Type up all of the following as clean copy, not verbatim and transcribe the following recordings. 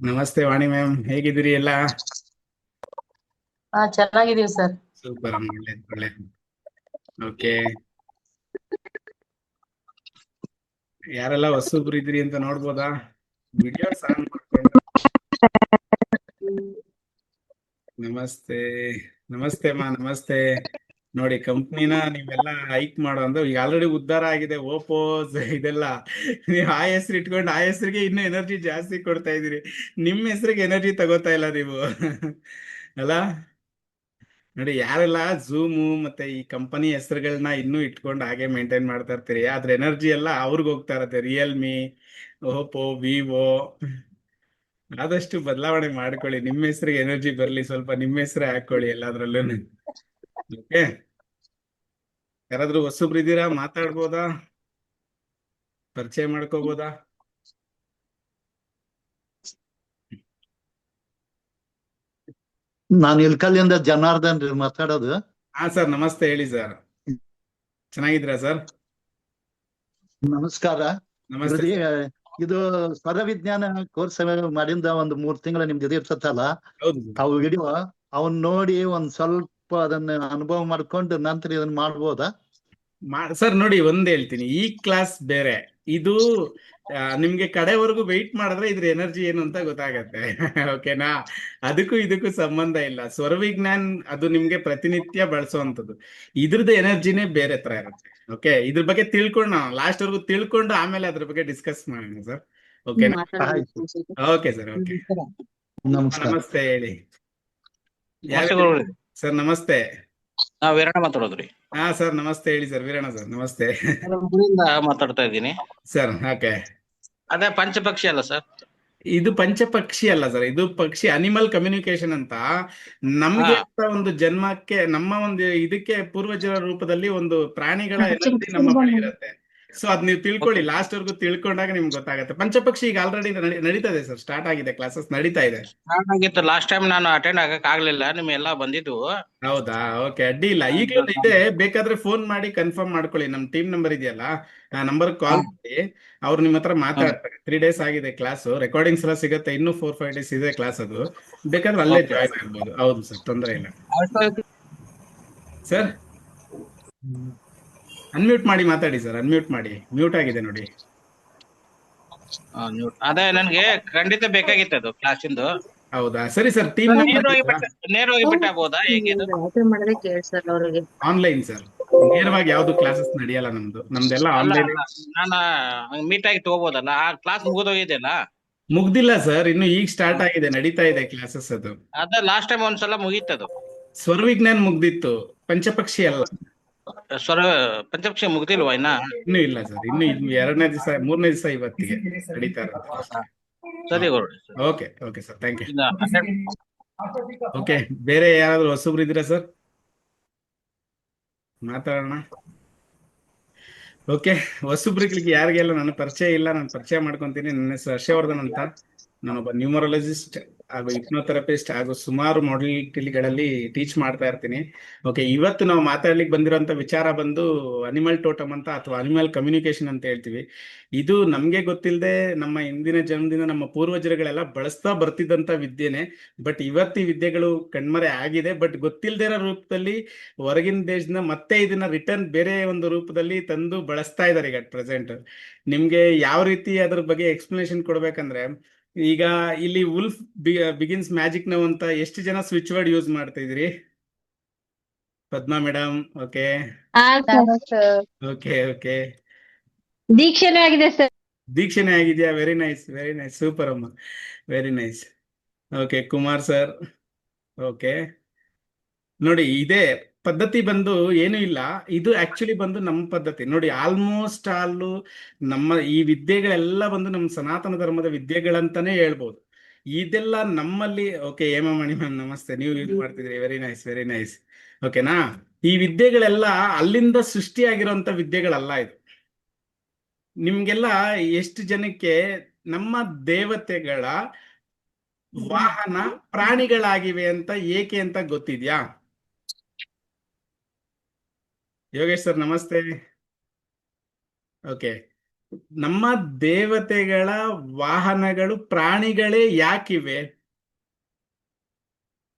ನಮಸ್ತೆ ವಾಣಿ ಮ್ಯಾಮ್, ಹೇಗಿದ್ದೀರಿ ಎಲ್ಲ? ಚೆನ್ನಾಗಿದೀವಿ ಸರ್. ಸೂಪರ್ ಅಮ್ಮ, ಒಳ್ಳೇದು ಒಳ್ಳೇದು. ಓಕೆ, ಯಾರೆಲ್ಲ ಹೊಸಬ್ರು ಇದ್ರಿ ಅಂತ ನೋಡ್ಬೋದಾ? ವಿಡಿಯೋಸ್ ಆನ್ ಮಾಡ್ಕೊಂಡು. ನಮಸ್ತೆ, ನಮಸ್ತೆ ಅಮ್ಮ, ನಮಸ್ತೆ. ನೋಡಿ, ಕಂಪ್ನಿನ ನೀವೆಲ್ಲ ಹೈಕ್ ಮಾಡೋ ಅಂದ್ರೆ ಈಗ ಆಲ್ರೆಡಿ ಉದ್ಧಾರ ಆಗಿದೆ ಓಪೋಸ್ ಇದೆಲ್ಲ. ನೀವು ಆ ಹೆಸರು ಇಟ್ಕೊಂಡು ಆ ಹೆಸರಿಗೆ ಇನ್ನೂ ಎನರ್ಜಿ ಜಾಸ್ತಿ ಕೊಡ್ತಾ ಇದೀರಿ. ನಿಮ್ಮ ಹೆಸರಿಗೆ ಎನರ್ಜಿ ತಗೋತಾ ಇಲ್ಲ ನೀವು ಅಲ್ಲ. ನೋಡಿ, ಯಾರೆಲ್ಲ ಝೂಮು ಮತ್ತೆ ಈ ಕಂಪನಿ ಹೆಸರುಗಳನ್ನ ಇನ್ನೂ ಇಟ್ಕೊಂಡು ಹಾಗೆ ಮೇಂಟೈನ್ ಮಾಡ್ತಾ ಇರ್ತೀರಿ, ಅದ್ರ ಎನರ್ಜಿ ಎಲ್ಲ ಅವ್ರಿಗೆ ಹೋಗ್ತಾ ಇರತ್ತೆ. ರಿಯಲ್ಮಿ, ಓಪೋ, ವಿವೋ, ಆದಷ್ಟು ಬದಲಾವಣೆ ಮಾಡ್ಕೊಳ್ಳಿ. ನಿಮ್ಮ ಹೆಸರಿಗೆ ಎನರ್ಜಿ ಬರ್ಲಿ, ಸ್ವಲ್ಪ ನಿಮ್ಮ ಹೆಸರೇ ಹಾಕೊಳ್ಳಿ ಎಲ್ಲಾದ್ರಲ್ಲೂ. ಓಕೆ, ಯಾರಾದ್ರೂ ಹೊಸಬ್ರು ಇದ್ದೀರಾ? ಮಾತಾಡ್ಬೋದಾ? ಪರಿಚಯ ಮಾಡ್ಕೋಬೋದಾ? ನಾನು ಇಲ್ಕಲ್ಲಿಂದ ಜನಾರ್ದನ್ ರೀ ಮಾತಾಡೋದು. ಹಾ ಸರ್, ನಮಸ್ತೆ, ಹೇಳಿ ಸರ್. ಚೆನ್ನಾಗಿದ್ದೀರಾ ಸರ್? ನಮಸ್ಕಾರ. ನಮಸ್ತೆ ಸರ್. ಇದು ಸ್ವರ ವಿಜ್ಞಾನ ಕೋರ್ಸ್ ಮಾಡಿಂದ ಒಂದು 3 ತಿಂಗಳ ನಿಮ್ದು ಇದು ಇರ್ತಲ್ಲ, ಹೌದು ಸರ್. ತಾವು ವಿಡಿಯೋ ಅವನ್ ನೋಡಿ ಒಂದ್ ಸ್ವಲ್ಪ ಅದನ್ನ ಅನುಭವ ಮಾಡ್ಕೊಂಡು ನಂತರ ಇದನ್ನ ಮಾಡ್ಬೋದಾ? ಸರ್ ನೋಡಿ, ಒಂದ್ ಹೇಳ್ತೀನಿ, ಈ ಕ್ಲಾಸ್ ಬೇರೆ, ಇದು ನಿಮ್ಗೆ ಕಡೆವರೆಗೂ ವೆಯ್ಟ್ ಮಾಡಿದ್ರೆ ಇದ್ರ ಎನರ್ಜಿ ಏನು ಅಂತ ಗೊತ್ತಾಗತ್ತೆ ಓಕೆನಾ? ಅದಕ್ಕೂ ಇದಕ್ಕೂ ಸಂಬಂಧ ಇಲ್ಲ. ಸ್ವರವಿಜ್ಞಾನ್ ಅದು ನಿಮ್ಗೆ ಪ್ರತಿನಿತ್ಯ ಬಳಸುವಂಥದ್ದು. ಇದ್ರದ್ದು ಎನರ್ಜಿನೇ ಬೇರೆ ತರ ಇರುತ್ತೆ. ಓಕೆ, ಇದ್ರ ಬಗ್ಗೆ ತಿಳ್ಕೊಂಡು ನಾವು ಲಾಸ್ಟ್ ವರ್ಗು ತಿಳ್ಕೊಂಡು ಆಮೇಲೆ ಅದ್ರ ಬಗ್ಗೆ ಡಿಸ್ಕಸ್ ಮಾಡೋಣ ಸರ್. ಓಕೆನಾ? ಆಯ್ತು, ಓಕೆ ಸರ್, ಓಕೆ. ನಮಸ್ಕಾರ. ನಮಸ್ತೆ, ಹೇಳಿ. ನಮಸ್ತೆ ಗುರುಗಳೇ. ಸರ್ ನಮಸ್ತೆ. ನಾವ್ ವೀರಣ್ಣ ಮಾತಾಡೋದ್ರಿ. ಹಾ ಸರ್, ನಮಸ್ತೆ, ಹೇಳಿ ಸರ್. ವೀರಣ್ಣ ಸರ್, ನಮಸ್ತೆ. ಊರಿಂದ ಮಾತಾಡ್ತಾ ಇದ್ದೀನಿ ಸರ್. ಓಕೆ, ಅದೇ ಪಂಚಪಕ್ಷಿ ಅಲ್ಲ ಸರ್? ಇದು ಪಂಚಪಕ್ಷಿ ಅಲ್ಲ ಸರ್, ಇದು ಪಕ್ಷಿ ಅನಿಮಲ್ ಕಮ್ಯುನಿಕೇಶನ್ ಅಂತ. ನಮ್ಗೆ ಅಂತ ಒಂದು ಜನ್ಮಕ್ಕೆ, ನಮ್ಮ ಒಂದು ಇದಕ್ಕೆ ಪೂರ್ವಜರ ರೂಪದಲ್ಲಿ ಒಂದು ಪ್ರಾಣಿಗಳ ಎನರ್ಜಿ ನಮ್ಮ ಬಳಿ ಇರುತ್ತೆ. ಸೊ ಅದ್ ನೀವು ತಿಳ್ಕೊಳ್ಳಿ, ಲಾಸ್ಟ್ ವರ್ಗು ತಿಳ್ಕೊಂಡಾಗ ನಿಮ್ಗೆ ಗೊತ್ತಾಗುತ್ತೆ. ಪಂಚಪಕ್ಷಿ ಈಗ ಆಲ್ರೆಡಿ ನಡೀತಾ ಇದೆ ಸರ್, ಸ್ಟಾರ್ಟ್ ಆಗಿದೆ, ಕ್ಲಾಸಸ್ ನಡೀತಾ ಇದೆ. ಹಾಗಾಗಿತ್ತು, ಲಾಸ್ಟ್ ಟೈಮ್ ನಾನು ಅಟೆಂಡ್ ಆಗಕ್ ಆಗ್ಲಿಲ್ಲ, ನಿಮ್ಮೆಲ್ಲ ಬಂದಿದ್ವು. ಹೌದಾ? ಓಕೆ, ಅಡ್ಡಿ ಇಲ್ಲ. ಈಗಲೂ ಇದೆ, ಬೇಕಾದ್ರೆ ಫೋನ್ ಮಾಡಿ ಕನ್ಫರ್ಮ್ ಮಾಡ್ಕೊಳ್ಳಿ. ನಮ್ ಟೀಮ್ ನಂಬರ್ ಇದೆಯಲ್ಲ, ಆ ನಂಬರ್ ಕಾಲ್ ಮಾಡಿ, ಅವ್ರು ನಿಮ್ಮ ಹತ್ರ ಮಾತಾಡ್ತಾರೆ. 3 days ಆಗಿದೆ ಕ್ಲಾಸ್, ರೆಕಾರ್ಡಿಂಗ್ಸ್ ಎಲ್ಲ ಸಿಗುತ್ತೆ. ಇನ್ನೂ 4-5 days ಇದೆ ಕ್ಲಾಸ್. ಅದು ಬೇಕಾದ್ರೆ ಅಲ್ಲೇ ಜಾಯ್ನ್ ಆಗ್ಬೋದು. ಹೌದು ಸರ್, ತೊಂದರೆ ಇಲ್ಲ ಸರ್. ಅನ್ಮ್ಯೂಟ್ ಮಾಡಿ ಮಾತಾಡಿ ಸರ್, ಅನ್ಮ್ಯೂಟ್ ಮಾಡಿ. ಮ್ಯೂಟ್ ಆಗಿದೆ ನೋಡಿ. ಅದೇ ನನ್ಗೆ ಖಂಡಿತ ಬೇಕಾಗಿತ್ತು ಅದು ಕ್ಲಾಸಿಂದು. ಹೌದಾ? ಸರಿ ಸರ್, ಟೀಮ್ ನೇರವಾಗಿ ಬಿಟ್ಟಾಗ್ಬೋದಾ? ಹೇಗೆ ಮಾಡಿದ್ರೆ ಕೇಳ್ಸಲ್ಲ ಅವ್ರಿಗೆ. ಆನ್ಲೈನ್ ಸರ್, ನೇರವಾಗಿ ಯಾವ್ದು ಕ್ಲಾಸಸ್ ನಡೆಯಲ್ಲ ನಮ್ದೆಲ್ಲ ಅಲ್ಲ, ಆನ್ಲೈನ್. ನಾನು ಮೀಟ್ ಆಗಿ ತಗೋಬೋದಲ್ಲ? ಆ ಕ್ಲಾಸ್ ಮುಗಿದೋಗಿದೆಯಲ್ಲ? ಮುಗ್ದಿಲ್ಲ ಸರ್, ಇನ್ನು ಈಗ ಸ್ಟಾರ್ಟ್ ಆಗಿದೆ, ನಡೀತಾ ಇದೆ ಕ್ಲಾಸಸ್. ಅದು ಅದ ಲಾಸ್ಟ್ ಟೈಮ್ ಒಂದ್ಸಲ ಮುಗೀತದು. ಸ್ವರವಿಜ್ಞಾನ್ ಮುಗ್ದಿತ್ತು, ಪಂಚಪಕ್ಷಿ ಅಲ್ಲ. ಸ್ವರ ಪಂಚಪಕ್ಷಿ ಮುಗ್ದಿಲ್ವಾ ಇನ್ನ? ಇನ್ನೂ ಇಲ್ಲ ಸರ್, ಇನ್ನು 2ನೇ ದಿವಸ 3ನೇ ದಿವಸ ಇವತ್ತಿಗೆ ನಡೀತಾ ಇರುತ್ತೆ. ಸರಿ ಗುರು. Okay okay sir, thank you. Okay, ಬೇರೆ ಯಾರಾದ್ರೂ ಹೊಸಬ್ರು ಇದ್ದೀರಾ ಸರ್? ಮಾತಾಡೋಣ. ಓಕೆ, ಹೊಸಬ್ರಿಗೆ ಯಾರಿಗೆಲ್ಲ ನನ್ನ ಪರಿಚಯ ಇಲ್ಲ, ನಾನು ಪರಿಚಯ ಮಾಡ್ಕೊಂತೀನಿ. ನನ್ನ ಹೆಸರು ಹರ್ಷವರ್ಧನ್ ಅಂತ. ನಾನೊಬ್ಬ ನ್ಯೂಮರಾಲಜಿಸ್ಟ್ ಹಾಗೂ ಹಿಪ್ನೋಥೆರಪಿಸ್ಟ್ ಹಾಗೂ ಸುಮಾರು ಮಾಡೆಲಿಟಿಗಳಲ್ಲಿ ಟೀಚ್ ಮಾಡ್ತಾ ಇರ್ತೀನಿ. ಓಕೆ, ಇವತ್ತು ನಾವು ಮಾತಾಡ್ಲಿಕ್ಕೆ ಬಂದಿರೋಂಥ ವಿಚಾರ ಬಂದು ಅನಿಮಲ್ ಟೋಟಮ್ ಅಂತ, ಅಥವಾ ಅನಿಮಲ್ ಕಮ್ಯುನಿಕೇಶನ್ ಅಂತ ಹೇಳ್ತೀವಿ. ಇದು ನಮ್ಗೆ ಗೊತ್ತಿಲ್ಲದೆ ನಮ್ಮ ಹಿಂದಿನ ಜನ್ಮದಿಂದ ನಮ್ಮ ಪೂರ್ವಜರುಗಳೆಲ್ಲ ಬಳಸ್ತಾ ಬರ್ತಿದ್ದಂಥ ವಿದ್ಯೆನೆ. ಬಟ್ ಇವತ್ತು ಈ ವಿದ್ಯೆಗಳು ಕಣ್ಮರೆ ಆಗಿದೆ. ಬಟ್ ಗೊತ್ತಿಲ್ಲದೆ ಇರೋ ರೂಪದಲ್ಲಿ ಹೊರಗಿನ ದೇಶದಿಂದ ಮತ್ತೆ ಇದನ್ನ ರಿಟರ್ನ್ ಬೇರೆ ಒಂದು ರೂಪದಲ್ಲಿ ತಂದು ಬಳಸ್ತಾ ಇದ್ದಾರೆ ಈಗ ಅಟ್ ಪ್ರೆಸೆಂಟ್. ನಿಮ್ಗೆ ಯಾವ ರೀತಿ ಅದ್ರ ಬಗ್ಗೆ ಎಕ್ಸ್ಪ್ಲನೇಷನ್ ಕೊಡ್ಬೇಕಂದ್ರೆ, ಈಗ ಇಲ್ಲಿ ವುಲ್ಫ್ ಬಿಗಿನ್ಸ್ ಮ್ಯಾಜಿಕ್ ನೌ ಅಂತ ಎಷ್ಟು ಜನ ಸ್ವಿಚ್ ವರ್ಡ್ ಯೂಸ್ ಮಾಡ್ತಾ ಇದ್ರಿ? Padma madam. Okay okay okay, ದೀಕ್ಷೆನೂ ಆಗಿದೆ ಸರ್. ದೀಕ್ಷೆನೇ ಆಗಿದ್ಯಾ? Very nice, very nice, super ಅಮ್ಮ, very nice. Okay, Kumar sir. Okay, ನೋಡಿ, ಇದೇ ಪದ್ಧತಿ ಬಂದು ಏನು ಇಲ್ಲ, ಇದು ಆಕ್ಚುಲಿ ಬಂದು ನಮ್ಮ ಪದ್ಧತಿ. ನೋಡಿ, ಆಲ್ಮೋಸ್ಟ್ ಆಲ್ ನಮ್ಮ ಈ ವಿದ್ಯೆಗಳೆಲ್ಲ ಬಂದು ನಮ್ಮ ಸನಾತನ ಧರ್ಮದ ವಿದ್ಯೆಗಳಂತಾನೆ ಹೇಳ್ಬೋದು. ಇದೆಲ್ಲ ನಮ್ಮಲ್ಲಿ. ಓಕೆ, ಹೇಮಮಣಿ ಮ್ಯಾಮ್ ನಮಸ್ತೆ, ನೀವು ಯೂಸ್ ಮಾಡ್ತಿದ್ರಿ, ವೆರಿ ನೈಸ್, ವೆರಿ ನೈಸ್. ಓಕೆನಾ? ಈ ವಿದ್ಯೆಗಳೆಲ್ಲ ಅಲ್ಲಿಂದ ಸೃಷ್ಟಿಯಾಗಿರುವಂತ ವಿದ್ಯೆಗಳಲ್ಲ ಇದು. ನಿಮ್ಗೆಲ್ಲ ಎಷ್ಟು ಜನಕ್ಕೆ ನಮ್ಮ ದೇವತೆಗಳ ವಾಹನ ಪ್ರಾಣಿಗಳಾಗಿವೆ ಅಂತ ಏಕೆ ಅಂತ ಗೊತ್ತಿದ್ಯಾ? ಯೋಗೇಶ್ ಸರ್ ನಮಸ್ತೆ. ಓಕೆ, ನಮ್ಮ ದೇವತೆಗಳ ವಾಹನಗಳು ಪ್ರಾಣಿಗಳೇ ಯಾಕಿವೆ?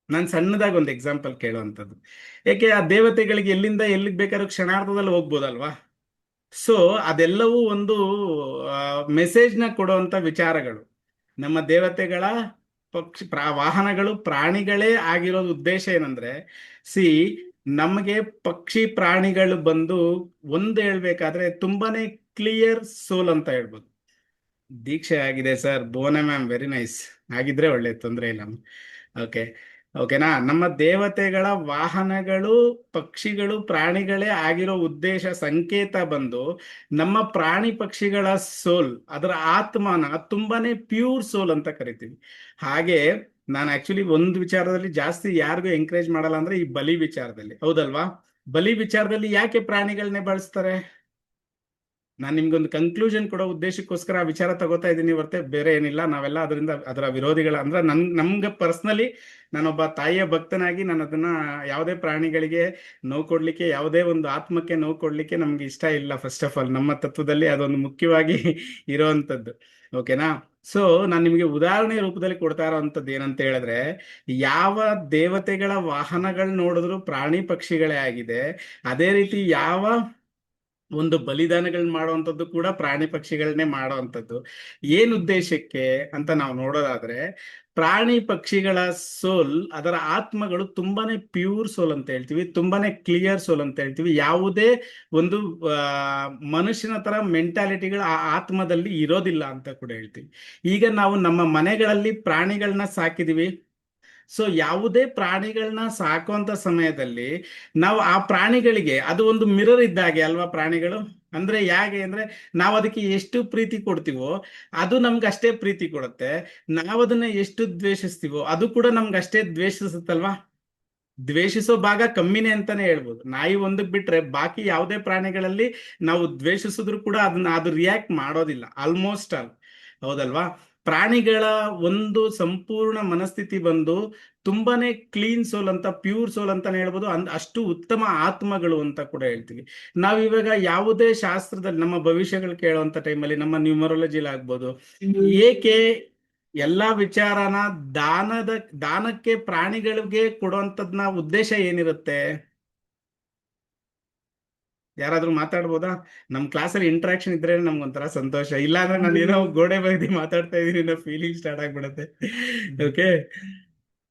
ನಾನು ಸಣ್ಣದಾಗಿ ಒಂದು ಎಕ್ಸಾಂಪಲ್ ಕೇಳುವಂಥದ್ದು. ಯಾಕೆ ಆ ದೇವತೆಗಳಿಗೆ ಎಲ್ಲಿಂದ ಎಲ್ಲಿಗೆ ಬೇಕಾದ್ರೂ ಕ್ಷಣಾರ್ಧದಲ್ಲಿ ಹೋಗ್ಬೋದಲ್ವಾ? ಸೊ ಅದೆಲ್ಲವೂ ಒಂದು ಮೆಸೇಜ್ನ ಕೊಡುವಂತ ವಿಚಾರಗಳು. ನಮ್ಮ ದೇವತೆಗಳ ವಾಹನಗಳು ಪ್ರಾಣಿಗಳೇ ಆಗಿರೋದು ಉದ್ದೇಶ ಏನಂದ್ರೆ, ಸಿ ನಮಗೆ ಪಕ್ಷಿ ಪ್ರಾಣಿಗಳು ಬಂದು ಒಂದು ಹೇಳ್ಬೇಕಾದ್ರೆ ತುಂಬಾನೇ ಕ್ಲಿಯರ್ ಸೋಲ್ ಅಂತ ಹೇಳ್ಬೋದು. ದೀಕ್ಷೆ ಆಗಿದೆ ಸರ್, ಭುವನ ಮ್ಯಾಮ್, ವೆರಿ ನೈಸ್. ಆಗಿದ್ರೆ ಒಳ್ಳೆ, ತೊಂದರೆ ಇಲ್ಲ. ಓಕೆ, ಓಕೆನಾ? ನಮ್ಮ ದೇವತೆಗಳ ವಾಹನಗಳು ಪಕ್ಷಿಗಳು ಪ್ರಾಣಿಗಳೇ ಆಗಿರೋ ಉದ್ದೇಶ ಸಂಕೇತ ಬಂದು ನಮ್ಮ ಪ್ರಾಣಿ ಪಕ್ಷಿಗಳ ಸೋಲ್, ಅದರ ಆತ್ಮನ ತುಂಬಾನೇ ಪ್ಯೂರ್ ಸೋಲ್ ಅಂತ ಕರಿತೀವಿ. ಹಾಗೆ ನಾನು ಆಕ್ಚುಲಿ ಒಂದು ವಿಚಾರದಲ್ಲಿ ಜಾಸ್ತಿ ಯಾರಿಗೂ ಎಂಕರೇಜ್ ಮಾಡಲ್ಲ, ಅಂದ್ರೆ ಈ ಬಲಿ ವಿಚಾರದಲ್ಲಿ. ಹೌದಲ್ವಾ? ಬಲಿ ವಿಚಾರದಲ್ಲಿ ಯಾಕೆ ಪ್ರಾಣಿಗಳನ್ನೇ ಬಳಸ್ತಾರೆ? ನಾನು ನಿಮ್ಗೊಂದು ಕನ್ಕ್ಲೂಷನ್ ಕೊಡೋ ಉದ್ದೇಶಕ್ಕೋಸ್ಕರ ಆ ವಿಚಾರ ತಗೋತಾ ಇದ್ದೀನಿ ಹೊರತು ಬೇರೆ ಏನಿಲ್ಲ. ನಾವೆಲ್ಲ ಅದರ ವಿರೋಧಿಗಳ ಅಂದ್ರೆ ನಮ್ಗೆ ಪರ್ಸನಲಿ, ನಾನೊಬ್ಬ ತಾಯಿಯ ಭಕ್ತನಾಗಿ ನಾನು ಅದನ್ನ ಯಾವುದೇ ಪ್ರಾಣಿಗಳಿಗೆ ನೋವು ಕೊಡ್ಲಿಕ್ಕೆ, ಯಾವುದೇ ಒಂದು ಆತ್ಮಕ್ಕೆ ನೋವು ಕೊಡ್ಲಿಕ್ಕೆ ನಮ್ಗೆ ಇಷ್ಟ ಇಲ್ಲ. ಫಸ್ಟ್ ಆಫ್ ಆಲ್ ನಮ್ಮ ತತ್ವದಲ್ಲಿ ಅದೊಂದು ಮುಖ್ಯವಾಗಿ ಇರುವಂತದ್ದು. ಓಕೆನಾ? ಸೊ ನಾನು ನಿಮಗೆ ಉದಾಹರಣೆ ರೂಪದಲ್ಲಿ ಕೊಡ್ತಾ ಇರೋವಂಥದ್ದು ಏನಂತ ಹೇಳಿದ್ರೆ, ಯಾವ ದೇವತೆಗಳ ವಾಹನಗಳು ನೋಡಿದ್ರು ಪ್ರಾಣಿ ಪಕ್ಷಿಗಳೇ ಆಗಿದೆ, ಅದೇ ರೀತಿ ಯಾವ ಒಂದು ಬಲಿದಾನಗಳನ್ನ ಮಾಡುವಂಥದ್ದು ಕೂಡ ಪ್ರಾಣಿ ಪಕ್ಷಿಗಳನ್ನೇ ಮಾಡುವಂಥದ್ದು. ಏನ್ ಉದ್ದೇಶಕ್ಕೆ ಅಂತ ನಾವು ನೋಡೋದಾದ್ರೆ, ಪ್ರಾಣಿ ಪಕ್ಷಿಗಳ ಸೋಲ್, ಅದರ ಆತ್ಮಗಳು ತುಂಬಾನೇ ಪ್ಯೂರ್ ಸೋಲ್ ಅಂತ ಹೇಳ್ತೀವಿ, ತುಂಬಾನೇ ಕ್ಲಿಯರ್ ಸೋಲ್ ಅಂತ ಹೇಳ್ತೀವಿ. ಯಾವುದೇ ಒಂದು ಮನುಷ್ಯನ ತರ ಮೆಂಟಾಲಿಟಿಗಳು ಆ ಆತ್ಮದಲ್ಲಿ ಇರೋದಿಲ್ಲ ಅಂತ ಕೂಡ ಹೇಳ್ತೀವಿ. ಈಗ ನಾವು ನಮ್ಮ ಮನೆಗಳಲ್ಲಿ ಪ್ರಾಣಿಗಳನ್ನ ಸಾಕಿದೀವಿ. ಸೊ ಯಾವುದೇ ಪ್ರಾಣಿಗಳನ್ನ ಸಾಕುವಂತ ಸಮಯದಲ್ಲಿ ನಾವು ಆ ಪ್ರಾಣಿಗಳಿಗೆ, ಅದು ಒಂದು ಮಿರರ್ ಇದ್ದಾಗೆ ಅಲ್ವಾ ಪ್ರಾಣಿಗಳು? ಅಂದ್ರೆ ಹೇಗೆ ಅಂದ್ರೆ, ನಾವು ಅದಕ್ಕೆ ಎಷ್ಟು ಪ್ರೀತಿ ಕೊಡ್ತೀವೋ ಅದು ನಮ್ಗೆ ಅಷ್ಟೇ ಪ್ರೀತಿ ಕೊಡುತ್ತೆ. ನಾವು ಅದನ್ನ ಎಷ್ಟು ದ್ವೇಷಿಸ್ತೀವೋ ಅದು ಕೂಡ ನಮ್ಗೆ ಅಷ್ಟೇ ದ್ವೇಷಿಸುತ್ತಲ್ವಾ? ದ್ವೇಷಿಸೋ ಭಾಗ ಕಮ್ಮಿನೇ ಅಂತಾನೆ ಹೇಳ್ಬೋದು. ನಾಯಿ ಒಂದಕ್ಕೆ ಬಿಟ್ರೆ ಬಾಕಿ ಯಾವುದೇ ಪ್ರಾಣಿಗಳಲ್ಲಿ ನಾವು ದ್ವೇಷಿಸಿದ್ರು ಕೂಡ ಅದು ರಿಯಾಕ್ಟ್ ಮಾಡೋದಿಲ್ಲ, ಆಲ್ಮೋಸ್ಟ್ ಆಲ್. ಹೌದಲ್ವಾ? ಪ್ರಾಣಿಗಳ ಒಂದು ಸಂಪೂರ್ಣ ಮನಸ್ಥಿತಿ ಬಂದು ತುಂಬಾನೇ ಕ್ಲೀನ್ ಸೋಲ್ ಅಂತ, ಪ್ಯೂರ್ ಸೋಲ್ ಅಂತಾನೆ ಹೇಳ್ಬೋದು. ಅಷ್ಟು ಉತ್ತಮ ಆತ್ಮಗಳು ಅಂತ ಕೂಡ ಹೇಳ್ತೀವಿ. ನಾವ್ ಇವಾಗ ಯಾವುದೇ ಶಾಸ್ತ್ರದಲ್ಲಿ ನಮ್ಮ ಭವಿಷ್ಯಗಳು ಕೇಳುವಂತ ಟೈಮಲ್ಲಿ, ನಮ್ಮ ನ್ಯೂಮರಾಲಜಿಲಿ ಆಗ್ಬೋದು, ಏಕೆ ಎಲ್ಲಾ ವಿಚಾರನ ದಾನಕ್ಕೆ ಪ್ರಾಣಿಗಳಿಗೆ ಕೊಡುವಂತದ್ನ ಉದ್ದೇಶ ಏನಿರುತ್ತೆ? ಯಾರಾದ್ರೂ ಮಾತಾಡ್ಬೋದಾ? ನಮ್ ಕ್ಲಾಸಲ್ಲಿ ಇಂಟ್ರಾಕ್ಷನ್ ಇದ್ರೆ ನಮ್ಗೊಂಥರ ಸಂತೋಷ. ಇಲ್ಲ ಅಂದ್ರೆ ನಾನು ಏನೋ ಗೋಡೆ ಬಗ್ದಿ ಮಾತಾಡ್ತಾ ಇದೀನಿ ಅನ್ನೋ ಫೀಲಿಂಗ್ ಸ್ಟಾರ್ಟ್ ಆಗ್ಬಿಡತ್ತೆ. ಓಕೆ,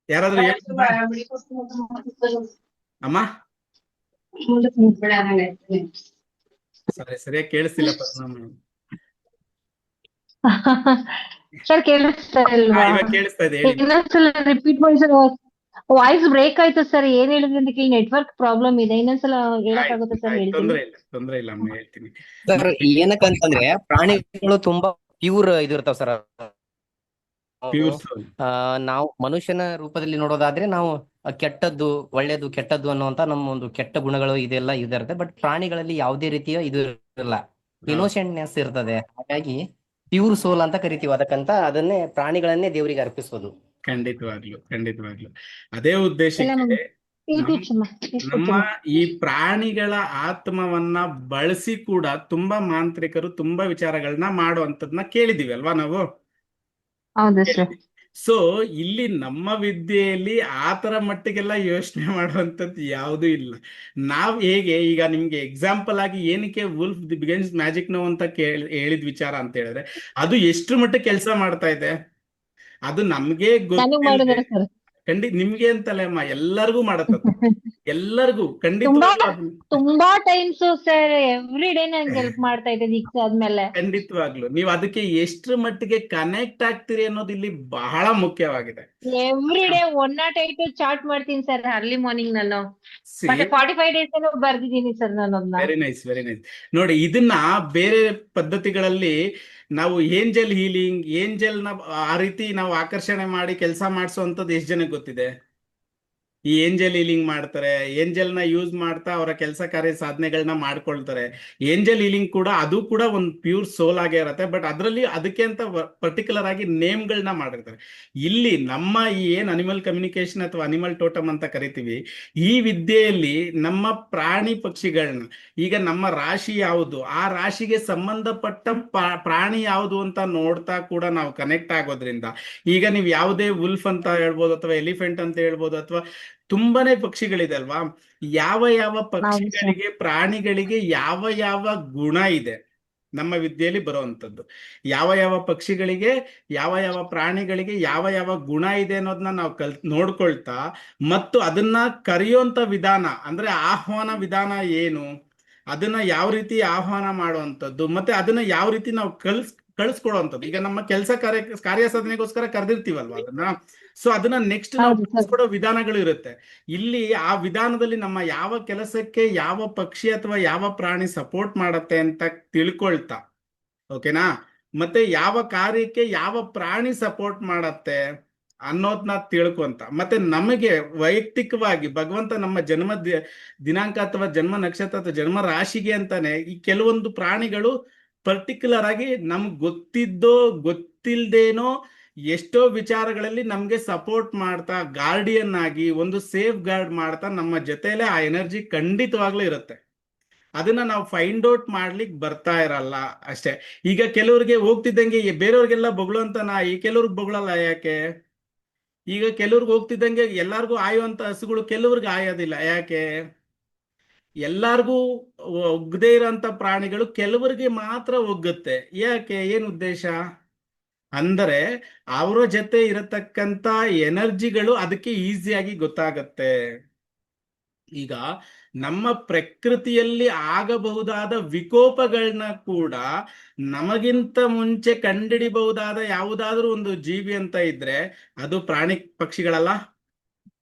ಯಾರಾದ್ರೂ ಅಮ್ಮ? ಸರಿಯಾಗಿ ಕೇಳಿಸ್ತಿಲ್ಲ ಪದ್ಮ. ಸರ್ ಕೇಳಿಸ್ತಾ ಇಲ್ವಾ? ಇವಾಗ ಕೇಳಿಸ್ತಾ ಇದೆ, ಹೇಳಿ. ಇನ್ನೊಂದ್ಸಲ ರಿಪೀಟ್ ಮಾಡಿ ಸರ್. ವಾಯ್ಸ್ ಬ್ರೇಕ್ ಆಯ್ತು ಸರ್. ಏನ್ ಹೇಳಿದ್ರಿ ಅಂತ ಕೇಳಿ, ನೆಟ್ವರ್ಕ್ ಪ್ರಾಬ್ಲಮ್ ಇದೆ. ಇನ್ನೊಂದ್ಸಲ ಹೇಳಕ್ಕಾಗುತ್ತೆ ಸರ್? ಹೇಳ್ತೀನಿ. ತೊಂದ್ರೆ ಇಲ್ಲ ಅಮ್ಮ, ಹೇಳ್ತೀನಿ. ಸರ್ ಏನಕ್ಕಂತಂದ್ರೆ ಪ್ರಾಣಿಗಳು ತುಂಬಾ ಪ್ಯೂರ್ ಇದಿರ್ತಾವ ಸರ್. Pure soul. ನಾವು ಮನುಷ್ಯನ ರೂಪದಲ್ಲಿ ನೋಡೋದಾದ್ರೆ ನಾವು ಕೆಟ್ಟದ್ದು ಒಳ್ಳೇದು ಕೆಟ್ಟದ್ದು ಅನ್ನುವಂತ ನಮ್ಮ ಒಂದು ಕೆಟ್ಟ ಗುಣಗಳು ಇದೆಲ್ಲ ಇದಿರುತ್ತೆ. ಬಟ್ ಪ್ರಾಣಿಗಳಲ್ಲಿ ಯಾವುದೇ ರೀತಿಯ ಇದು ಇರಲ್ಲ, ಇನೋಸೆಂಟ್ನೆಸ್ ಇರ್ತದೆ. ಹಾಗಾಗಿ ಪ್ಯೂರ್ ಸೋಲ್ ಅಂತ ಕರಿತೀವಿ. ಅದಕ್ಕಂತ ಅದನ್ನೇ ಪ್ರಾಣಿಗಳನ್ನೇ ದೇವರಿಗೆ ಅರ್ಪಿಸೋದು. ಖಂಡಿತವಾಗ್ಲು ಅದೇ ಉದ್ದೇಶಕ್ಕೆ ನಮ್ಮ ಈ ಪ್ರಾಣಿಗಳ ಆತ್ಮವನ್ನ ಬಳಸಿ ಕೂಡ ತುಂಬಾ ಮಾಂತ್ರಿಕರು ತುಂಬಾ ವಿಚಾರಗಳನ್ನ ಮಾಡುವಂತದ್ನ ಕೇಳಿದೀವಿ ಅಲ್ವಾ ನಾವು? ಹೌದು ಸರ್. ಸೊ ಇಲ್ಲಿ ನಮ್ಮ ವಿದ್ಯೆಯಲ್ಲಿ ಆತರ ಮಟ್ಟಿಗೆಲ್ಲ ಯೋಚನೆ ಮಾಡುವಂತದ್ದು ಯಾವುದೂ ಇಲ್ಲ. ನಾವ್ ಹೇಗೆ ಈಗ ನಿಮ್ಗೆ ಎಕ್ಸಾಂಪಲ್ ಆಗಿ ಏನಕ್ಕೆ wolf the begins magic no ಅಂತ ಹೇಳಿದ ವಿಚಾರ ಅಂತ ಹೇಳಿದ್ರೆ, ಅದು ಎಷ್ಟು ಮಟ್ಟಿಗೆ ಕೆಲಸ ಮಾಡ್ತಾ ಇದೆ ಅದು ನಮ್ಗೆ ಗೊತ್ತಿಲ್ಲ. ನಿಮ್ಗೆ ಅಂತಲ್ಲ ಅಮ್ಮ, ಎಲ್ಲರಿಗೂ ಮಾಡತ್ತದು. ಎಲ್ಲರಿಗೂ ತುಂಬಾ ಟೈಮ್ಸ್ ಸರ್, ಎವ್ರಿ ಡೇ ನಂಗೆ ಹೆಲ್ಪ್ ಮಾಡ್ತಾ ಇದೆ ದೀಕ್ಷೆ ಆದ್ಮೇಲೆ. ಖಂಡಿತವಾಗ್ಲು ನೀವು ಅದಕ್ಕೆ ಎಷ್ಟ್ರ ಮಟ್ಟಿಗೆ ಕನೆಕ್ಟ್ ಆಗ್ತೀರಿ ಅನ್ನೋದು ಇಲ್ಲಿ ಬಹಳ ಮುಖ್ಯವಾಗಿದೆ. ಎವ್ರಿ ಡೇ 108 ಚಾರ್ಟ್ ಮಾಡ್ತೀನಿ ಸರ್ ಅರ್ಲಿ ಮಾರ್ನಿಂಗ್. ನಾನು 45 ಡೇಸ್ ಬರ್ದಿದ್ದೀನಿ ಸರ್ ನಾನು ಅದನ್ನ. Very nice. ನೋಡಿ, ಇದನ್ನ ಬೇರೆ ಪದ್ಧತಿಗಳಲ್ಲಿ ನಾವು ಏಂಜಲ್ ಹೀಲಿಂಗ್, ಏಂಜಲ್ ನ ಆ ರೀತಿ ನಾವು ಆಕರ್ಷಣೆ ಮಾಡಿ ಕೆಲಸ ಮಾಡಿಸುವಂತದ್ದು ಎಷ್ಟು ಜನಕ್ಕೆ ಗೊತ್ತಿದೆ? ಈ ಏಂಜಲ್ ಹೀಲಿಂಗ್ ಮಾಡ್ತಾರೆ, ಏಂಜಲ್ನ ಯೂಸ್ ಮಾಡ್ತಾ ಅವರ ಕೆಲಸ ಕಾರ್ಯ ಸಾಧನೆಗಳನ್ನ ಮಾಡ್ಕೊಳ್ತಾರೆ. ಏಂಜಲ್ ಹೀಲಿಂಗ್ ಕೂಡ ಅದು ಕೂಡ ಒಂದು ಪ್ಯೂರ್ ಸೋಲ್ ಆಗೇ ಇರತ್ತೆ, ಬಟ್ ಅದರಲ್ಲಿ ಅದಕ್ಕೆ ಅಂತ ಪರ್ಟಿಕ್ಯುಲರ್ ಆಗಿ ನೇಮ್ಗಳನ್ನ ಮಾಡಿರ್ತಾರೆ. ಇಲ್ಲಿ ನಮ್ಮ ಈ ಏನ್ ಅನಿಮಲ್ ಕಮ್ಯುನಿಕೇಶನ್ ಅಥವಾ ಅನಿಮಲ್ ಟೋಟಮ್ ಅಂತ ಕರಿತೀವಿ, ಈ ವಿದ್ಯೆಯಲ್ಲಿ ನಮ್ಮ ಪ್ರಾಣಿ ಪಕ್ಷಿಗಳನ್ನ, ಈಗ ನಮ್ಮ ರಾಶಿ ಯಾವುದು, ಆ ರಾಶಿಗೆ ಸಂಬಂಧಪಟ್ಟ ಪ್ರಾಣಿ ಯಾವುದು ಅಂತ ನೋಡ್ತಾ ಕೂಡ ನಾವು ಕನೆಕ್ಟ್ ಆಗೋದ್ರಿಂದ, ಈಗ ನೀವು ಯಾವುದೇ ವುಲ್ಫ್ ಅಂತ ಹೇಳ್ಬೋದು ಅಥವಾ ಎಲಿಫೆಂಟ್ ಅಂತ ಹೇಳ್ಬೋದು ಅಥವಾ ತುಂಬಾನೇ ಪಕ್ಷಿಗಳಿದೆ ಅಲ್ವಾ, ಯಾವ ಯಾವ ಹೌದು ಸರ್. ಪಕ್ಷಿಗಳಿಗೆ ಪ್ರಾಣಿಗಳಿಗೆ ಯಾವ ಯಾವ ಗುಣ ಇದೆ ನಮ್ಮ ವಿದ್ಯೆಯಲ್ಲಿ ಬರುವಂತದ್ದು, ಯಾವ ಯಾವ ಪಕ್ಷಿಗಳಿಗೆ ಯಾವ ಯಾವ ಪ್ರಾಣಿಗಳಿಗೆ ಯಾವ ಯಾವ ಗುಣ ಇದೆ ಅನ್ನೋದನ್ನ ನಾವು ನೋಡ್ಕೊಳ್ತಾ, ಮತ್ತು ಅದನ್ನ ಕರೆಯುವಂತ ವಿಧಾನ ಅಂದ್ರೆ ಆಹ್ವಾನ ವಿಧಾನ ಏನು, ಅದನ್ನ ಯಾವ ರೀತಿ ಆಹ್ವಾನ ಮಾಡುವಂಥದ್ದು, ಮತ್ತೆ ಅದನ್ನ ಯಾವ ರೀತಿ ನಾವು ಕಳಿಸ್ಕೊಡುವಂಥದ್ದು. ಈಗ ನಮ್ಮ ಕೆಲಸ ಕಾರ್ಯ ಸಾಧನೆಗೋಸ್ಕರ ಕರೆದಿರ್ತೀವಲ್ವಾ ಅದನ್ನ, ಸೊ ಅದನ್ನ ನೆಕ್ಸ್ಟ್ ನಾವು ಹೌದು ಸರ್. ಕಳಿಸ್ಕೊಡೋ ವಿಧಾನಗಳು ಇರುತ್ತೆ. ಇಲ್ಲಿ ಆ ವಿಧಾನದಲ್ಲಿ ನಮ್ಮ ಯಾವ ಕೆಲಸಕ್ಕೆ ಯಾವ ಪಕ್ಷಿ ಅಥವಾ ಯಾವ ಪ್ರಾಣಿ ಸಪೋರ್ಟ್ ಮಾಡತ್ತೆ ಅಂತ ತಿಳ್ಕೊಳ್ತಾ, ಓಕೆನಾ, ಮತ್ತೆ ಯಾವ ಕಾರ್ಯಕ್ಕೆ ಯಾವ ಪ್ರಾಣಿ ಸಪೋರ್ಟ್ ಮಾಡತ್ತೆ ಅನ್ನೋದನ್ನ ತಿಳ್ಕೊಂತ, ಮತ್ತೆ ನಮಗೆ ವೈಯಕ್ತಿಕವಾಗಿ ಭಗವಂತ ನಮ್ಮ ಜನ್ಮ ದಿನಾಂಕ ಅಥವಾ ಜನ್ಮ ನಕ್ಷತ್ರ ಅಥವಾ ಜನ್ಮ ರಾಶಿಗೆ ಅಂತಾನೆ ಈ ಕೆಲವೊಂದು ಪ್ರಾಣಿಗಳು ಪರ್ಟಿಕ್ಯುಲರ್ ಆಗಿ ನಮ್ಗೆ ಗೊತ್ತಿದ್ದೋ ಗೊತ್ತಿಲ್ದೇನೋ ಎಷ್ಟೋ ವಿಚಾರಗಳಲ್ಲಿ ನಮ್ಗೆ ಸಪೋರ್ಟ್ ಮಾಡ್ತಾ, ಗಾರ್ಡಿಯನ್ ಆಗಿ ಒಂದು ಸೇಫ್ ಗಾರ್ಡ್ ಮಾಡ್ತಾ ನಮ್ಮ ಜೊತೆಲೆ ಆ ಎನರ್ಜಿ ಖಂಡಿತವಾಗ್ಲೂ ಇರುತ್ತೆ. ಅದನ್ನ ನಾವು ಫೈಂಡ್ ಔಟ್ ಮಾಡ್ಲಿಕ್ಕೆ ಬರ್ತಾ ಇರಲ್ಲ ಅಷ್ಟೇ. ಈಗ ಕೆಲವ್ರಿಗೆ ಹೋಗ್ತಿದ್ದಂಗೆ ಬೇರೆಯವ್ರಿಗೆಲ್ಲ ಬೊಗಳುವಂತ ನಾಯಿ ಕೆಲವ್ರಿಗೆ ಬೊಗಳಲ್ಲ, ಯಾಕೆ? ಈಗ ಕೆಲವ್ರಿಗೆ ಹೋಗ್ತಿದ್ದಂಗೆ ಎಲ್ಲಾರ್ಗೂ ಆಯುವಂತ ಹಸುಗಳು ಕೆಲವ್ರಿಗೆ ಆಯೋದಿಲ್ಲ, ಯಾಕೆ? ಎಲ್ಲಾರ್ಗೂ ಒಗ್ಗದೇ ಇರೋಂತ ಪ್ರಾಣಿಗಳು ಕೆಲವರಿಗೆ ಮಾತ್ರ ಒಗ್ಗುತ್ತೆ, ಯಾಕೆ? ಏನ್ ಉದ್ದೇಶ ಅಂದರೆ ಅವರ ಜೊತೆ ಇರತಕ್ಕಂತ ಎನರ್ಜಿಗಳು ಅದಕ್ಕೆ ಈಸಿಯಾಗಿ ಗೊತ್ತಾಗತ್ತೆ. ಈಗ ನಮ್ಮ ಪ್ರಕೃತಿಯಲ್ಲಿ ಆಗಬಹುದಾದ ವಿಕೋಪಗಳನ್ನ ಕೂಡ ನಮಗಿಂತ ಮುಂಚೆ ಕಂಡಿಡಿಬಹುದಾದ ಯಾವುದಾದ್ರೂ ಒಂದು ಜೀವಿ ಅಂತ ಇದ್ರೆ ಅದು ಪ್ರಾಣಿ ಪಕ್ಷಿಗಳಲ್ಲ.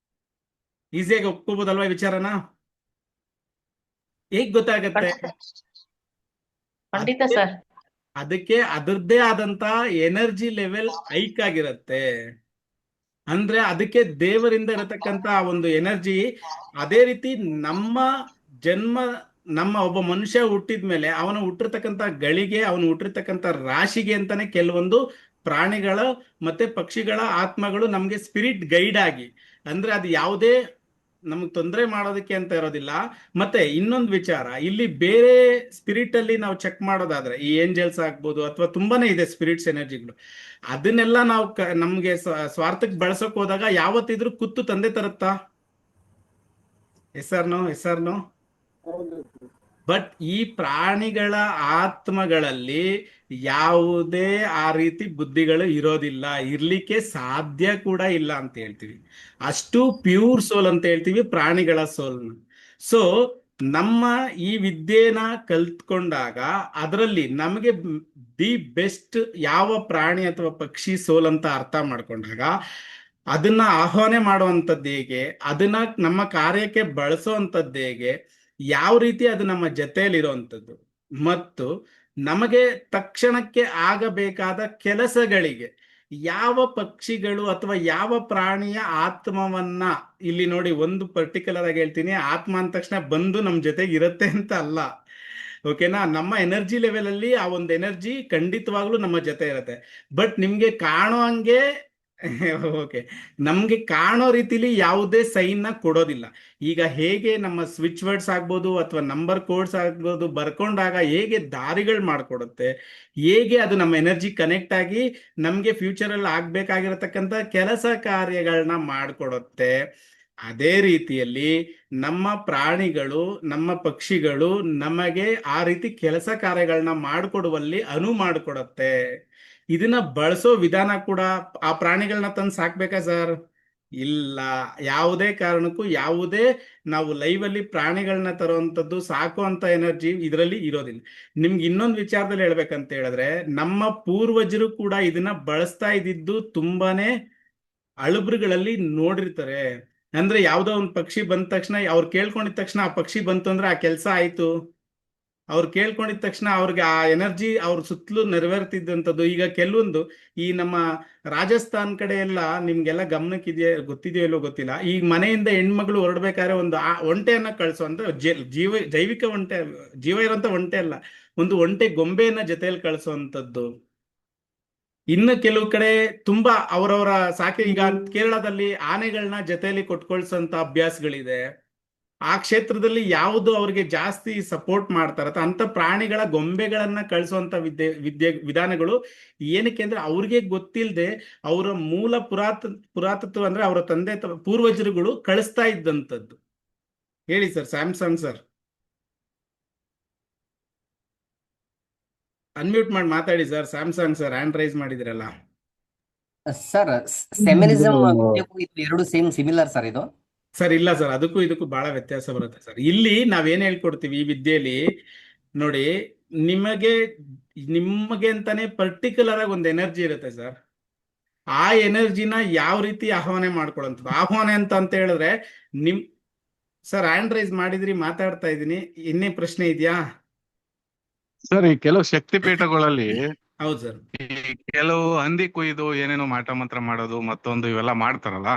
ಈಸಿಯಾಗಿ ಒಪ್ಕೋಬಹುದಲ್ವಾ ಈ ವಿಚಾರನ? ಹೇಗ್ ಗೊತ್ತಾಗತ್ತೆ? ಖಂಡಿತ ಸರ್. ಅದಕ್ಕೆ ಅದರದ್ದೇ ಆದಂತ ಎನರ್ಜಿ ಲೆವೆಲ್ ಹೈಕ್ ಆಗಿರತ್ತೆ. ಅಂದ್ರೆ ಅದಕ್ಕೆ ದೇವರಿಂದ ಇರತಕ್ಕಂತ ಒಂದು ಎನರ್ಜಿ. ಅದೇ ರೀತಿ ನಮ್ಮ ಜನ್ಮ, ನಮ್ಮ ಒಬ್ಬ ಮನುಷ್ಯ ಹುಟ್ಟಿದ್ಮೇಲೆ ಅವನು ಹುಟ್ಟಿರ್ತಕ್ಕಂಥ ಗಳಿಗೆ, ಅವನು ಹುಟ್ಟಿರ್ತಕ್ಕಂಥ ರಾಶಿಗೆ ಅಂತಾನೆ ಕೆಲವೊಂದು ಪ್ರಾಣಿಗಳ ಮತ್ತೆ ಪಕ್ಷಿಗಳ ಆತ್ಮಗಳು ನಮ್ಗೆ ಸ್ಪಿರಿಟ್ ಗೈಡ್ ಆಗಿ, ಅಂದ್ರೆ ಅದು ಯಾವುದೇ ನಮ್ಗೆ ತೊಂದರೆ ಮಾಡೋದಕ್ಕೆ ಅಂತ ಇರೋದಿಲ್ಲ. ಮತ್ತೆ ಇನ್ನೊಂದು ವಿಚಾರ, ಇಲ್ಲಿ ಬೇರೆ ಸ್ಪಿರಿಟ್ ಅಲ್ಲಿ ನಾವು ಚೆಕ್ ಮಾಡೋದಾದ್ರೆ ಈ ಏಂಜಲ್ಸ್ ಆಗ್ಬೋದು ಅಥವಾ ತುಂಬಾನೇ ಇದೆ ಸ್ಪಿರಿಟ್ಸ್ ಎನರ್ಜಿಗಳು, ಅದನ್ನೆಲ್ಲ ನಾವು ನಮ್ಗೆ ಸ್ವಾರ್ಥಕ್ಕೆ ಬಳಸಕ್ ಹೋದಾಗ ಯಾವತ್ತಿದ್ರೂ ಕುತ್ತು ತಂದೆ ತರುತ್ತಾ? ಎಸ್ಆರ್ನೋ? ಬಟ್ ಈ ಪ್ರಾಣಿಗಳ ಆತ್ಮಗಳಲ್ಲಿ ಯಾವುದೇ ಆ ರೀತಿ ಬುದ್ಧಿಗಳು ಇರೋದಿಲ್ಲ, ಇರ್ಲಿಕ್ಕೆ ಸಾಧ್ಯ ಕೂಡ ಇಲ್ಲ ಅಂತ ಹೇಳ್ತೀವಿ. ಅಷ್ಟು ಪ್ಯೂರ್ ಸೋಲ್ ಅಂತ ಹೇಳ್ತೀವಿ ಪ್ರಾಣಿಗಳ ಸೋಲ್ನ. ಸೊ ನಮ್ಮ ಈ ವಿದ್ಯೆನ ಕಲ್ತ್ಕೊಂಡಾಗ ಅದರಲ್ಲಿ ನಮಗೆ ದಿ ಬೆಸ್ಟ್ ಯಾವ ಪ್ರಾಣಿ ಅಥವಾ ಪಕ್ಷಿ ಸೋಲ್ ಅಂತ ಅರ್ಥ ಮಾಡ್ಕೊಂಡಾಗ ಅದನ್ನ ಆಹ್ವಾನ ಮಾಡುವಂಥದ್ದು ಹೇಗೆ, ಅದನ್ನ ನಮ್ಮ ಕಾರ್ಯಕ್ಕೆ ಬಳಸೋವಂಥದ್ದು ಹೇಗೆ, ಯಾವ ರೀತಿ ಅದು ನಮ್ಮ ಜೊತೆಯಲ್ಲಿರುವಂಥದ್ದು, ಮತ್ತು ನಮಗೆ ತಕ್ಷಣಕ್ಕೆ ಆಗಬೇಕಾದ ಕೆಲಸಗಳಿಗೆ ಯಾವ ಪಕ್ಷಿಗಳು ಅಥವಾ ಯಾವ ಪ್ರಾಣಿಯ ಆತ್ಮವನ್ನ, ಇಲ್ಲಿ ನೋಡಿ ಒಂದು ಪರ್ಟಿಕ್ಯುಲರ್ ಆಗಿ ಹೇಳ್ತೀನಿ, ಆತ್ಮ ಅಂದ ತಕ್ಷಣ ಬಂದು ನಮ್ಮ ಜೊತೆಗೆ ಇರುತ್ತೆ ಅಂತ ಅಲ್ಲ, ಓಕೆನಾ? ನಮ್ಮ ಎನರ್ಜಿ ಲೆವೆಲ್ ಅಲ್ಲಿ ಆ ಒಂದು ಎನರ್ಜಿ ಖಂಡಿತವಾಗ್ಲೂ ನಮ್ಮ ಜೊತೆ ಇರುತ್ತೆ. ಬಟ್ ನಿಮ್ಗೆ ಕಾಣೋ ಹಂಗೆ ಓಕೆ, ನಮ್ಗೆ ಕಾಣೋ ರೀತಿಲಿ ಯಾವುದೇ ಸೈನ್ ನ ಕೊಡೋದಿಲ್ಲ. ಈಗ ಹೇಗೆ ನಮ್ಮ ಸ್ವಿಚ್ ವರ್ಡ್ಸ್ ಆಗ್ಬೋದು ಅಥವಾ ನಂಬರ್ ಕೋಡ್ಸ್ ಆಗ್ಬೋದು ಬರ್ಕೊಂಡಾಗ ಹೇಗೆ ದಾರಿಗಳು ಮಾಡ್ಕೊಡುತ್ತೆ, ಹೇಗೆ ಅದು ನಮ್ಮ ಎನರ್ಜಿ ಕನೆಕ್ಟ್ ಆಗಿ ನಮ್ಗೆ ಫ್ಯೂಚರ್ ಅಲ್ಲಿ ಆಗ್ಬೇಕಾಗಿರತಕ್ಕಂತ ಕೆಲಸ ಕಾರ್ಯಗಳನ್ನ ಮಾಡ್ಕೊಡುತ್ತೆ, ಅದೇ ರೀತಿಯಲ್ಲಿ ನಮ್ಮ ಪ್ರಾಣಿಗಳು, ನಮ್ಮ ಪಕ್ಷಿಗಳು ನಮಗೆ ಆ ರೀತಿ ಕೆಲಸ ಕಾರ್ಯಗಳನ್ನ ಮಾಡಿಕೊಡುವಲ್ಲಿ ಅನುವು ಮಾಡಿಕೊಡುತ್ತೆ. ಇದನ್ನ ಬಳಸೋ ವಿಧಾನ ಕೂಡ ಆ ಪ್ರಾಣಿಗಳನ್ನ ತಂದು ಸಾಕ್ಬೇಕಾ ಸರ್? ಇಲ್ಲ, ಯಾವುದೇ ಕಾರಣಕ್ಕೂ ಯಾವುದೇ ನಾವು ಲೈವ್ ಅಲ್ಲಿ ಪ್ರಾಣಿಗಳನ್ನ ತರುವಂತದ್ದು ಸಾಕುವಂತ ಎನರ್ಜಿ ಇದರಲ್ಲಿ ಇರೋದಿಲ್ಲ. ನಿಮ್ಗೆ ಇನ್ನೊಂದು ವಿಚಾರದಲ್ಲಿ ಹೇಳ್ಬೇಕಂತ ಹೇಳಿದ್ರೆ, ನಮ್ಮ ಪೂರ್ವಜರು ಕೂಡ ಇದನ್ನ ಬಳಸ್ತಾ ಇದ್ದಿದ್ದು ತುಂಬಾನೇ ಅಳುಬ್ರುಗಳಲ್ಲಿ ನೋಡಿರ್ತಾರೆ. ಅಂದ್ರೆ ಯಾವ್ದೋ ಒಂದು ಪಕ್ಷಿ ಬಂದ ತಕ್ಷಣ ಅವ್ರು ಕೇಳ್ಕೊಂಡಿದ ತಕ್ಷಣ ಆ ಪಕ್ಷಿ ಬಂತು ಅಂದ್ರೆ ಆ ಕೆಲಸ ಆಯ್ತು. ಅವ್ರು ಕೇಳ್ಕೊಂಡಿದ ತಕ್ಷಣ ಅವ್ರಿಗೆ ಆ ಎನರ್ಜಿ ಅವ್ರ ಸುತ್ತಲೂ ನೆರವೇರ್ತಿದ್ದಂಥದ್ದು. ಈಗ ಕೆಲವೊಂದು ಈ ನಮ್ಮ ರಾಜಸ್ಥಾನ್ ಕಡೆ ಎಲ್ಲ ನಿಮ್ಗೆಲ್ಲ ಗಮನಕ್ಕಿದೆಯೋ ಗೊತ್ತಿದೆಯೋ ಇಲ್ಲೋ ಗೊತ್ತಿಲ್ಲ, ಈ ಮನೆಯಿಂದ ಹೆಣ್ಮಗಳು ಹೊರಡ್ಬೇಕಾದ್ರೆ ಒಂದು ಒಂಟೆಯನ್ನ ಕಳಿಸುವಂತ ಜೈವಿಕ ಒಂಟೆ, ಜೀವ ಇರೋಂಥ ಒಂಟೆ ಅಲ್ಲ, ಒಂದು ಒಂಟೆ ಗೊಂಬೆಯನ್ನ ಜೊತೆಯಲ್ಲಿ ಕಳಿಸುವಂಥದ್ದು. ಇನ್ನು ಕೆಲವು ಕಡೆ ತುಂಬಾ ಅವರವರ ಈಗ ಕೇರಳದಲ್ಲಿ ಆನೆಗಳನ್ನ ಜೊತೆಯಲ್ಲಿ ಕೊಟ್ಕೊಳ್ಸೋಂತ ಅಭ್ಯಾಸಗಳಿದೆ. ಆ ಕ್ಷೇತ್ರದಲ್ಲಿ ಯಾವುದು ಅವ್ರಿಗೆ ಜಾಸ್ತಿ ಸಪೋರ್ಟ್ ಮಾಡ್ತಾರತ್ತ ಅಂತ ಪ್ರಾಣಿಗಳ ಗೊಂಬೆಗಳನ್ನ ಕಳಿಸುವಂತ ವಿಧಾನಗಳು ಏನಕ್ಕೆ ಅಂದ್ರೆ ಅವ್ರಿಗೆ ಗೊತ್ತಿಲ್ಲದೆ ಅವರ ಮೂಲ ಪುರಾತತ್ವ ಅಂದ್ರೆ ಅವರ ತಂದೆ ಪೂರ್ವಜರುಗಳು ಕಳಿಸ್ತಾ ಇದ್ದಂಥದ್ದು. ಹೇಳಿ ಸರ್, ಸ್ಯಾಮ್ಸಂಗ್ ಸರ್, ಅನ್ಮ್ಯೂಟ್ ಮಾಡಿ ಮಾತಾಡಿ sir. Samsung sir hand raise ಮಾಡಿದಿರಲ್ಲ ಸರ್. ಸೆಮಿನಿಸಮ್ ವಿದ್ಯೆಗೂ ಇದು ಎರಡು ಸಿಮಿಲರ್ ಸರ್ ಇದು. ಸರ್. ಇಲ್ಲ ಸರ್, ಅದಕ್ಕೂ ಇದಕ್ಕೂ ಬಹಳ ವ್ಯತ್ಯಾಸ ಬರುತ್ತೆ ಸರ್. ಇಲ್ಲಿ ನಾವೇನ್ ಹೇಳ್ಕೊಡ್ತೀವಿ ಈ ವಿದ್ಯೆಯಲ್ಲಿ ನೋಡಿ, ನಿಮಗೆ ಅಂತಾನೆ ಪರ್ಟಿಕ್ಯುಲರ್ ಆಗಿ ಒಂದು ಎನರ್ಜಿ ಇರುತ್ತೆ ಸರ್. ಆ ಎನರ್ಜಿನ ಯಾವ ರೀತಿ ಆಹ್ವಾನ ಮಾಡ್ಕೊಳ್ಳೋಂಥದ್ದು. ಆಹ್ವಾನ ಅಂತ ಹೇಳಿದ್ರೆ ಸರ್ ಹ್ಯಾಂಡ್ ರೈಸ್ ಮಾಡಿದ್ರಿ, ಮಾತಾಡ್ತಾ ಇದ್ದೀನಿ, ಇನ್ನೇ ಪ್ರಶ್ನೆ ಇದೆಯಾ ಸರ್? ಈ ಕೆಲವು ಶಕ್ತಿ ಪೀಠಗಳಲ್ಲಿ ಹೌದು ಸರ್, ಈ ಕೆಲವು ಹಂದಿ ಕೊಯ್ದು ಏನೇನೋ ಮಾಟ ಮಂತ್ರ ಮಾಡೋದು ಮತ್ತೊಂದು ಇವೆಲ್ಲ ಮಾಡ್ತಾರಲ್ಲ,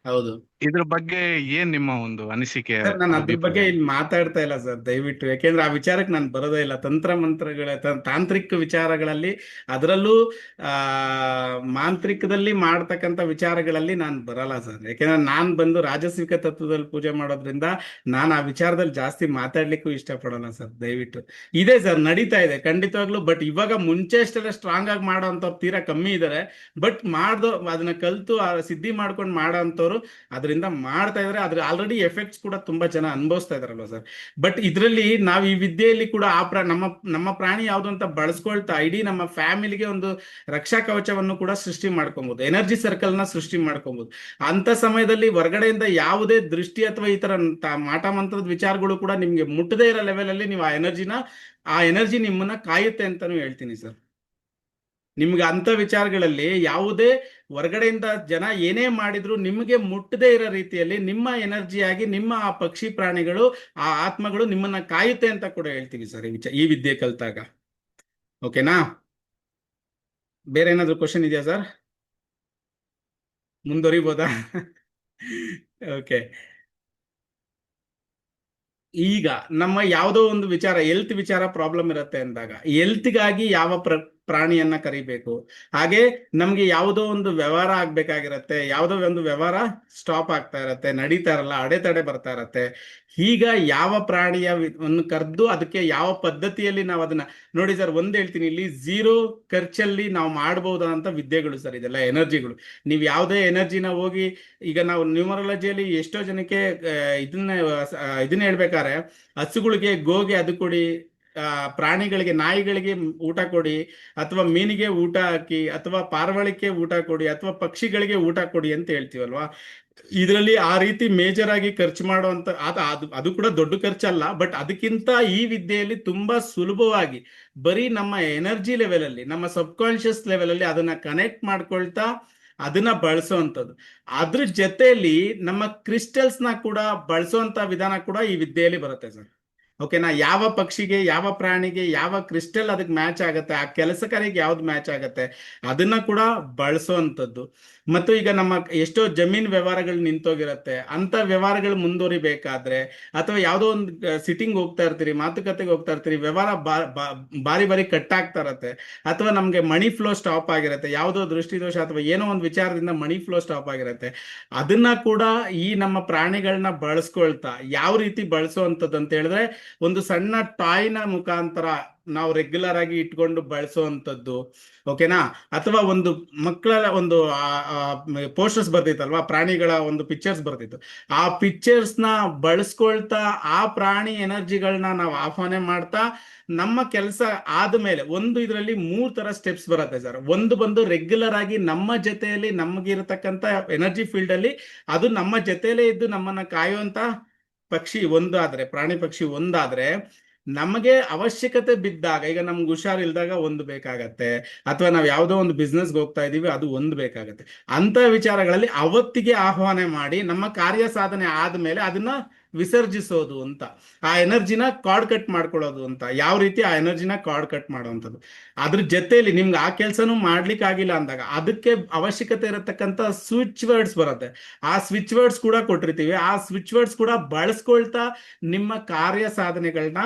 ಹೌದು ಇದ್ರ ಬಗ್ಗೆ ಏನ್ ನಿಮ್ಮ ಒಂದು ಅನಿಸಿಕೆ? ಸರ್. ನಾನು ಅದ್ರ ಬಗ್ಗೆ ಇಲ್ಲಿ ಮಾತಾಡ್ತಾ ಇಲ್ಲ ಸರ್, ದಯವಿಟ್ಟು. ಯಾಕೆಂದ್ರೆ ಆ ವಿಚಾರಕ್ಕೆ ನಾನು ಬರೋದೇ ಇಲ್ಲ. ತಂತ್ರ ಮಂತ್ರಗಳ ತಾಂತ್ರಿಕ ವಿಚಾರಗಳಲ್ಲಿ, ಅದರಲ್ಲೂ ಮಾಂತ್ರಿಕದಲ್ಲಿ ಮಾಡ್ತಕ್ಕಂಥ ವಿಚಾರಗಳಲ್ಲಿ ನಾನು ಬರಲ್ಲ ಸರ್. ಯಾಕೆಂದ್ರೆ ನಾನು ಬಂದು ರಾಜಸಿಕ ತತ್ವದಲ್ಲಿ ಪೂಜೆ ಮಾಡೋದ್ರಿಂದ ನಾನು ಆ ವಿಚಾರದಲ್ಲಿ ಜಾಸ್ತಿ ಮಾತಾಡ್ಲಿಕ್ಕೂ ಇಷ್ಟಪಡೋಣ ಸರ್. ದಯವಿಟ್ಟು ಇದೆ ಸರ್, ನಡೀತಾ ಇದೆ ಖಂಡಿತವಾಗ್ಲು. ಬಟ್ ಇವಾಗ ಮುಂಚೆ ಅಷ್ಟೆಲ್ಲ ಸ್ಟ್ರಾಂಗ್ ಆಗಿ ಮಾಡೋ ಅಂಥವ್ರು ತೀರಾ ಕಮ್ಮಿ ಇದ್ದಾರೆ. ಬಟ್ ಅದನ್ನ ಕಲ್ತು ಸಿದ್ಧಿ ಮಾಡ್ಕೊಂಡು ಮಾಡೋ ಅಂಥವ್ರು ಅದರಿಂದ ಮಾಡ್ತಾ ಇದಾರೆ. ಅದ್ರ ಆಲ್ರೆಡಿ ಎಫೆಕ್ಟ್ಸ್ ಕೂಡ ತುಂಬಾ ಜನ ಅನುಭವಿಸ್ತಾ ಇದಾರಲ್ವ ಸರ್. ಬಟ್ ಇದರಲ್ಲಿ ನಾವು ಈ ವಿದ್ಯೆಯಲ್ಲಿ ಕೂಡ ನಮ್ಮ ಪ್ರಾಣಿ ಯಾವ್ದು ಅಂತ ಬಳಸ್ಕೊಳ್ತಾ ಇಡೀ ನಮ್ಮ ಫ್ಯಾಮಿಲಿಗೆ ಒಂದು ರಕ್ಷಾ ಕವಚವನ್ನು ಕೂಡ ಸೃಷ್ಟಿ ಮಾಡ್ಕೊಬಹುದು, ಎನರ್ಜಿ ಸರ್ಕಲ್ ನ ಸೃಷ್ಟಿ ಮಾಡ್ಕೊಬಹುದು. ಅಂತ ಸಮಯದಲ್ಲಿ ಹೊರಗಡೆಯಿಂದ ಯಾವುದೇ ದೃಷ್ಟಿ ಅಥವಾ ಈ ತರ ಮಾಟ ಮಂತ್ರದ ವಿಚಾರಗಳು ಕೂಡ ನಿಮ್ಗೆ ಮುಟ್ಟದೇ ಇರೋ ಲೆವೆಲ್ ಅಲ್ಲಿ ನೀವು ಆ ಎನರ್ಜಿ ನಿಮ್ಮನ್ನ ಕಾಯುತ್ತೆ ಅಂತಾನು ಹೇಳ್ತೀನಿ ಸರ್. ನಿಮ್ಗೆ ಅಂತ ವಿಚಾರಗಳಲ್ಲಿ ಯಾವುದೇ ಹೊರಗಡೆಯಿಂದ ಜನ ಏನೇ ಮಾಡಿದ್ರು ನಿಮಗೆ ಮುಟ್ಟದೇ ಇರೋ ರೀತಿಯಲ್ಲಿ ನಿಮ್ಮ ಎನರ್ಜಿಯಾಗಿ ನಿಮ್ಮ ಆ ಪಕ್ಷಿ ಪ್ರಾಣಿಗಳು, ಆ ಆತ್ಮಗಳು ನಿಮ್ಮನ್ನ ಕಾಯುತ್ತೆ ಅಂತ ಕೂಡ ಹೇಳ್ತೀವಿ ಸರ್ ಈ ವಿದ್ಯೆ ಕಲ್ತಾಗ. ಓಕೆನಾ? ಬೇರೆ ಏನಾದ್ರು ಕ್ವಶನ್ ಇದೆಯಾ ಸರ್? ಮುಂದುವರಿಬೋದಾ? ಓಕೆ. ಈಗ ನಮ್ಮ ಯಾವುದೋ ಒಂದು ವಿಚಾರ, ಹೆಲ್ತ್ ವಿಚಾರ ಪ್ರಾಬ್ಲಮ್ ಇರುತ್ತೆ ಅಂದಾಗ ಹೆಲ್ತ್ಗಾಗಿ ಯಾವ ಪ್ರಾಣಿಯನ್ನ ಕರಿಬೇಕು, ಹಾಗೆ ನಮ್ಗೆ ಯಾವುದೋ ಒಂದು ವ್ಯವಹಾರ ಆಗ್ಬೇಕಾಗಿರತ್ತೆ, ಯಾವುದೋ ಒಂದು ವ್ಯವಹಾರ ಸ್ಟಾಪ್ ಆಗ್ತಾ ಇರತ್ತೆ, ನಡೀತಾ ಇರಲ್ಲ, ಅಡೆತಡೆ ಬರ್ತಾ ಇರತ್ತೆ. ಈಗ ಯಾವ ಪ್ರಾಣಿಯನ್ನು ಕರೆದು ಅದಕ್ಕೆ ಯಾವ ಪದ್ಧತಿಯಲ್ಲಿ ನಾವು ಅದನ್ನ ನೋಡಿ ಸರ್. ಒಂದ್ ಹೇಳ್ತೀನಿ, ಇಲ್ಲಿ ಝೀರೋ ಖರ್ಚಲ್ಲಿ ನಾವು ಮಾಡಬಹುದಾದಂತ ವಿದ್ಯೆಗಳು ಸರ್ ಇದೆಲ್ಲ ಎನರ್ಜಿಗಳು. ನೀವು ಯಾವುದೇ ಎನರ್ಜಿನ ಹೋಗಿ, ಈಗ ನಾವು ನ್ಯೂಮರಾಲಜಿಯಲ್ಲಿ ಎಷ್ಟೋ ಜನಕ್ಕೆ ಇದನ್ನ ಹೇಳ್ಬೇಕಾದ್ರೆ, ಹಸುಗಳಿಗೆ ಗೋಗೆ ಅದು ಕೊಡಿ, ಪ್ರಾಣಿಗಳಿಗೆ ನಾಯಿಗಳಿಗೆ ಊಟ ಕೊಡಿ, ಅಥವಾ ಮೀನಿಗೆ ಊಟ ಹಾಕಿ, ಅಥವಾ ಪಾರಿವಾಳಕ್ಕೆ ಊಟ ಕೊಡಿ, ಅಥವಾ ಪಕ್ಷಿಗಳಿಗೆ ಊಟ ಕೊಡಿ ಅಂತ ಹೇಳ್ತೀವಲ್ವಾ. ಇದರಲ್ಲಿ ಆ ರೀತಿ ಮೇಜರ್ ಆಗಿ ಖರ್ಚು ಮಾಡುವಂತ ಅದು ಕೂಡ ದೊಡ್ಡ ಖರ್ಚಲ್ಲ. ಬಟ್ ಅದಕ್ಕಿಂತ ಈ ವಿದ್ಯೆಯಲ್ಲಿ ತುಂಬಾ ಸುಲಭವಾಗಿ ಬರೀ ನಮ್ಮ ಎನರ್ಜಿ ಲೆವೆಲ್ ಅಲ್ಲಿ, ನಮ್ಮ ಸಬ್ ಕಾನ್ಶಿಯಸ್ ಲೆವೆಲ್ ಅಲ್ಲಿ ಅದನ್ನ ಕನೆಕ್ಟ್ ಮಾಡ್ಕೊಳ್ತಾ ಅದನ್ನ ಬಳಸುವಂಥದ್ದು. ಅದ್ರ ಜೊತೆಯಲ್ಲಿ ನಮ್ಮ ಕ್ರಿಸ್ಟಲ್ಸ್ ನ ಕೂಡ ಬಳಸುವಂತ ವಿಧಾನ ಕೂಡ ಈ ವಿದ್ಯೆಯಲ್ಲಿ ಬರುತ್ತೆ ಸರ್. ಓಕೆನಾ? ಯಾವ ಪಕ್ಷಿಗೆ, ಯಾವ ಪ್ರಾಣಿಗೆ ಯಾವ ಕ್ರಿಸ್ಟಲ್ ಅದಕ್ಕೆ ಮ್ಯಾಚ್ ಆಗತ್ತೆ, ಆ ಕೆಲಸಕಾರಿಗೆ ಯಾವ್ದು ಮ್ಯಾಚ್ ಆಗತ್ತೆ, ಅದನ್ನ ಕೂಡ ಬಳಸುವಂಥದ್ದು. ಮತ್ತು ಈಗ ನಮ್ಮ ಎಷ್ಟೋ ಜಮೀನ್ ವ್ಯವಹಾರಗಳು ನಿಂತೋಗಿರತ್ತೆ, ಅಂತ ವ್ಯವಹಾರಗಳು ಮುಂದುವರಿಬೇಕಾದ್ರೆ, ಅಥವಾ ಯಾವುದೋ ಒಂದು ಸಿಟ್ಟಿಂಗ್ ಹೋಗ್ತಾ ಇರ್ತೀರಿ, ಮಾತುಕತೆಗೆ ಹೋಗ್ತಾ ಇರ್ತೀರಿ, ವ್ಯವಹಾರ ಬಾರಿ ಕಟ್ ಆಗ್ತಾ ಇರತ್ತೆ, ಅಥವಾ ನಮ್ಗೆ ಮನಿ ಫ್ಲೋ ಸ್ಟಾಪ್ ಆಗಿರತ್ತೆ, ಯಾವುದೋ ದೃಷ್ಟಿದೋಷ ಅಥವಾ ಏನೋ ಒಂದು ವಿಚಾರದಿಂದ ಮನಿ ಫ್ಲೋ ಸ್ಟಾಪ್ ಆಗಿರತ್ತೆ, ಅದನ್ನ ಕೂಡ ಈ ನಮ್ಮ ಪ್ರಾಣಿಗಳನ್ನ ಬಳಸ್ಕೊಳ್ತಾ ಯಾವ ರೀತಿ ಬಳಸುವಂಥದ್ದು ಅಂತ ಹೇಳಿದ್ರೆ, ಒಂದು ಸಣ್ಣ ಟಾಯ್ನ ಮುಖಾಂತರ ನಾವು ರೆಗ್ಯುಲರ್ ಆಗಿ ಇಟ್ಕೊಂಡು ಬಳಸುವಂಥದ್ದು. ಓಕೆನಾ? ಅಥವಾ ಒಂದು ಮಕ್ಕಳ ಒಂದು ಪೋಸ್ಟರ್ಸ್ ಬರ್ತಿತ್ತಲ್ವಾ, ಪ್ರಾಣಿಗಳ ಒಂದು ಪಿಕ್ಚರ್ಸ್ ಬರ್ತಿತ್ತು, ಆ ಪಿಕ್ಚರ್ಸ್ ನ ಬಳಸ್ಕೊಳ್ತಾ ಆ ಪ್ರಾಣಿ ಎನರ್ಜಿಗಳನ್ನ ನಾವು ಆಹ್ವಾನ ಮಾಡ್ತಾ ನಮ್ಮ ಕೆಲಸ ಆದ್ಮೇಲೆ ಇದರಲ್ಲಿ 3 ತರ ಸ್ಟೆಪ್ಸ್ ಬರುತ್ತೆ ಸರ್. ಒಂದು ಬಂದು ರೆಗ್ಯುಲರ್ ಆಗಿ ನಮ್ಮ ಜೊತೆಯಲ್ಲಿ ನಮ್ಗೆ ಇರತಕ್ಕಂತ ಎನರ್ಜಿ ಫೀಲ್ಡ್ ಅಲ್ಲಿ ಅದು ನಮ್ಮ ಜೊತೆಯಲ್ಲೇ ಇದ್ದು ನಮ್ಮನ್ನ ಕಾಯುವಂತ ಪಕ್ಷಿ ಒಂದಾದ್ರೆ, ಪ್ರಾಣಿ ಪಕ್ಷಿ ಒಂದಾದ್ರೆ, ನಮಗೆ ಅವಶ್ಯಕತೆ ಬಿದ್ದಾಗ, ಈಗ ನಮ್ಗೆ ಹುಷಾರಿಲ್ದಾಗ ಒಂದು ಬೇಕಾಗತ್ತೆ, ಅಥವಾ ನಾವು ಯಾವುದೋ ಒಂದು ಬಿಸ್ನೆಸ್ಗೆ ಹೋಗ್ತಾ ಇದೀವಿ ಅದು ಒಂದು ಬೇಕಾಗತ್ತೆ. ಅಂತ ವಿಚಾರಗಳಲ್ಲಿ ಅವತ್ತಿಗೆ ಆಹ್ವಾನ ಮಾಡಿ ನಮ್ಮ ಕಾರ್ಯ ಸಾಧನೆ ಆದ್ಮೇಲೆ ಅದನ್ನ ವಿಸರ್ಜಿಸೋದು ಅಂತ, ಆ ಎನರ್ಜಿನ ಕಾರ್ಡ್ ಕಟ್ ಮಾಡ್ಕೊಳ್ಳೋದು ಅಂತ. ಯಾವ ರೀತಿ ಆ ಎನರ್ಜಿನ ಕಾರ್ಡ್ ಕಟ್ ಮಾಡುವಂಥದ್ದು. ಅದ್ರ ಜೊತೆಯಲ್ಲಿ ನಿಮ್ಗೆ ಆ ಕೆಲಸನೂ ಮಾಡ್ಲಿಕ್ಕೆ ಆಗಿಲ್ಲ ಅಂದಾಗ ಅದಕ್ಕೆ ಅವಶ್ಯಕತೆ ಇರತಕ್ಕಂಥ ಸ್ವಿಚ್ ವರ್ಡ್ಸ್ ಬರುತ್ತೆ. ಆ ಸ್ವಿಚ್ ವರ್ಡ್ಸ್ ಕೂಡ ಕೊಟ್ಟಿರ್ತೀವಿ. ಆ ಸ್ವಿಚ್ ವರ್ಡ್ಸ್ ಕೂಡ ಬಳಸ್ಕೊಳ್ತಾ ನಿಮ್ಮ ಕಾರ್ಯ ಸಾಧನೆಗಳನ್ನ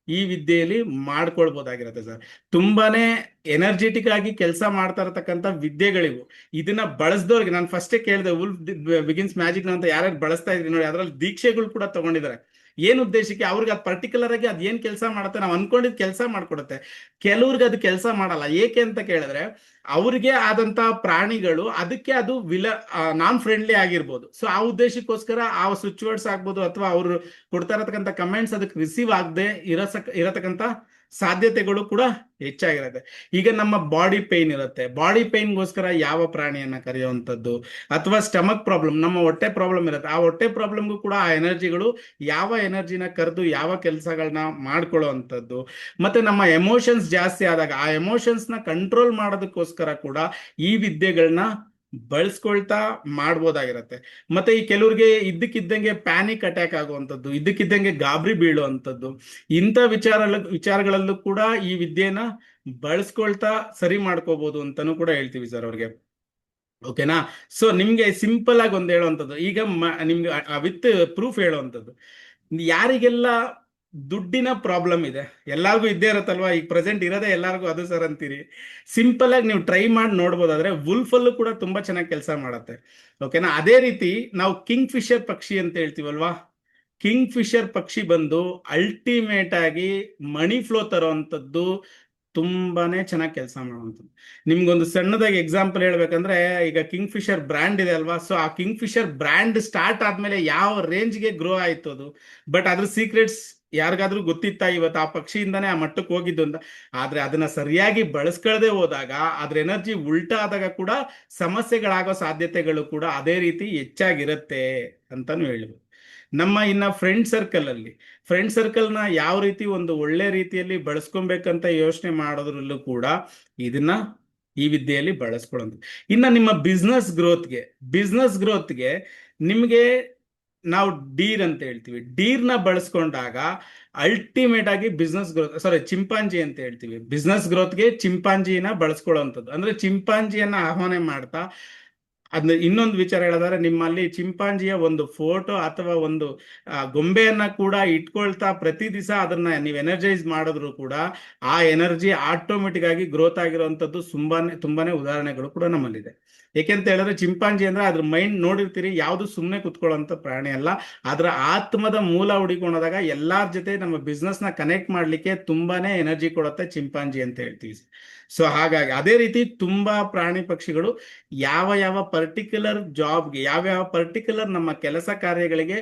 ಈ ವಿದ್ಯೆಯಲ್ಲಿ ಮಾಡ್ಕೊಳ್ಬೋದಾಗಿರುತ್ತೆ ಸರ್. ತುಂಬಾನೇ ಎನರ್ಜೆಟಿಕ್ ಆಗಿ ಕೆಲಸ ಮಾಡ್ತಾ ಇರತಕ್ಕಂಥ ವಿದ್ಯೆಗಳಿವು. ಇದನ್ನ ಬಳಸ್ದವ್ರಿಗೆ ನಾನು ಫಸ್ಟೇ ಕೇಳಿದೆ, ವುಲ್ಫ್ ಬಿಗಿನ್ಸ್ ಮ್ಯಾಜಿಕ್ ಅಂತ ಯಾರ್ಯಾರು ಬಳಸ್ತಾ ಇದ್ರಿ ನೋಡಿ, ಅದರಲ್ಲಿ ದೀಕ್ಷೆಗಳು ಕೂಡ ತಗೊಂಡಿದ್ದಾರೆ. ಏನ್ ಉದ್ದೇಶಕ್ಕೆ? ಅವ್ರಿಗೆ ಅದು ಪರ್ಟಿಕ್ಯುಲರ್ ಆಗಿ ಅದ್ ಏನ್ ಕೆಲಸ ಮಾಡುತ್ತೆ, ನಾವು ಅನ್ಕೊಂಡಿದ್ ಕೆಲಸ ಮಾಡ್ಕೊಡುತ್ತೆ. ಕೆಲವ್ರಿಗೆ ಅದು ಕೆಲಸ ಮಾಡಲ್ಲ. ಏಕೆ ಅಂತ ಕೇಳಿದ್ರೆ ಅವ್ರಿಗೆ ಆದಂತ ಪ್ರಾಣಿಗಳು ಅದಕ್ಕೆ ಅದು ನಾನ್ ಫ್ರೆಂಡ್ಲಿ ಆಗಿರ್ಬೋದು. ಸೊ ಆ ಉದ್ದೇಶಕ್ಕೋಸ್ಕರ ಆ ಸ್ವಿಚ್ ವರ್ಡ್ಸ್ ಆಗ್ಬೋದು ಅಥವಾ ಅವ್ರು ಕೊಡ್ತಾ ಇರತಕ್ಕಂಥ ಕಮೆಂಟ್ಸ್ ಅದಕ್ಕೆ ರಿಸೀವ್ ಆಗದೆ ಇರತಕ್ಕಂಥ ಸಾಧ್ಯತೆಗಳು ಕೂಡ ಹೆಚ್ಚಾಗಿರುತ್ತೆ. ಈಗ ನಮ್ಮ ಬಾಡಿ ಪೇನ್ ಇರುತ್ತೆ, ಬಾಡಿ ಪೇನ್ಗೋಸ್ಕರ ಯಾವ ಪ್ರಾಣಿಯನ್ನ ಕರೆಯುವಂಥದ್ದು, ಅಥವಾ ಸ್ಟಮಕ್ ಪ್ರಾಬ್ಲಮ್, ನಮ್ಮ ಹೊಟ್ಟೆ ಪ್ರಾಬ್ಲಮ್ ಇರುತ್ತೆ, ಆ ಹೊಟ್ಟೆ ಪ್ರಾಬ್ಲಮ್ಗೂ ಕೂಡ ಆ ಎನರ್ಜಿಗಳು ಯಾವ ಎನರ್ಜಿನ ಕರೆದು ಯಾವ ಕೆಲಸಗಳನ್ನ ಮಾಡ್ಕೊಳ್ಳುವಂಥದ್ದು. ಮತ್ತೆ ನಮ್ಮ ಎಮೋಷನ್ಸ್ ಜಾಸ್ತಿ ಆದಾಗ ಆ ಎಮೋಷನ್ಸ್ ನ ಕಂಟ್ರೋಲ್ ಮಾಡೋದಕ್ಕೋಸ್ಕರ ಕೂಡ ಈ ವಿದ್ಯೆಗಳನ್ನ ಬಳಸ್ಕೊಳ್ತಾ ಮಾಡ್ಬೋದಾಗಿರತ್ತೆ. ಮತ್ತೆ ಈ ಕೆಲವ್ರಿಗೆ ಇದ್ದಕ್ಕಿದ್ದಂಗೆ ಪ್ಯಾನಿಕ್ ಅಟ್ಯಾಕ್ ಆಗುವಂಥದ್ದು, ಇದ್ದಕ್ಕಿದ್ದಂಗೆ ಗಾಬರಿ ಬೀಳುವಂಥದ್ದು, ಇಂಥ ವಿಚಾರಗಳಲ್ಲೂ ಕೂಡ ಈ ವಿದ್ಯೆನ ಬಳಸ್ಕೊಳ್ತಾ ಸರಿ ಮಾಡ್ಕೋಬಹುದು ಅಂತಾನು ಕೂಡ ಹೇಳ್ತೀವಿ ಸರ್ ಅವ್ರಿಗೆ. ಓಕೆನಾ? ಸೊ ನಿಮ್ಗೆ ಸಿಂಪಲ್ ಆಗಿ ಒಂದು ಹೇಳುವಂಥದ್ದು, ಈಗ ನಿಮ್ಗೆ ವಿತ್ ಪ್ರೂಫ್ ಹೇಳುವಂಥದ್ದು, ಯಾರಿಗೆಲ್ಲ ದುಡ್ಡಿನ ಪ್ರಾಬ್ಲಮ್ ಇದೆ, ಎಲ್ಲಾರ್ಗು ಇದ್ದೇ ಇರತ್ತಲ್ವಾ, ಈಗ ಪ್ರೆಸೆಂಟ್ ಇರೋದೇ ಎಲ್ಲಾರ್ಗು ಅದು ಸರ್ ಅಂತೀರಿ. ಸಿಂಪಲ್ ಆಗಿ ನೀವು ಟ್ರೈ ಮಾಡಿ ನೋಡ್ಬೋದಾದ್ರೆ ವುಲ್ಫ್ ಅಲ್ಲೂ ಕೂಡ ತುಂಬಾ ಚೆನ್ನಾಗಿ ಕೆಲಸ ಮಾಡತ್ತೆ. ಓಕೆನಾ? ಅದೇ ರೀತಿ ನಾವು ಕಿಂಗ್ ಫಿಶರ್ ಪಕ್ಷಿ ಅಂತ ಹೇಳ್ತೀವಲ್ವಾ, ಕಿಂಗ್ ಫಿಶರ್ ಪಕ್ಷಿ ಬಂದು ಅಲ್ಟಿಮೇಟ್ ಆಗಿ ಮನಿ ಫ್ಲೋ ತರುವಂತದ್ದು, ತುಂಬಾನೇ ಚೆನ್ನಾಗಿ ಕೆಲಸ ಮಾಡುವಂಥದ್ದು. ನಿಮ್ಗೊಂದು ಸಣ್ಣದಾಗಿ ಎಕ್ಸಾಂಪಲ್ ಹೇಳ್ಬೇಕಂದ್ರೆ, ಈಗ ಕಿಂಗ್ ಫಿಶರ್ ಬ್ರ್ಯಾಂಡ್ ಇದೆ ಅಲ್ವಾ, ಸೊ ಆ ಕಿಂಗ್ ಫಿಶರ್ ಬ್ರ್ಯಾಂಡ್ ಸ್ಟಾರ್ಟ್ ಆದ್ಮೇಲೆ ಯಾವ ರೇಂಜ್ಗೆ ಗ್ರೋ ಆಯ್ತು ಅದು, ಬಟ್ ಅದ್ರ ಸೀಕ್ರೆಟ್ಸ್ ಯಾರಿಗಾದ್ರೂ ಗೊತ್ತಿತ್ತಾ ಇವತ್ತು ಆ ಪಕ್ಷಿಯಿಂದಾನೇ ಆ ಮಟ್ಟಕ್ಕೆ ಹೋಗಿದ್ದು ಅಂತ? ಆದ್ರೆ ಅದನ್ನ ಸರಿಯಾಗಿ ಬಳಸ್ಕೊಳ್ಳದೆ ಹೋದಾಗ ಅದ್ರ ಎನರ್ಜಿ ಉಲ್ಟಾ ಆದಾಗ ಕೂಡ ಸಮಸ್ಯೆಗಳಾಗೋ ಸಾಧ್ಯತೆಗಳು ಕೂಡ ಅದೇ ರೀತಿ ಹೆಚ್ಚಾಗಿರುತ್ತೆ ಅಂತಾನು ಹೇಳ್ಬೋದು. ನಮ್ಮ ಇನ್ನ ಫ್ರೆಂಡ್ ಸರ್ಕಲ್ನ ಯಾವ ರೀತಿ ಒಂದು ಒಳ್ಳೆ ರೀತಿಯಲ್ಲಿ ಬಳಸ್ಕೊಬೇಕಂತ ಯೋಚನೆ ಮಾಡೋದ್ರಲ್ಲೂ ಕೂಡ ಇದನ್ನ ಈ ವಿದ್ಯೆಯಲ್ಲಿ ಬಳಸ್ಕೊಳ್ಳೋದು. ಇನ್ನ ನಿಮ್ಮ ಬಿಸ್ನೆಸ್ ಗ್ರೋತ್ಗೆ ನಿಮ್ಗೆ ನಾವು ಡೀರ್ ಅಂತ ಹೇಳ್ತೀವಿ, ಡೀರ್ನ ಬಳಸ್ಕೊಂಡಾಗ ಅಲ್ಟಿಮೇಟ್ ಆಗಿ ಚಿಂಪಾಂಜಿ ಅಂತ ಹೇಳ್ತೀವಿ. ಬಿಸ್ನೆಸ್ ಗ್ರೋತ್ಗೆ ಚಿಂಪಾಂಜಿನ ಬಳಸ್ಕೊಳ್ಳುವಂಥದ್ದು, ಅಂದ್ರೆ ಚಿಂಪಾಂಜಿಯನ್ನ ಆಹ್ವಾನ ಮಾಡ್ತಾ. ಅದನ್ನ ಇನ್ನೊಂದು ವಿಚಾರ ಹೇಳೋದಾದ್ರೆ, ನಿಮ್ಮಲ್ಲಿ ಚಿಂಪಾಂಜಿಯ ಒಂದು ಫೋಟೋ ಅಥವಾ ಒಂದು ಗೊಂಬೆಯನ್ನ ಕೂಡ ಇಟ್ಕೊಳ್ತಾ ಪ್ರತಿ ದಿವಸ ಅದನ್ನ ನೀವು ಎನರ್ಜೈಸ್ ಮಾಡಿದ್ರು ಕೂಡ ಆ ಎನರ್ಜಿ ಆಟೋಮೆಟಿಕ್ ಆಗಿ ಗ್ರೋತ್ ಆಗಿರುವಂತದ್ದು ತುಂಬಾನೇ ಉದಾಹರಣೆಗಳು ಕೂಡ ನಮ್ಮಲ್ಲಿದೆ. ಏಕೆಂತ ಹೇಳಿದ್ರೆ ಚಿಂಪಾಂಜಿ ಅಂದ್ರೆ ಅದ್ರ ಮೈಂಡ್ ನೋಡಿರ್ತೀರಿ, ಯಾವ್ದು ಸುಮ್ಮನೆ ಕುತ್ಕೊಳ್ಳೋಂಥ ಪ್ರಾಣಿ ಅಲ್ಲ, ಅದರ ಆತ್ಮದ ಮೂಲ ಹುಡಿಕೊಂಡಾಗ ಎಲ್ಲಾರ ಜೊತೆ ನಮ್ಮ ಬಿಸ್ನೆಸ್ ನ ಕನೆಕ್ಟ್ ಮಾಡ್ಲಿಕ್ಕೆ ತುಂಬಾನೇ ಎನರ್ಜಿ ಕೊಡುತ್ತೆ ಚಿಂಪಾಂಜಿ ಅಂತ ಹೇಳ್ತೀವಿ. ಸೊ ಹಾಗಾಗಿ ಅದೇ ರೀತಿ ತುಂಬಾ ಪ್ರಾಣಿ ಪಕ್ಷಿಗಳು ಯಾವ ಪರ್ಟಿಕ್ಯುಲರ್ ಜಾಬ್ಗೆ, ಯಾವ ಪರ್ಟಿಕ್ಯುಲರ್ ನಮ್ಮ ಕೆಲಸ ಕಾರ್ಯಗಳಿಗೆ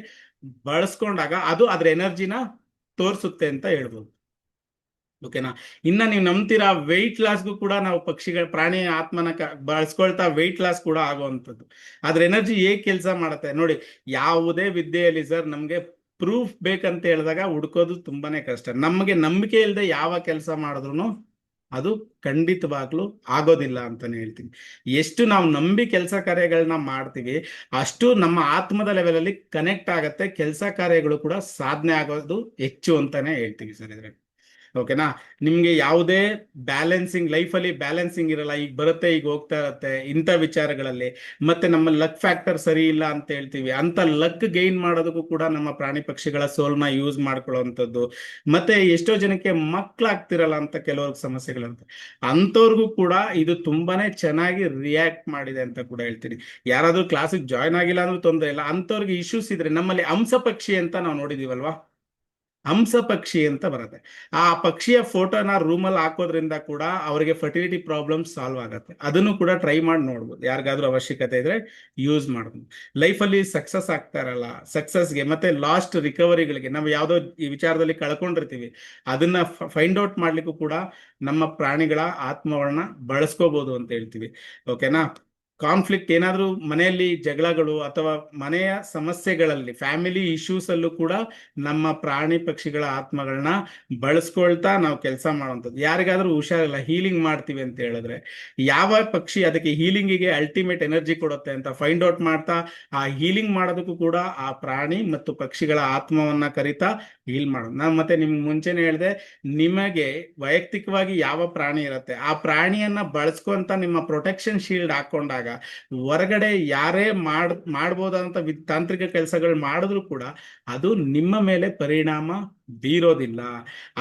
ಬಳಸ್ಕೊಂಡಾಗ ಅದು ಅದ್ರ ಎನರ್ಜಿನ ತೋರಿಸುತ್ತೆ ಅಂತ ಹೇಳ್ಬೋದು. ಓಕೆನಾ? ಇನ್ನ ನೀವು ನಂಬ್ತೀರಾ, ವೆಯ್ಟ್ ಲಾಸ್ಗೂ ಕೂಡ ನಾವು ಪ್ರಾಣಿ ಆತ್ಮನ ಬಳಸ್ಕೊಳ್ತಾ ವೆಯ್ಟ್ ಲಾಸ್ ಕೂಡ ಆಗುವಂಥದ್ದು. ಅದ್ರ ಎನರ್ಜಿ ಹೇಗೆ ಕೆಲಸ ಮಾಡುತ್ತೆ ನೋಡಿ. ಯಾವುದೇ ವಿದ್ಯೆಯಲ್ಲಿ ಸರ್ ನಮ್ಗೆ ಪ್ರೂಫ್ ಬೇಕಂತ ಹೇಳಿದಾಗ ಹುಡ್ಕೋದು ತುಂಬಾನೇ ಕಷ್ಟ. ನಮಗೆ ನಂಬಿಕೆ ಇಲ್ಲದೆ ಯಾವ ಕೆಲಸ ಮಾಡಿದ್ರು ಅದು ಖಂಡಿತವಾಗ್ಲೂ ಆಗೋದಿಲ್ಲ ಅಂತಾನೆ ಹೇಳ್ತೀನಿ. ಎಷ್ಟು ನಾವು ನಂಬಿ ಕೆಲಸ ಕಾರ್ಯಗಳನ್ನ ಮಾಡ್ತೀವಿ ಅಷ್ಟು ನಮ್ಮ ಆತ್ಮದ ಲೆವೆಲ್ ಅಲ್ಲಿ ಕನೆಕ್ಟ್ ಆಗತ್ತೆ, ಕೆಲಸ ಕಾರ್ಯಗಳು ಕೂಡ ಸಾಧನೆ ಆಗೋದು ಹೆಚ್ಚು ಅಂತಾನೆ ಹೇಳ್ತೀವಿ ಸರ್ ಇದ್ರೆ. ಓಕೆನಾ? ನಿಮ್ಗೆ ಯಾವುದೇ ಲೈಫಲ್ಲಿ ಬ್ಯಾಲೆನ್ಸಿಂಗ್ ಇರಲ್ಲ, ಈಗ ಬರುತ್ತೆ ಈಗ ಹೋಗ್ತಾ ಇರತ್ತೆ ಇಂಥ ವಿಚಾರಗಳಲ್ಲಿ. ಮತ್ತೆ ನಮ್ಮ ಲಕ್ ಫ್ಯಾಕ್ಟರ್ ಸರಿ ಇಲ್ಲ ಅಂತ ಹೇಳ್ತೀವಿ, ಅಂತ ಲಕ್ ಗೈನ್ ಮಾಡೋದಕ್ಕೂ ಕೂಡ ನಮ್ಮ ಪ್ರಾಣಿ ಪಕ್ಷಿಗಳ ಸೋಲ್ನ ಯೂಸ್ ಮಾಡ್ಕೊಳ್ಳುವಂಥದ್ದು. ಮತ್ತೆ ಎಷ್ಟೋ ಜನಕ್ಕೆ ಮಕ್ಳಾಗ್ತಿರಲ್ಲ ಅಂತ ಕೆಲವ್ರಿಗೆ ಸಮಸ್ಯೆಗಳಂತ, ಅಂಥವ್ರಿಗೂ ಕೂಡ ಇದು ತುಂಬಾನೇ ಚೆನ್ನಾಗಿ ರಿಯಾಕ್ಟ್ ಮಾಡಿದೆ ಅಂತ ಕೂಡ ಹೇಳ್ತೀನಿ. ಯಾರಾದ್ರೂ ಕ್ಲಾಸಿಗೆ ಜಾಯ್ನ್ ಆಗಿಲ್ಲ ಅಂದ್ರೂ ತೊಂದರೆ ಇಲ್ಲ, ಅಂಥವ್ರಿಗೆ ಇಶ್ಯೂಸ್ ಇದ್ರೆ ನಮ್ಮಲ್ಲಿ ಹಂಸ ಪಕ್ಷಿ ಅಂತ ನಾವು ನೋಡಿದೀವಲ್ವಾ, ಹಂಸ ಪಕ್ಷಿ ಅಂತ ಬರುತ್ತೆ. ಆ ಪಕ್ಷಿಯ ಫೋಟೋನ ರೂಮಲ್ಲಿ ಹಾಕೋದ್ರಿಂದ ಕೂಡ ಅವರಿಗೆ ಫರ್ಟಿಲಿಟಿ ಪ್ರಾಬ್ಲಮ್ ಸಾಲ್ವ್ ಆಗುತ್ತೆ. ಅದನ್ನು ಕೂಡ ಟ್ರೈ ಮಾಡಿ ನೋಡ್ಬೋದು, ಯಾರಿಗಾದ್ರೂ ಅವಶ್ಯಕತೆ ಇದ್ರೆ ಯೂಸ್ ಮಾಡ್ಬೋದು. ಲೈಫಲ್ಲಿ ಸಕ್ಸಸ್ ಆಗ್ತಾ ಇರಲ್ಲ, ಸಕ್ಸಸ್ಗೆ ಮತ್ತೆ ಲಾಸ್ಟ್ ರಿಕವರಿಗಳಿಗೆ ನಾವು ಯಾವುದೋ ಈ ವಿಚಾರದಲ್ಲಿ ಕಳ್ಕೊಂಡಿರ್ತೀವಿ, ಅದನ್ನ ಫೈಂಡ್ ಔಟ್ ಮಾಡ್ಲಿಕ್ಕೂ ಕೂಡ ನಮ್ಮ ಪ್ರಾಣಿಗಳ ಆತ್ಮವನ್ನ ಬಳಸ್ಕೋಬಹುದು ಅಂತ ಹೇಳ್ತೀವಿ. ಓಕೆನಾ? ಕಾನ್ಫ್ಲಿಕ್ಟ್ ಏನಾದ್ರೂ ಮನೆಯಲ್ಲಿ ಜಗಳಗಳು ಅಥವಾ ಮನೆಯ ಸಮಸ್ಯೆಗಳಲ್ಲಿ ಫ್ಯಾಮಿಲಿ ಇಶ್ಯೂಸ್ ಅಲ್ಲೂ ಕೂಡ ನಮ್ಮ ಪ್ರಾಣಿ ಪಕ್ಷಿಗಳ ಆತ್ಮಗಳನ್ನ ಬಳಸ್ಕೊಳ್ತಾ ನಾವು ಕೆಲಸ ಮಾಡುವಂಥದ್ದು. ಯಾರಿಗಾದ್ರೂ ಹುಷಾರಿಲ್ಲ, ಹೀಲಿಂಗ್ ಮಾಡ್ತೀವಿ ಅಂತ ಹೇಳಿದ್ರೆ ಯಾವ ಪಕ್ಷಿ ಅದಕ್ಕೆ ಹೀಲಿಂಗಿಗೆ ಅಲ್ಟಿಮೇಟ್ ಎನರ್ಜಿ ಕೊಡುತ್ತೆ ಅಂತ ಫೈಂಡ್ ಔಟ್ ಮಾಡ್ತಾ ಆ ಹೀಲಿಂಗ್ ಮಾಡೋದಕ್ಕೂ ಕೂಡ ಆ ಪ್ರಾಣಿ ಮತ್ತು ಪಕ್ಷಿಗಳ ಆತ್ಮವನ್ನ ಕರಿತಾ ಹೀಲ್ ಮಾಡೋದು. ನಾನು ಮತ್ತೆ ನಿಮ್ಗೆ ಮುಂಚೆನೆ ಹೇಳಿದೆ, ನಿಮಗೆ ವೈಯಕ್ತಿಕವಾಗಿ ಯಾವ ಪ್ರಾಣಿ ಇರುತ್ತೆ ಆ ಪ್ರಾಣಿಯನ್ನ ಬಳಸ್ಕೊಂತ ನಿಮ್ಮ ಪ್ರೊಟೆಕ್ಷನ್ ಶೀಲ್ಡ್ ಹಾಕೊಂಡಾಗ ಹೊರಗಡೆ ಯಾರೇ ಮಾಡ್ಬೋದಂತ ತಾಂತ್ರಿಕ ಕೆಲಸಗಳು ಮಾಡಿದ್ರು ಕೂಡ ಅದು ನಿಮ್ಮ ಮೇಲೆ ಪರಿಣಾಮ ಬೀರೋದಿಲ್ಲ.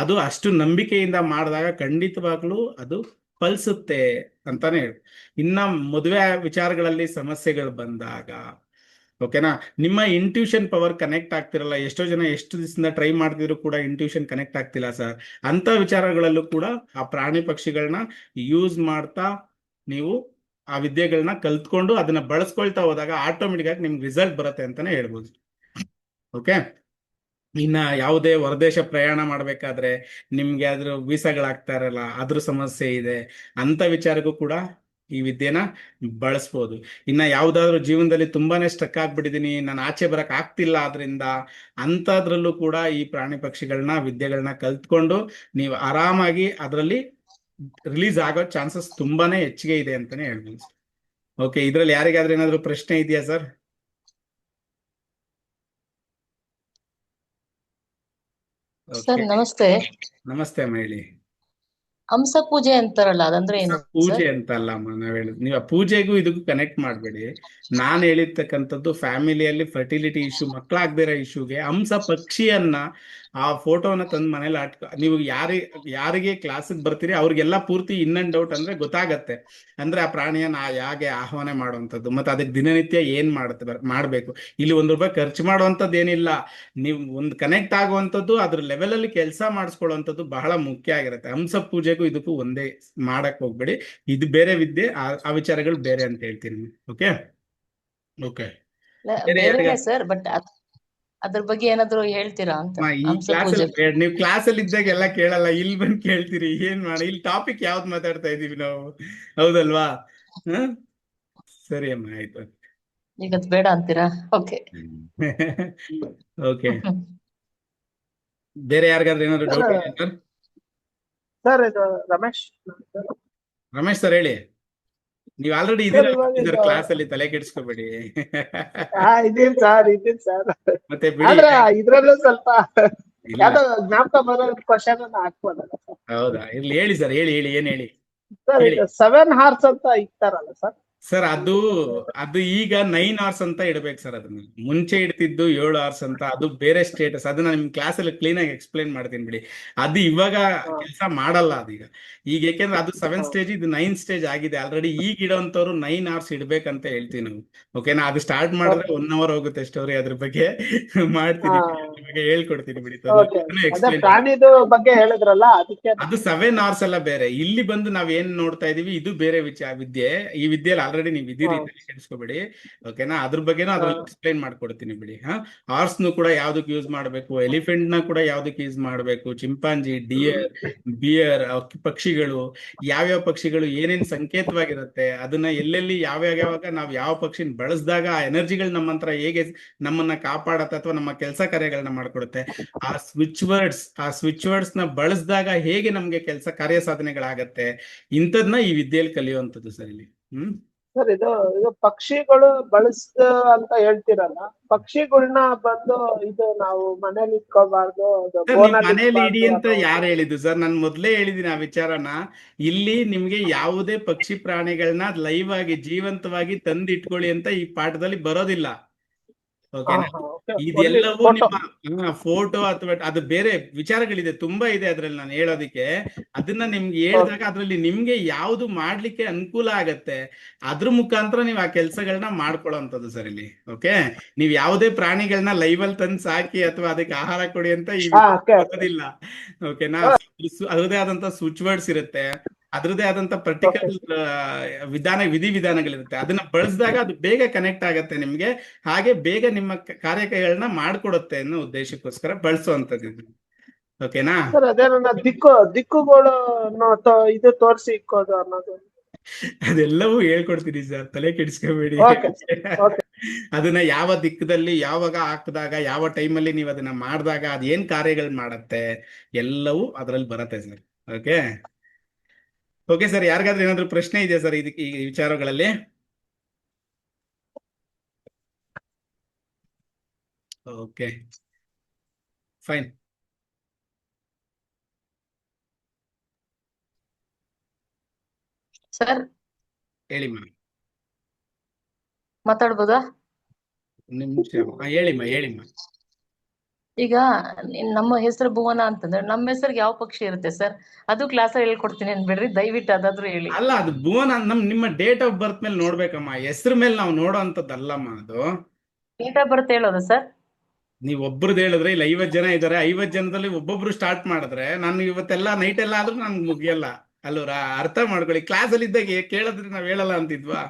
ಅದು ಅಷ್ಟು ನಂಬಿಕೆಯಿಂದ ಮಾಡಿದಾಗ ಖಂಡಿತವಾಗ್ಲೂ ಅದು ಫಲಿಸುತ್ತೆ ಅಂತಾನೆ ಹೇಳಿ. ಇನ್ನ ಮದುವೆ ವಿಚಾರಗಳಲ್ಲಿ ಸಮಸ್ಯೆಗಳು ಬಂದಾಗ ಓಕೆನಾ, ನಿಮ್ಮ ಇಂಟ್ಯೂಷನ್ ಪವರ್ ಕನೆಕ್ಟ್ ಆಗ್ತಿರಲ್ಲ. ಎಷ್ಟೋ ಜನ ಎಷ್ಟು ದಿವಸದಿಂದ ಟ್ರೈ ಮಾಡ್ತಿದ್ರು ಕೂಡ ಇಂಟ್ಯೂಷನ್ ಕನೆಕ್ಟ್ ಆಗ್ತಿಲ್ಲ ಸರ್. ಅಂತ ವಿಚಾರಗಳಲ್ಲೂ ಕೂಡ ಆ ಪ್ರಾಣಿ ಪಕ್ಷಿಗಳನ್ನ ಯೂಸ್ ಮಾಡ್ತಾ ನೀವು ಆ ವಿದ್ಯೆಗಳನ್ನ ಕಲ್ತ್ಕೊಂಡು ಅದನ್ನ ಬಳಸ್ಕೊಳ್ತಾ ಹೋದಾಗ ಆಟೋಮೆಟಿಕ್ ಆಗಿ ನಿಮ್ಗೆ ರಿಸಲ್ಟ್ ಬರುತ್ತೆ ಅಂತಾನೆ ಹೇಳ್ಬೋದು. ಓಕೆ, ಇನ್ನ ಯಾವುದೇ ಹೊರದೇಶ ಪ್ರಯಾಣ ಮಾಡ್ಬೇಕಾದ್ರೆ ನಿಮ್ಗೆ ಅದ್ರ ವೀಸಾಗಳಾಗ್ತಾ ಇರಲ್ಲ, ಅದ್ರ ಸಮಸ್ಯೆ ಇದೆ, ಅಂತ ವಿಚಾರಕ್ಕೂ ಕೂಡ ಈ ವಿದ್ಯೆನ ಬಳಸ್ಬೋದು. ಇನ್ನ ಯಾವ್ದಾದ್ರು ಜೀವನದಲ್ಲಿ ತುಂಬಾನೇ ಸ್ಟಕ್ ಆಗ್ಬಿಟ್ಟಿದೀನಿ, ನಾನು ಆಚೆ ಬರಕ್ ಆಗ್ತಿಲ್ಲ ಆದ್ರಿಂದ, ಅಂತದ್ರಲ್ಲೂ ಕೂಡ ಈ ಪ್ರಾಣಿ ಪಕ್ಷಿಗಳನ್ನ ವಿದ್ಯೆಗಳನ್ನ ಕಲ್ತ್ಕೊಂಡು ನೀವು ಆರಾಮಾಗಿ ಅದರಲ್ಲಿ ರಿಲೀಸ್ ಆಗೋ ಚಾನ್ಸಸ್ ತುಂಬಾನೇ ಹೆಚ್ಚಿಗೆ ಇದೆ ಅಂತಾನೆ ಹೇಳ್ಬೋದು. ಓಕೆ, ಇದ್ರಲ್ಲಿ ಯಾರಿಗಾದ್ರೂ ಏನಾದ್ರು ಪ್ರಶ್ನೆ ಇದೆಯಾ ಸರ್? ಸರ್ ನಮಸ್ತೆ. ನಮಸ್ತೆ ಅಮ್ಮ, ಹೇಳಿ. ಹಂಸ ಪೂಜೆ ಅಂತಾರಲ್ಲ ಅದಂದ್ರೆ ಏನು ಪೂಜೆ ಅಂತ ಅಲ್ಲಮ್ಮ ನಾವ್ ಹೇಳುದು. ನೀವು ಆ ಪೂಜೆಗೂ ಇದಕ್ಕೂ ಕನೆಕ್ಟ್ ಮಾಡ್ಬೇಡಿ. ನಾನ್ ಹೇಳಿರ್ತಕ್ಕಂಥದ್ದು ಫ್ಯಾಮಿಲಿಯಲ್ಲಿ ಫರ್ಟಿಲಿಟಿ ಇಶ್ಯೂ, ಮಕ್ಕಳಾಗ್ದಿರೋ ಇಶ್ಯೂಗೆ ಹಂಸ ಪಕ್ಷಿಯನ್ನ ಆ ಫೋಟೋನ ತಂದು ಮನೇಲಿ ನೀವು ಯಾರಿಗೆ ಕ್ಲಾಸಿಗೆ ಬರ್ತೀರಿ ಅವ್ರಿಗೆಲ್ಲ ಪೂರ್ತಿ ಇನ್ ಅಂಡ್ ಔಟ್ ಅಂದ್ರೆ ಗೊತ್ತಾಗತ್ತೆ. ಅಂದ್ರೆ ಆ ಪ್ರಾಣಿಯನ್ನ ಹೇಗೆ ಆಹ್ವಾನ ಮಾಡುವಂಥದ್ದು, ಮತ್ತೆ ಅದಕ್ಕೆ ದಿನನಿತ್ಯ ಏನ್ ಮಾಡ್ಬೇಕು. ಇಲ್ಲಿ ₹1 ಖರ್ಚು ಮಾಡುವಂಥದ್ದು ಏನಿಲ್ಲ. ನೀವು ಒಂದು ಕನೆಕ್ಟ್ ಆಗುವಂಥದ್ದು, ಅದ್ರ ಲೆವೆಲ್ ಅಲ್ಲಿ ಕೆಲಸ ಮಾಡಿಸ್ಕೊಳ್ಳುವಂಥದ್ದು ಬಹಳ ಮುಖ್ಯ ಆಗಿರುತ್ತೆ. ಹಂಸ ಪೂಜೆಗೂ ಇದಕ್ಕೂ ಒಂದೇ ಮಾಡಕ್ ಹೋಗ್ಬೇಡಿ. ಇದು ಬೇರೆ ವಿದ್ಯೆ, ಆ ವಿಚಾರಗಳು ಬೇರೆ ಅಂತ ಹೇಳ್ತೀನಿ. ಓಕೆ ಓಕೆ ಬೇರೆನೆ ಸರ್, ಬಟ್ ಅದ್ರ ಬಗ್ಗೆ ಏನಾದ್ರು ಹೇಳ್ತೀರಾ ಅಂತ. ಈ ಹಂಸ ಕ್ಲಾಸ್ ಪೂಜೆ ಅಲ್ಲಿ ನೀವು ಕ್ಲಾಸ್ ಅಲ್ಲಿ ಇದ್ದಾಗ ಎಲ್ಲ ಕೇಳಲ್ಲ, ಇಲ್ಲಿ ಬಂದು ಕೇಳ್ತೀರಿ. ಏನ್ ಮಾಡಿ, ಇಲ್ಲಿ ಟಾಪಿಕ್ ಯಾವ್ದು ಮಾತಾಡ್ತಾ ಇದೀವಿ ನಾವು, ಹೌದಲ್ವಾ? ಸರಿ ಅಮ್ಮ, ಆಯ್ತು. ಈಗ ಅದ್ ಬೇಡ ಅಂತೀರಾ? ಓಕೆ ಓಕೆ, ಬೇರೆ ಯಾರಿಗಾದ್ರೂ ಏನಾದ್ರು ಡೌಟ್ ಇದೆಯಾ ಸರ್? ಸರ್ ಇದು ರಮೇಶ್. ರಮೇಶ್ ಸರ್ ಹೇಳಿ. ನೀವು ಆಲ್ರೆಡಿ ಇದೀರ ಕ್ಲಾಸ್ ಅಲ್ಲಿ, ತಲೆ ಕೆಡಿಸ್ಕೋಬೇಡಿ. ಇದೀನ್ ಸರ್ ಮತ್ತೆ ಬಿಡಿ, ಆದ್ರೆ ಇದ್ರಲ್ಲೂ ಸ್ವಲ್ಪ ಇಲ್ಲ. ಯಾವ್ದೋ ಜ್ಞಾಪಕ ಬರೋ ಕ್ವಶನ್ ಅನ್ನ ಹಾಕ್ಬೋದಲ್ಲ ಸರ್? ಹೌದಾ, ಇರ್ಲಿ, ಹೇಳಿ ಸರ್, ಹೇಳಿ ಏನ್ ಹೇಳಿ. ಸರ್ ಹೇಳಿ. ಇದು 7 ಹಾರ್ಸ್ ಅಂತ ಇರ್ತಾರಲ್ಲ ಸರ್? ಸರ್ ಅದು ಈಗ 9 hours ಅಂತ ಇಡ್ಬೇಕು ಸರ್. ಅದನ್ನ ಮುಂಚೆ ಇಡ್ತಿದ್ದು 7 hours ಅಂತ, ಅದು ಬೇರೆ ಸ್ಟೇಟಸ್. ಅದನ್ನ ನಿಮ್ ಕ್ಲಾಸ್ ಅಲ್ಲಿ ಕ್ಲೀನ್ ಆಗಿ ಎಕ್ಸ್ಪ್ಲೈನ್ ಮಾಡ್ತೀನಿ ಬಿಡಿ. ಅದು ಇವಾಗ ಕೆಲಸ ಮಾಡಲ್ಲ ಅದೀಗ. ಈಗ ಯಾಕೆಂದ್ರೆ ಅದು 7 ಸ್ಟೇಜ್, ಇದು 9 ಸ್ಟೇಜ್ ಆಗಿದೆ ಆಲ್ರೆಡಿ. ಈಗ ಇಡೋಂಥವ್ರು 9 hours ಇಡ್ಬೇಕಂತ ಹೇಳ್ತೀವಿ ನಾವು. ಓಕೆನಾ? ಅದು ಸ್ಟಾರ್ಟ್ ಮಾಡಿದ್ರೆ 1 hour ಹೋಗುತ್ತೆ ಸ್ಟೋರಿ. ಅದ್ರ ಬಗ್ಗೆ ಮಾಡ್ತೀನಿ, ಅದ್ರ ಬಗ್ಗೆ ಹೇಳ್ಕೊಡ್ತೀನಿ ಬಿಡಿ. ಅದೇ ಪ್ರಾಣಿದು ಬಗ್ಗೆ ಹೇಳಿದ್ರಲ್ಲ, ಅದಕ್ಕೆ. ಅದು 7 hours ಎಲ್ಲ ಬೇರೆ. ಇಲ್ಲಿ ಬಂದು ನಾವ್ ಏನ್ ನೋಡ್ತಾ ಇದೀವಿ, ಇದು ಬೇರೆ ವಿದ್ಯೆ. ಈ ವಿದ್ಯೆಯಲ್ಲಿ ಆಲ್ರೆಡಿ ನೀವು ಇದೀರಿ, ಕೆಡಿಸ್ಕೋಬೇಡಿ. ಓಕೆನಾ? ಅದ್ರ ಬಗ್ಗೆನೂ ಅದ್ರಲ್ಲಿ ಎಕ್ಸ್ಪ್ಲೈನ್ ಮಾಡ್ಕೊಡ್ತೀನಿ ಬಿಡಿ. ಹಾರ್ಸ್ನು ಕೂಡ ಯಾವ್ದಕ್ ಯೂಸ್ ಮಾಡ್ಬೇಕು, ಎಲಿಫೆಂಟ್ ನ ಕೂಡ ಯಾವ್ದಕ್ ಯೂಸ್ ಮಾಡ್ಬೇಕು, ಚಿಂಪಾಂಜಿ, ಡಿಯರ್, ಬಿಯರ್, ಪಕ್ಷಿಗಳು, ಯಾವ್ಯಾವ ಪಕ್ಷಿಗಳು ಏನೇನ್ ಸಂಕೇತವಾಗಿರುತ್ತೆ, ಅದನ್ನ ಎಲ್ಲೆಲ್ಲಿ ಯಾವಾಗ ನಾವು ಯಾವ ಪಕ್ಷಿನ ಬಳಸಿದಾಗ ಆ ಎನರ್ಜಿಗಳು ನಮ್ಮ ಹತ್ರ ಹೇಗೆ ನಮ್ಮನ್ನ ಕಾಪಾಡತ್ತೆ ಅಥವಾ ನಮ್ಮ ಕೆಲಸ ಕಾರ್ಯಗಳನ್ನ ಮಾಡ್ಕೊಡುತ್ತೆ, ಆ ಸ್ವಿಚ್ ವರ್ಡ್ಸ್ ನ ಬಳಸಿದಾಗ ಹೇಗೆ ನಮ್ಗೆ ಕೆಲಸ ಕಾರ್ಯ ಸಾಧನೆಗಳಾಗತ್ತೆ, ಇಂಥದ್ನ ಈ ವಿದ್ಯೆಯಲ್ಲಿ ಕಲಿಯುವಂಥದ್ದು ಸರ್ ಇಲ್ಲಿ. ಸರ್ ಇದು ಪಕ್ಷಿಗಳು ಅಂತ ಹೇಳ್ತಿರಲ್ಲ, ಪಕ್ಷಿಗಳನ್ನ ಬಂದು ಇದು ನಾವು ಮನೇಲಿ ಇಟ್ಕೋಬಾರ್ದು, ಮನೇಲಿ ಇಡಿ ಅಂತ ಯಾರು ಹೇಳಿದ್ದು ಸರ್? ನಾನು ಮೊದ್ಲೇ ಹೇಳಿದೀನಿ ಆ ವಿಚಾರನ. ಇಲ್ಲಿ ನಿಮ್ಗೆ ಯಾವುದೇ ಪಕ್ಷಿ ಪ್ರಾಣಿಗಳನ್ನ ಲೈವ್ ಆಗಿ ಜೀವಂತವಾಗಿ ತಂದು ಇಟ್ಕೊಳ್ಳಿ ಅಂತ ಈ ಪಾಠದಲ್ಲಿ ಬರೋದಿಲ್ಲ. ಓಕೆನಾ? ಇದೆಲ್ಲವೂ ನಿಮ್ಮ ಫೋಟೋ ಅಥವಾ ಅದು ಬೇರೆ ವಿಚಾರಗಳಿದೆ, ತುಂಬಾ ಇದೆ ಅದ್ರಲ್ಲಿ ನಾನು ಹೇಳೋದಿಕ್ಕೆ. ಅದನ್ನ ನಿಮ್ಗೆ ಹೇಳಿದಾಗ ಅದ್ರಲ್ಲಿ ನಿಮ್ಗೆ ಯಾವ್ದು ಮಾಡ್ಲಿಕ್ಕೆ ಅನುಕೂಲ ಆಗತ್ತೆ ಅದ್ರ ಮುಖಾಂತರ ನೀವು ಆ ಕೆಲ್ಸಗಳನ್ನ ಮಾಡ್ಕೊಳ್ಳೋಂಥದ್ದು ಸರ್ ಇಲ್ಲಿ. ಓಕೆ, ನೀವ್ ಯಾವುದೇ ಪ್ರಾಣಿಗಳನ್ನ ಲೈವ್ ಅಲ್ಲಿ ತಂದು ಸಾಕಿ ಅಥವಾ ಅದಕ್ಕೆ ಆಹಾರ ಕೊಡಿ ಅಂತ ಈ ಬರೋದಿಲ್ಲ. ಓಕೆನಾ? ಅದ್ರದೇ ಆದಂತ ಸ್ವಿಚ್ ವರ್ಡ್ಸ್ ಇರುತ್ತೆ, ಅದ್ರದೇ ಆದಂತ ಪರ್ಟಿಕ್ಯುಲರ್ ವಿಧಿವಿಧಾನಗಳಿರುತ್ತೆ. ಅದನ್ನ ಬಳಸಿದಾಗ ಅದು ಬೇಗ ಕನೆಕ್ಟ್ ಆಗತ್ತೆ ನಿಮ್ಗೆ, ಹಾಗೆ ಬೇಗ ನಿಮ್ಮ ಕಾರ್ಯಕ್ರಮಗಳನ್ನ ಮಾಡ್ಕೊಡುತ್ತೆ ಅನ್ನೋ ಉದ್ದೇಶಕ್ಕೋಸ್ಕರ ಬಳಸುವಂತದ್ದು. ಓಕೆನಾ? ಸರ್ ಅದೇ ನನ್ನ ದಿಕ್ಕುಗಳು ಇದು ತೋರಿಸಿ ಇಕ್ಕೋದು ಅನ್ನೋದು. ಅದೆಲ್ಲವೂ ಹೇಳ್ಕೊಡ್ತೀನಿ ಸರ್, ತಲೆ ಕೆಡಿಸ್ಕೋಬೇಡಿ. ಓಕೆ ಓಕೆ ಅದನ್ನ ಯಾವ ದಿಕ್ಕದಲ್ಲಿ ಯಾವಾಗ ಹಾಕಿದಾಗ ಯಾವ ಟೈಮಲ್ಲಿ ನೀವು ಅದನ್ನ ಮಾಡಿದಾಗ ಅದೇನ್ ಕಾರ್ಯಗಳು ಮಾಡತ್ತೆ ಎಲ್ಲವೂ ಅದರಲ್ಲಿ ಬರುತ್ತೆ ಸರ್. ಓಕೆ ಓಕೆ ಸರ್, ಯಾರಿಗಾದ್ರೂ ಏನಾದ್ರು ಪ್ರಶ್ನೆ ಇದೆಯಾ ಸರ್ ಇದಕ್ಕೆ ಈ ವಿಚಾರಗಳಲ್ಲಿ? Okay fine. ಸರ್ ಹೇಳಿ ಮ್ಯಾಮ್. ಮಾತಾಡ್ಬೋದಾ? ನಿಮಿಷ ಹೇಳಿಮ್ಮ. ಈಗ ನಮ್ಮ ಹೆಸರು ಭುವನ ಅಂತಂದ್ರೆ ನಮ್ಮ ಹೆಸರಿಗೆ ಯಾವ ಪಕ್ಷಿ ಇರುತ್ತೆ ಸರ್? ಅದು ಕ್ಲಾಸ್ ಹೇಳ್ಕೊಡ್ತೀನಿ ಅನ್ಬಿಡ್ರಿ, ದಯವಿಟ್ಟು ಅದಾದ್ರೂ ಹೇಳಿ. ಅಲ್ಲ, ಅದು ಭುವನ ನಿಮ್ಮ ಡೇಟ್ ಆಫ್ ಬರ್ತ್ ಮೇಲೆ ನೋಡ್ಬೇಕಮ್ಮ, ಹೆಸರು ಮೇಲೆ ನಾವು ನೋಡೋ ಅಂತದ್ದಲ್ಲಮ್ಮ ಅದು. ಡೇಟ್ ಆಫ್ ಬರ್ತ್ ಹೇಳೋದು ಸರ್? ನೀವ್ ಒಬ್ರದ್ದು ಹೇಳಿದ್ರೆ ಇಲ್ಲಿ 50 ಜನ ಇದಾರೆ, 50 ಜನದಲ್ಲಿ ಒಬ್ಬೊಬ್ರು ಸ್ಟಾರ್ಟ್ ಮಾಡಿದ್ರೆ ನಾನು ಇವತ್ತೆಲ್ಲ ನೈಟ್ ಎಲ್ಲ ಆದ್ರೂ ನನ್ಗೆ ಮುಗಿಯಲ್ಲ ಅಲ್ವರಾ? ಅರ್ಥ ಮಾಡ್ಕೊಳ್ಳಿ. ಕ್ಲಾಸ್ ಅಲ್ಲಿ ಇದ್ದಾಗ ಕೇಳಿದ್ರೆ ನಾವ್ ಹೇಳಲ್ಲ ಅಂತಿದ್ವಾ?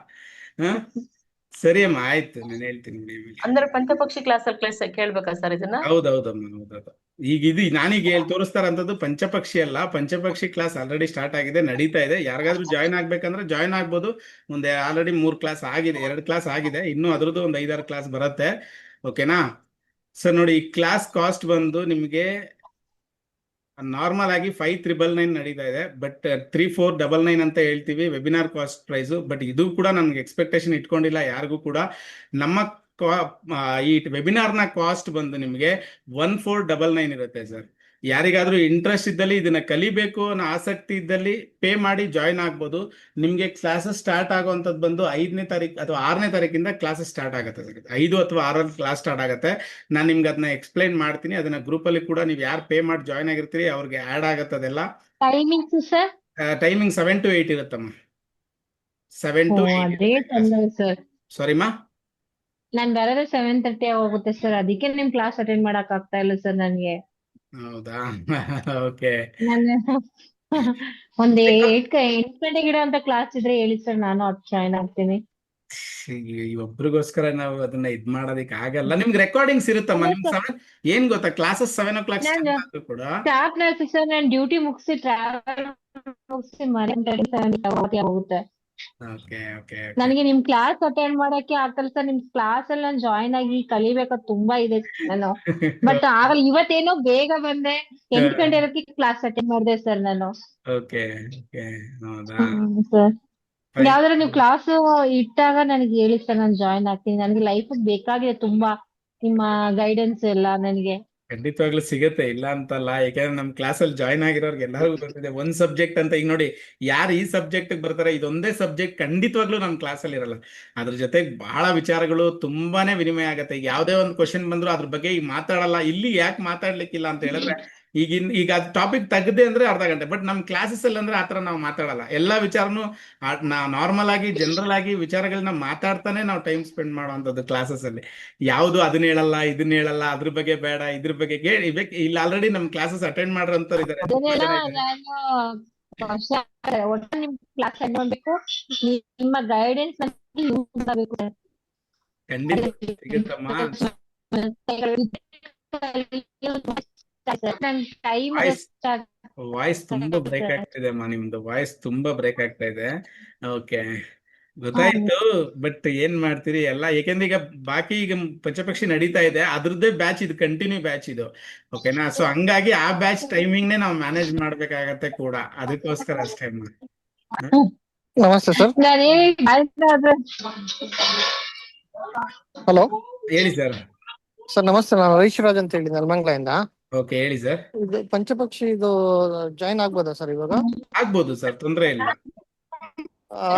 ಸರಿ ಅಮ್ಮ, ಆಯ್ತು, ನಾನು ಹೇಳ್ತೀನಿ ನಿಮಗೆ. ಅಂದ್ರೆ ಪಂಚಪಕ್ಷಿ ಕ್ಲಾಸ್ ಅಲ್ಲಿ ಕೇಳ್ಬೇಕಾ ಸರ್ ಇದನ್ನ? ಹೌದೌದಮ್ಮ, ಹೌದೌದು. ಈಗ ಇದು ನಾನೀಗ ತೋರಿಸ್ತಾರಂತದ್ದು ಪಂಚಪಕ್ಷಿ ಅಲ್ಲ, ಪಂಚಪಕ್ಷಿ ಕ್ಲಾಸ್ ಆಲ್ರೆಡಿ ಸ್ಟಾರ್ಟ್ ಆಗಿದೆ, ನಡೀತಾ ಇದೆ. ಯಾರಿಗಾದ್ರೂ ಜಾಯ್ನ್ ಆಗ್ಬೇಕಂದ್ರೆ ಜಾಯ್ನ್ ಆಗ್ಬೋದು. ಮುಂದೆ ಆಲ್ರೆಡಿ 3 ಕ್ಲಾಸ್ ಆಗಿದೆ, 2 ಕ್ಲಾಸ್ ಆಗಿದೆ, ಇನ್ನೂ ಅದ್ರದ್ದು ಒಂದು 5-6 ಕ್ಲಾಸ್ ಬರುತ್ತೆ. ಓಕೆನಾ ಸರ್? ನೋಡಿ, ಈ ಕ್ಲಾಸ್ ಕಾಸ್ಟ್ ಬಂದು ನಿಮಗೆ ನಾರ್ಮಲ್ ಆಗಿ 5,999 ನಡೀತಾ ಇದೆ, ಬಟ್ 3,499 ಅಂತ ಹೇಳ್ತೀವಿ ವೆಬಿನಾರ್ ಕಾಸ್ಟ್ ಪ್ರೈಸ್. ಬಟ್ ಇದು ಕೂಡ ನನ್ಗೆ ಎಕ್ಸ್ಪೆಕ್ಟೇಷನ್ ಇಟ್ಕೊಂಡಿಲ್ಲ ಯಾರಿಗೂ ಕೂಡ. ನಮ್ಮ ಈ ವೆಬಿನಾರ್ನ ಕಾಸ್ಟ್ ಬಂದು ನಿಮಗೆ 1,499 ಇರುತ್ತೆ ಸರ್. ಯಾರಿಗಾದ್ರೂ ಇಂಟ್ರೆಸ್ಟ್ ಇದ್ದಲ್ಲಿ ಇದನ್ನ ಕಲಿಬೇಕು ಅನ್ನೋ ಆಸಕ್ತಿ ಇದ್ದಲ್ಲಿ ಪೇ ಮಾಡಿ ಜಾಯ್ನ್ ಆಗ್ಬೋದು. ನಿಮ್ಗೆ ಕ್ಲಾಸಸ್ ಸ್ಟಾರ್ಟ್ ಆಗುವಂಥದ್ದು ಬಂದು 5ನೇ ತಾರೀಕು ಅಥವಾ 6ನೇ ತಾರೀಕಿಂದ ಕ್ಲಾಸಸ್ ಸ್ಟಾರ್ಟ್ ಆಗುತ್ತೆ ಸರ್. 5 ಅಥವಾ 6ರಲ್ಲಿ ಕ್ಲಾಸ್ ಸ್ಟಾರ್ಟ್ ಆಗುತ್ತೆ. ನಾನು ನಿಮ್ಗೆ ಅದನ್ನ ಎಕ್ಸ್ಪ್ಲೈನ್ ಮಾಡ್ತೀನಿ. ಅದನ್ನ ಗ್ರೂಪ್ ಅಲ್ಲಿ ಕೂಡ ನೀವು ಯಾರು ಪೇ ಮಾಡಿ ಜಾಯ್ನ್ ಆಗಿರ್ತೀರಿ ಅವ್ರಿಗೆ ಆಡ್ ಆಗತ್ತೆ ಅದೆಲ್ಲ. Timings sir? ಟೈಮಿಂಗ್ 7 to 8 ಇರುತ್ತಮ್ಮ. 7 to 8 ಸರ್. ಸಾರಿ ಮಾ, ನಾನ್ ಬರೋದೇ 7:30 ಹೋಗುತ್ತೆ ಸರ್, ಅದಕ್ಕೆ ನಿಮ್ ಕ್ಲಾಸ್ ಅಟೆಂಡ್ ಮಾಡಕ್ ಆಗ್ತಾ ಇಲ್ಲ ಸರ್ ನನ್ಗೆ. ಹೌದಾ? ಓಕೆ. ನಾನು ಒಂದ್ 8 ಗಂಟೆಗೆ ಇಡುವಂತ ಕ್ಲಾಸ್ ಇದ್ರೆ ಹೇಳಿ ಸರ್, ನಾನು ಅದು ಜಾಯ್ನ್ ಆಗ್ತೀನಿ. ಒಬ್ರಿಗೋಸ್ಕರ ನಾವು ಅದನ್ನ ಇದ್ ಮಾಡೋದಿಕ್ ಆಗಲ್ಲ. ನಿಮ್ಗೆ ರೆಕಾರ್ಡಿಂಗ್ಸ್ ಇರುತ್ತಮ್ಮ. ನಿಮ್ಗೆ ಏನ್ ಗೊತ್ತಾ, ಕ್ಲಾಸಸ್ 7 o'clock ಕೂಡ ಸ್ಟಾರ್ಟ್ ಕ್ಲಾಸ್ ಸರ್. ನಾನು ಡ್ಯೂಟಿ ಮುಗಿಸಿ ಟ್ರಾವೆಲ್ ಮುಗಿಸಿ ಹೋಗುತ್ತೆ. ಓಕೆ ಓಕೆ ನನಗೆ ನಿಮ್ ಕ್ಲಾಸ್ ಅಟೆಂಡ್ ಮಾಡಕ್ಕೆ ಆಗ್ತಲ್ಲ ಸರ್. ನಿಮ್ ಕ್ಲಾಸ್ ಅಲ್ಲಿ ನಾನು ಜಾಯ್ನ್ ಆಗಿ ಕಲಿಬೇಕಾದ್ ತುಂಬಾ ಇದೆ ನಾನು. ಬಟ್ ಆಗಲ್ಲ, ಇವತ್ತೇನೋ ಬೇಗ ಬಂದೆ, 8 ಗಂಟೆ ಕ್ಲಾಸ್ ಅಟೆಂಡ್ ಮಾಡಿದೆ ಸರ್ ನಾನು. Okay okay. ಹೌದಾ ಸರ್, ಯಾವ್ದಾರ ನೀವು ಕ್ಲಾಸ್ ಇಟ್ಟಾಗ ನನಗೆ ಹೇಳಿ ಸರ್, ನಾನು ಜಾಯ್ನ್ ಆಗ್ತೀನಿ. ನನಗೆ ಲೈಫ್ ಬೇಕಾಗಿದೆ ತುಂಬಾ ನಿಮ್ಮ ಗೈಡೆನ್ಸ್ ಎಲ್ಲ ನನಗೆ. ಖಂಡಿತವಾಗ್ಲೂ ಸಿಗತ್ತೆ, ಇಲ್ಲ ಅಂತಲ್ಲ. ಯಾಕಂದ್ರೆ ನಮ್ ಕ್ಲಾಸ್ ಅಲ್ಲಿ ಜಾಯ್ನ್ ಆಗಿರೋರ್ಗೆ ಎಲ್ಲರಿಗೂ ಗೊತ್ತಿದೆ ಒಂದ್ ಸಬ್ಜೆಕ್ಟ್ ಅಂತ. ಈಗ ನೋಡಿ, ಯಾರು ಈ ಸಬ್ಜೆಕ್ಟ್ ಬರ್ತಾರೆ, ಇದೊಂದೇ ಸಬ್ಜೆಕ್ಟ್ ಖಂಡಿತವಾಗ್ಲೂ ನಮ್ ಕ್ಲಾಸ್ ಅಲ್ಲಿ ಇರಲ್ಲ. ಅದ್ರ ಜೊತೆಗೆ ಬಹಳ ವಿಚಾರಗಳು ತುಂಬಾನೇ ವಿನಿಮಯ ಆಗತ್ತೆ. ಈಗ ಯಾವ್ದೇ ಒಂದು ಕ್ವಶನ್ ಬಂದ್ರು ಅದ್ರ ಬಗ್ಗೆ ಈಗ ಮಾತಾಡಲ್ಲ. ಇಲ್ಲಿ ಯಾಕೆ ಮಾತಾಡ್ಲಿಕ್ಕಿಲ್ಲ ಅಂತ ಹೇಳಿದ್ರೆ, ಈಗ ಅದು ಟಾಪಿಕ್ ತೆಗ್ದೆ ಅಂದ್ರೆ ಅರ್ಧ ಗಂಟೆ. ಬಟ್ ನಮ್ ಕ್ಲಾಸಸ್ ಅಲ್ಲಿ ಅಂದ್ರೆ ಆತರ ನಾವು ಮಾತಾಡಲ್ಲ. ಎಲ್ಲಾ ವಿಚಾರನು ನಾರ್ಮಲ್ ಆಗಿ ಜನರಲ್ ಆಗಿ ವಿಚಾರಗಳನ್ನ ಮಾತಾಡ್ತಾನೆ ನಾವು ಟೈಮ್ ಸ್ಪೆಂಡ್ ಮಾಡುವಂತದ್ದು ಕ್ಲಾಸಸ್ ಅಲ್ಲಿ. ಯಾವ್ದು ಅದನ್ನ ಹೇಳಲ್ಲ, ಇದನ್ನ ಹೇಳಲ್ಲ, ಅದ್ರ ಬಗ್ಗೆ ಬೇಡ, ಇದ್ರ ಬಗ್ಗೆ ಇಲ್ಲಿ ಆಲ್ರೆಡಿ ನಮ್ ಕ್ಲಾಸಸ್ ಅಟೆಂಡ್ ಮಾಡೋಂಥವ್ರು ಇದಾರೆ. ಒಟ್ಟು ನಿಮ್ ಕ್ಲಾಸ್ ನೋಡ್ಬೇಕು, ನಿಮ್ಮ ಗೈಡೆನ್ಸ್ ಯೂಸ್ ಆಗಬೇಕು. ಖಂಡಿತ ಸಿಗುತ್ತಮ್ಮ. ವಾಯ್ಸ್ ತುಂಬಾ ಬ್ರೇಕ್ ಆಗ್ತಿದೆ ಅಮ್ಮ, ನಿಮ್ದು ವಾಯ್ಸ್ ತುಂಬಾ ಬ್ರೇಕ್ ಆಗ್ತಾ ಇದೆ. ಓಕೆ, ಗೊತ್ತಾಯ್ತು. ಬಟ್ ಏನ್ ಮಾಡ್ತೀರಿ ಎಲ್ಲ, ಯಾಕೆಂದ್ರೆ ಈಗ ಬಾಕಿ ಈಗ ಪಂಚಪಕ್ಷಿ ನಡೀತಾ ಇದೆ, ಅದ್ರದ್ದೇ ಬ್ಯಾಚ್ ಇದು, ಕಂಟಿನ್ಯೂ ಬ್ಯಾಚ್ ಇದು. ಓಕೆನಾ? ಸೊ ಹಂಗಾಗಿ ಆ ಬ್ಯಾಚ್ ಟೈಮಿಂಗ್ ನೇ ನಾವು ಮ್ಯಾನೇಜ್ ಮಾಡ್ಬೇಕಾಗತ್ತೆ ಕೂಡ, ಅದಕ್ಕೋಸ್ಕರ ಅಷ್ಟೇ ಅಮ್ಮ. ನಮಸ್ತೆ ಸರ್. ಹಲೋ, ಹೇಳಿ ಸರ್. ಸರ್ ನಮಸ್ತೆ, ನಾನು ಹರೀಶ್ರಾಜ್ ಅಂತ ಹೇಳಿ ನೆಲಮಂಗಲದಿಂದ. ಓಕೆ, ಹೇಳಿ ಸರ್. ಇದು ಪಂಚಪಕ್ಷಿ ಇದು ಜಾಯಿನ್ ಆಗ್ಬೋದಾ ಸರ್ ಇವಾಗ? ಆಗ್ಬೋದು ಸರ್, ತೊಂದ್ರೆ ಇಲ್ಲ.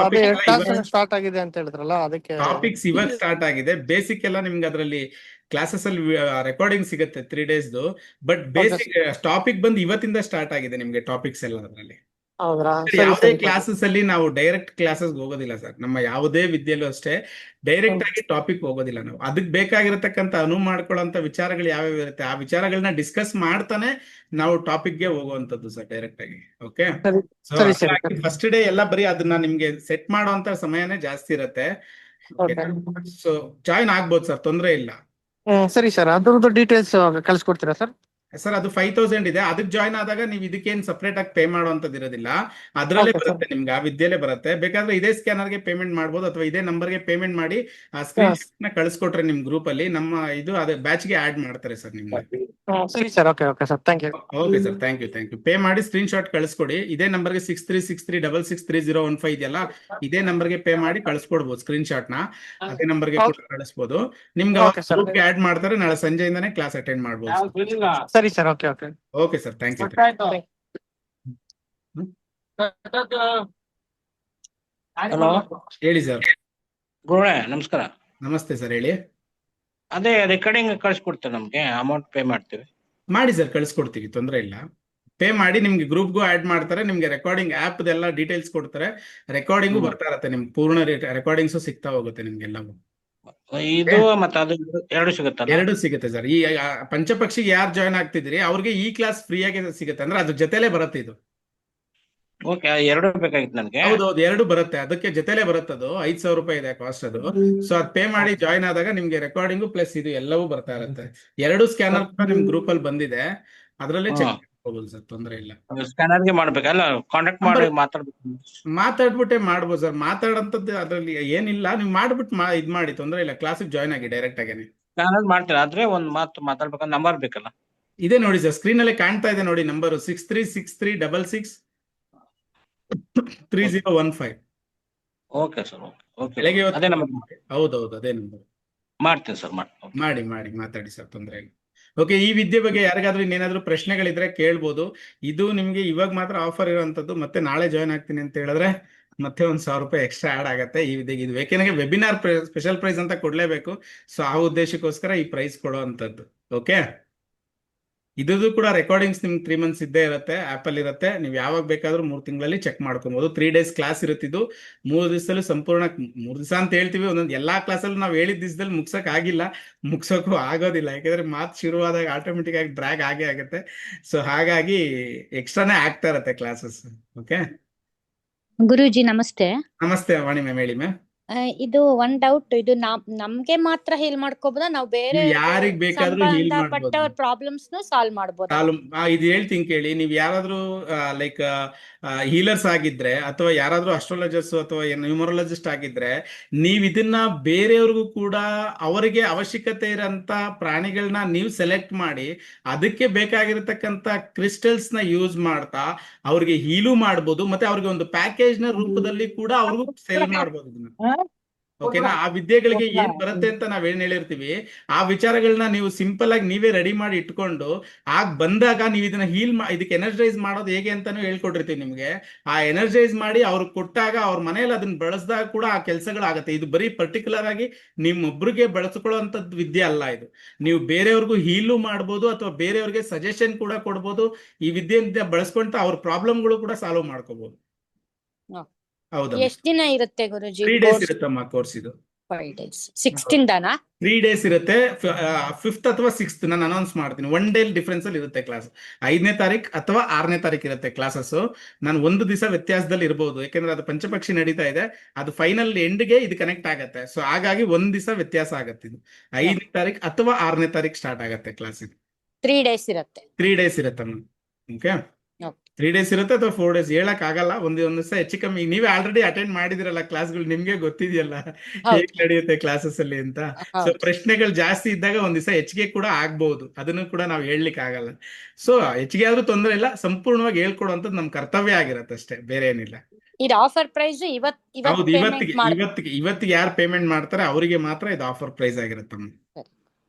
ಅದೇ ಕ್ಲಾಸ್ ಸ್ಟಾರ್ಟ್ ಆಗಿದೆ ಅಂತ ಹೇಳಿದ್ರಲ್ಲ, ಅದಕ್ಕೆ. ಟಾಪಿಕ್ಸ್ ಇವಾಗ ಸ್ಟಾರ್ಟ್ ಆಗಿದೆ. ಬೇಸಿಕ್ ಎಲ್ಲ ನಿಮ್ಗೆ ಅದರಲ್ಲಿ ಕ್ಲಾಸಸ್ ಅಲ್ಲಿ ರೆಕಾರ್ಡಿಂಗ್ ಸಿಗುತ್ತೆ 3 days. ಬಟ್ ಬೇಸಿಕ್ ಟಾಪಿಕ್ ಬಂದು ಇವತ್ತಿಂದ ಸ್ಟಾರ್ಟ್ ಆಗಿದೆ ನಿಮ್ಗೆ ಟಾಪಿಕ್ಸ್ ಎಲ್ಲ ಅದರಲ್ಲಿ. ಹೌದ್ರಾ? ಯಾವುದೇ ಕ್ಲಾಸಸ್ ಅಲ್ಲಿ ನಾವು ಡೈರೆಕ್ಟ್ ಕ್ಲಾಸಸ್ ಹೋಗೋದಿಲ್ಲ ಸರ್. ನಮ್ಮ ಯಾವುದೇ ವಿದ್ಯೆಯಲ್ಲೂ ಅಷ್ಟೇ ಡೈರೆಕ್ಟ್ ಆಗಿ ಟಾಪಿಕ್ ಹೋಗೋದಿಲ್ಲ ನಾವು. ಅದಕ್ಕೆ ಬೇಕಾಗಿರತಕ್ಕಂತ ಅನುವು ಮಾಡ್ಕೊಳ್ಳೋಂತ ವಿಚಾರಗಳು ಯಾವ್ಯಾವ ಇರುತ್ತೆ, ಆ ವಿಚಾರಗಳನ್ನ ಡಿಸ್ಕಸ್ ಮಾಡ್ತಾನೆ ನಾವು ಟಾಪಿಕ್ ಗೆ ಹೋಗುವಂತದ್ದು ಸರ್, ಡೈರೆಕ್ಟ್ ಆಗಿ. ಓಕೆ, ಫಸ್ಟ್ ಡೇ ಎಲ್ಲ ಬರೀ ಅದನ್ನ ನಿಮ್ಗೆ ಸೆಟ್ ಮಾಡುವಂತ ಸಮಯನೇ ಜಾಸ್ತಿ ಇರುತ್ತೆ. ಸೊ ಜಾಯಿನ್ ಆಗ್ಬೋದು ಸರ್, ತೊಂದ್ರೆ ಇಲ್ಲ. ಸರಿ ಸರ್, ಅದ್ರದ್ದು ಡೀಟೇಲ್ಸ್ ಕಳ್ಸಿಕೊಡ್ತೀರಾ ಸರ್? ಸರ್ ಅದು 5000 ಇದೆ. ಅದಕ್ಕೆ ಜಾಯ್ನ್ ಆದಾಗ ನೀವು ಇದಕ್ಕೇನು ಸಪ್ರೇಟ್ ಆಗಿ ಪೇ ಮಾಡುವಂತದ್ದು ಇರೋದಿಲ್ಲ, ಅದರಲ್ಲೇ ಓಕೆ ಸರ್. ಬರುತ್ತೆ ನಿಮ್ಗೆ, ಆ ವಿದ್ಯೆಲ್ಲೇ ಬರುತ್ತೆ. ಬೇಕಾದ್ರೆ ಇದೇ ಸ್ಕ್ಯಾನರ್ಗೆ ಪೇಮೆಂಟ್ ಮಾಡ್ಬೋದು, ಅಥವಾ ಇದೇ ನಂಬರ್ಗೆ ಪೇಮೆಂಟ್ ಮಾಡಿ ಆ ಸ್ಕ್ರೀನ್ ನ ಕಳಿಸ್ಕೊಟ್ರೆ ನಿಮ್ ಗ್ರೂಪ್ ಅಲ್ಲಿ ನಮ್ಮ ಇದು ಅದೇ ಬ್ಯಾಚ್ಗೆ ಆಡ್ ಮಾಡ್ತಾರೆ ಸರ್ ನಿಮ್ಗೆ. ಸರಿ sir. Okay okay sir, thank you. Okay sir, thank you. Pay ಮಾಡಿ ಸ್ಕ್ರೀನ್ ಶಾಟ್ ಕಳಿಸ್ಕೊಡಿ. ಇದೇ ನಂಬರ್ಗೆ 6363663015 ಇದೆಯಲ್ಲ, ಇದೇ ನಂಬರ್ಗೆ ಪೇ ಮಾಡಿ ಕಳಿಸ್ಕೊಡ್ಬೋದು ಸ್ಕ್ರೀನ್ ಶಾಟ್ ನ. ಅದೇ ನಂಬರ್ಗೆ ಕೂಡ ಕಳಿಸ್ಬೋದು. ನಿಮ್ಗೆ Okay, sir. ಗ್ರೂಪ್ಗೆ ಆಡ್ ಮಾಡ್ತಾರೆ, ನಾಳೆ ಸಂಜೆಯಿಂದಾನೇ ಕ್ಲಾಸ್ ಅಟೆಂಡ್ ಮಾಡ್ಬೋದು. ಸರಿ sir. Okay okay. Okay sir, thank you. Hello ಹೇಳಿ ಸರ್. ಗುರುಗಳೇ ನಮಸ್ಕಾರ. ನಮಸ್ತೆ ಸರ್, ಹೇಳಿ. ಅದೇ ರೆಕಾರ್ಡಿಂಗ್ ಕಳ್ಸಿಕೊಡ್ತಾರೆ, ನಮ್ಗೆ ಅಮೌಂಟ್ ಪೇ ಮಾಡ್ತೀವಿ. ಮಾಡಿ ಸರ್, ಕಳಿಸ್ಕೊಡ್ತೀವಿ, ತೊಂದರೆ ಇಲ್ಲ. ಪೇ ಮಾಡಿ ನಿಮ್ಗೆ ಗ್ರೂಪ್ಗೂ ಆಡ್ ಮಾಡ್ತಾರೆ, ನಿಮ್ಗೆ ರೆಕಾರ್ಡಿಂಗ್ ಆಪ್ ಎಲ್ಲ ಡೀಟೇಲ್ಸ್ ಕೊಡ್ತಾರೆ, ರೆಕಾರ್ಡಿಂಗು ಬರ್ತಾ ಇರತ್ತೆ, ನಿಮ್ಗೆ ಪೂರ್ಣ ರೆಕಾರ್ಡಿಂಗ್ಸು ಸಿಗ್ತಾ ಹೋಗುತ್ತೆ ನಿಮ್ಗೆಲ್ಲವೂ. ಇದು ಮತ್ತೆ ಅದು ಎರಡು ಸಿಗುತ್ತಲ್ಲ? ಎರಡು ಸಿಗುತ್ತೆ ಸರ್. ಈ ಪಂಚಪಕ್ಷಿಗೆ ಯಾರು ಜಾಯ್ನ್ ಆಗ್ತಿದ್ರಿ ಅವ್ರಿಗೆ ಈ ಕ್ಲಾಸ್ ಫ್ರೀ ಆಗಿ ಸಿಗುತ್ತೆ, ಅಂದ್ರೆ ಅದ್ರ ಜೊತೆಲೇ ಬರುತ್ತೆ ಇದು. ಓಕೆ, ಎರಡು ಬೇಕಾಗಿತ್ತು ನನಗೆ. ಹೌದೌದು, ಎರಡು ಬರುತ್ತೆ, ಅದಕ್ಕೆ ಜೊತೆಲೇ ಬರುತ್ತೆ. ಅದು 5000 ರೂಪಾಯಿ ಇದೆ ಕಾಸ್ಟ್ ಅದು. ಸೊ ಅದ್ ಪೇ ಮಾಡಿ ಜಾಯ್ನ್ ಆದಾಗ ನಿಮ್ಗೆ ರೆಕಾರ್ಡಿಂಗು ಪ್ಲಸ್ ಇದು ಎಲ್ಲವೂ ಬರ್ತಾ ಇರುತ್ತೆ. ಎರಡು ಸ್ಕ್ಯಾನರ್ ಕೂಡ ನಿಮ್ ಗ್ರೂಪ್ ಅಲ್ಲಿ ಬಂದಿದೆ, ಅದರಲ್ಲೇ ಚೆಕ್ ಮಾಡ್ಕೋಬಹುದು ಸರ್, ತೊಂದರೆ ಇಲ್ಲ. ಸ್ಕ್ಯಾನರ್ಗೆ ಮಾಡ್ಬೇಕಲ್ಲ, ಕಾಂಟ್ಯಾಕ್ಟ್ ಮಾಡಿ ಮಾತಾಡ್ಬಿಟ್ಟೆ ಮಾಡ್ಬೋದು ಸರ್. ಮಾತಾಡಂತದ್ದು ಅದ್ರಲ್ಲಿ ಏನಿಲ್ಲ, ನೀವು ಮಾಡ್ಬಿಟ್ಟು ಇದ್ ಮಾಡಿ, ತೊಂದರೆ ಇಲ್ಲ. ಕ್ಲಾಸಿಗೆ ಜಾಯ್ನ್ ಆಗಿ ಡೈರೆಕ್ಟ್ ಆಗೇನೆ. ಸ್ಕ್ಯಾನರ್ ಮಾಡ್ತೀರಾ? ಆದ್ರೆ ಒಂದ್ ಮಾತು ಮಾತಾಡ್ಬೇಕಂದ್ರೆ ನಂಬರ್ ಬೇಕಲ್ಲ? ಇದೆ ನೋಡಿ ಸರ್, ಸ್ಕ್ರೀನ್ ಅಲ್ಲೇ ಕಾಣ್ತಾ ಇದೆ ನೋಡಿ ನಂಬರ್ 6363663015. Okay sir, okay. ಬೆಳಗ್ಗೆ ಅದೇ ನಂಬರ್ ಹೌದೌದು, ಅದೇ ನಂಬರ್. ಮಾಡ್ತೀನಿ ಸರ್, ಮಾಡಿ ಮಾತಾಡಿ ಸರ್, ತೊಂದರೆ ಇಲ್ಲ. ಓಕೆ, ಈ ವಿದ್ಯೆ ಬಗ್ಗೆ ಯಾರಿಗಾದ್ರೂ ಇನ್ನೇನಾದ್ರೂ ಪ್ರಶ್ನೆಗಳಿದ್ರೆ ಕೇಳ್ಬೋದು. ಇದು ನಿಮ್ಗೆ ಇವಾಗ ಮಾತ್ರ ಆಫರ್ ಇರೋಂಥದ್ದು, ಮತ್ತೆ ನಾಳೆ ಜಾಯ್ನ್ ಆಗ್ತೀನಿ ಅಂತ ಹೇಳಿದ್ರೆ ಮತ್ತೆ 1000 ರೂಪಾಯಿ ಎಕ್ಸ್ಟ್ರಾ ಆಡ್ ಆಗುತ್ತೆ ಈ ವಿದ್ಯೆಗೆ. ಇದು ಬೇಕೇನಾಗೆ ವೆಬಿನಾರ್ ಸ್ಪೆಷಲ್ ಪ್ರೈಸ್ ಅಂತ ಕೊಡ್ಲೇಬೇಕು. ಸೊ ಆ ಉದ್ದೇಶಕ್ಕೋಸ್ಕರ ಈ ಪ್ರೈಸ್ ಕೊಡೋ ಅಂಥದ್ದು. ಓಕೆ, ಇದ್ದು ಕೂಡ ರೆಕಾರ್ಡಿಂಗ್ಸ್ ನಿಮ್ಗೆ 3 months ಇದ್ದೇ ಇರುತ್ತೆ, ಆಪಲ್ ಇರುತ್ತೆ. ನೀವು ಯಾವಾಗ ಬೇಕಾದ್ರೂ 3 ತಿಂಗಳಲ್ಲಿ ಚೆಕ್ ಮಾಡ್ಕೊಬಹುದು. 3 days ಕ್ಲಾಸ್ ಇರುತ್ತಿದ್ದು, 3 ದಿವಸದಲ್ಲಿ ಸಂಪೂರ್ಣ, 3 ದಿವಸ ಅಂತ ಹೇಳ್ತೀವಿ, ಒಂದೊಂದು ಎಲ್ಲಾ ಕ್ಲಾಸಲ್ಲಿ ನಾವು ಹೇಳಿದ ದಿವಸದಲ್ಲಿ ಮುಗ್ಸಕ್ ಆಗಿಲ್ಲ, ಮುಗ್ಸೋಕ್ಕೂ ಆಗೋದಿಲ್ಲ. ಯಾಕಂದ್ರೆ ಮಾತು ಶುರುವಾದಾಗ ಆಟೋಮೆಟಿಕ್ ಆಗಿ ಡ್ರ್ಯಾಗ್ ಆಗೇ ಆಗುತ್ತೆ. ಸೊ ಹಾಗಾಗಿ ಎಕ್ಸ್ಟ್ರಾನೇ ಆಗ್ತಾ ಇರತ್ತೆ ಕ್ಲಾಸಸ್. ಓಕೆ ಗುರೂಜಿ ನಮಸ್ತೆ. ನಮಸ್ತೆ ವಾಣಿ ಮ್ಯಾಮ್, ಹೇಳಿ ಮ್ಯಾಮ್. ಇದು ಒಂದ್ ಡೌಟ್, ಇದು ನಮ್ಗೆ ಮಾತ್ರ ಹೀಲ್ ಮಾಡ್ಕೋಬೋದಾ, ನಾವು ಬೇರೆ ಯಾರಿಗ್ ಬೇಕಾದ್ರೂ heal ಪಟ್ಟವ್ರ ಪ್ರಾಬ್ಲಮ್ಸ್ ಸಾಲ್ವ್ ಮಾಡ್ಬೋದಾ? ಇದು ಹೇಳ್ತೀನಿ ಕೇಳಿ. ನೀವು ಯಾರಾದ್ರೂ ಲೈಕ್ ಹೀಲರ್ಸ್ ಆಗಿದ್ರೆ, ಅಥವಾ ಯಾರಾದ್ರೂ ಅಸ್ಟ್ರಾಲಜರ್ಸ್ ಅಥವಾ ನ್ಯೂಮರಾಲಜಿಸ್ಟ್ ಆಗಿದ್ರೆ, ನೀವ್ ಇದನ್ನ ಬೇರೆಯವ್ರಿಗೂ ಕೂಡ ಅವರಿಗೆ ಅವಶ್ಯಕತೆ ಇರೋಂತ ಪ್ರಾಣಿಗಳನ್ನ ನೀವು ಸೆಲೆಕ್ಟ್ ಮಾಡಿ ಅದಕ್ಕೆ ಬೇಕಾಗಿರತಕ್ಕಂತ ಕ್ರಿಸ್ಟಲ್ಸ್ ನ ಯೂಸ್ ಮಾಡ್ತಾ ಅವ್ರಿಗೆ ಹೀಲು ಮಾಡ್ಬೋದು, ಮತ್ತೆ ಅವ್ರಿಗೆ ಒಂದು ಪ್ಯಾಕೇಜ್ ನ ರೂಪದಲ್ಲಿ ಕೂಡ ಅವ್ರಿಗೂ ಸೇಲ್ ಮಾಡ್ಬೋದು ಇದನ್ನ. ಓಕೆನಾ? ಆ ವಿದ್ಯೆಗಳಿಗೆ ಏನ್ ಬರುತ್ತೆ ಅಂತ ನಾವ್ ಏನ್ ಹೇಳಿರ್ತೀವಿ, ಆ ವಿಚಾರಗಳನ್ನ ನೀವು ಸಿಂಪಲ್ ಆಗಿ ನೀವೇ ರೆಡಿ ಮಾಡಿ ಇಟ್ಕೊಂಡು ಬಂದಾಗ ನೀವು ಇದನ್ನ ಇದಕ್ಕೆ ಎನರ್ಜೈಸ್ ಮಾಡೋದು ಹೇಗೆ ಅಂತಾನು ಹೇಳ್ಕೊಟ್ಟಿರ್ತೀವಿ ನಿಮ್ಗೆ. ಆ ಎನರ್ಜೈಸ್ ಮಾಡಿ ಅವ್ರಿಗೆ ಕೊಟ್ಟಾಗ ಅವ್ರ ಮನೆಯಲ್ಲಿ ಅದನ್ನ ಬಳಸಿದಾಗ ಕೂಡ ಆ ಕೆಲಸಗಳಾಗತ್ತೆ. ಇದು ಬರೀ ಪರ್ಟಿಕ್ಯುಲರ್ ಆಗಿ ನಿಮ್ಮೊಬ್ರಿಗೆ ಬಳಸ್ಕೊಳ್ಳುವಂತದ್ದು ವಿದ್ಯೆ ಅಲ್ಲ ಇದು. ನೀವು ಬೇರೆಯವ್ರಿಗೂ ಹೀಲು ಮಾಡ್ಬೋದು, ಅಥವಾ ಬೇರೆಯವ್ರಿಗೆ ಸಜೆಷನ್ ಕೂಡ ಕೊಡ್ಬೋದು. ಈ ವಿದ್ಯೆಯಿಂದ ಬಳಸ್ಕೊಂತ ಅವ್ರ ಪ್ರಾಬ್ಲಮ್ಗಳು ಕೂಡ ಸಾಲ್ವ್ ಮಾಡ್ಕೋಬಹುದು. ಹೌದಾ? ಎಷ್ಟ್ ದಿನ ಇರುತ್ತೆ ಗುರುಜಿ? 3 days ಇರುತ್ತಮ್ಮ ಕೋರ್ಸ್ ಇದು. 5 days. 16th 3 days ಇರುತ್ತೆ. 5th ಅಥವಾ 6th ನಾನು ಅನೌನ್ಸ್ ಮಾಡ್ತೀನಿ. 1 day ಡಿಫ್ರೆನ್ಸ್ ಅಲ್ಲಿ ಇರುತ್ತೆ ಕ್ಲಾಸ್. 5ನೇ ತಾರೀಕು ಅಥವಾ 6ನೇ ತಾರೀಕು ಇರುತ್ತೆ ಕ್ಲಾಸಸ್. ನಾನು ಒಂದು ದಿವಸ ವ್ಯತ್ಯಾಸದಲ್ಲಿ ಇರಬಹುದು, ಯಾಕಂದ್ರೆ ಅದು ಪಂಚಪಕ್ಷಿ ನಡೀತಾ ಇದೆ, ಅದು ಫೈನಲ್ ಎಂಡ್ಗೆ ಇದು ಕನೆಕ್ಟ್ ಆಗತ್ತೆ. ಸೊ ಹಾಗಾಗಿ ಒಂದ್ ದಿವಸ ವ್ಯತ್ಯಾಸ ಆಗತ್ತೆ. ಇದು 5ನೇ ತಾರೀಕು ಅಥವಾ 6ನೇ ತಾರೀಕು ಸ್ಟಾರ್ಟ್ ಆಗತ್ತೆ ಕ್ಲಾಸ್. ಇದು 3 days ಇರುತ್ತೆ. 3 days ಇರುತ್ತಮ್ಮ. ಓಕೆ, 3 days ಇರುತ್ತೆ ಅಥವಾ 4 days ಹೇಳಕ್ ಆಗಲ್ಲ. ಒಂದ್ ದಿವಸ ಹೆಚ್ಚು ಕಮ್ಮಿ. ನೀವೇ ಆಲ್ರೆಡಿ ಅಟೆಂಡ್ ಮಾಡಿದಿರಲ್ಲ ಕ್ಲಾಸ್ಗಳು, ನಿಮ್ಗೆ ಗೊತ್ತಿದೆಯಲ್ಲ ಹೇಗ್ ನಡೆಯುತ್ತೆ ಕ್ಲಾಸಸ್ ಅಲ್ಲಿ ಅಂತ. ಸೊ ಪ್ರಶ್ನೆಗಳು ಜಾಸ್ತಿ ಇದ್ದಾಗ ಒಂದ್ ದಿವಸ ಹೆಚ್ಚಿಗೆ ಕೂಡ ಆಗ್ಬಹುದು, ಅದನ್ನು ಕೂಡ ನಾವು ಹೇಳ್ಲಿಕ್ಕೆ ಆಗಲ್ಲ. ಸೊ ಹೆಚ್ಚಿಗೆ ಆದ್ರೂ ತೊಂದರೆ ಇಲ್ಲ, ಸಂಪೂರ್ಣವಾಗಿ ಹೇಳ್ಕೊಡುವಂತದ್ದು ನಮ್ ಕರ್ತವ್ಯ ಆಗಿರತ್ತೆ ಅಷ್ಟೇ, ಬೇರೆ ಏನಿಲ್ಲ. ಇದು ಆಫರ್ ಪ್ರೈಸ್ ಹೌದು, ಇವತ್ತಿಗೆ ಯಾರು ಪೇಮೆಂಟ್ ಮಾಡ್ತಾರೆ ಅವರಿಗೆ ಮಾತ್ರ ಇದು ಆಫರ್ ಪ್ರೈಸ್ ಆಗಿರುತ್ತಮ್ಮ.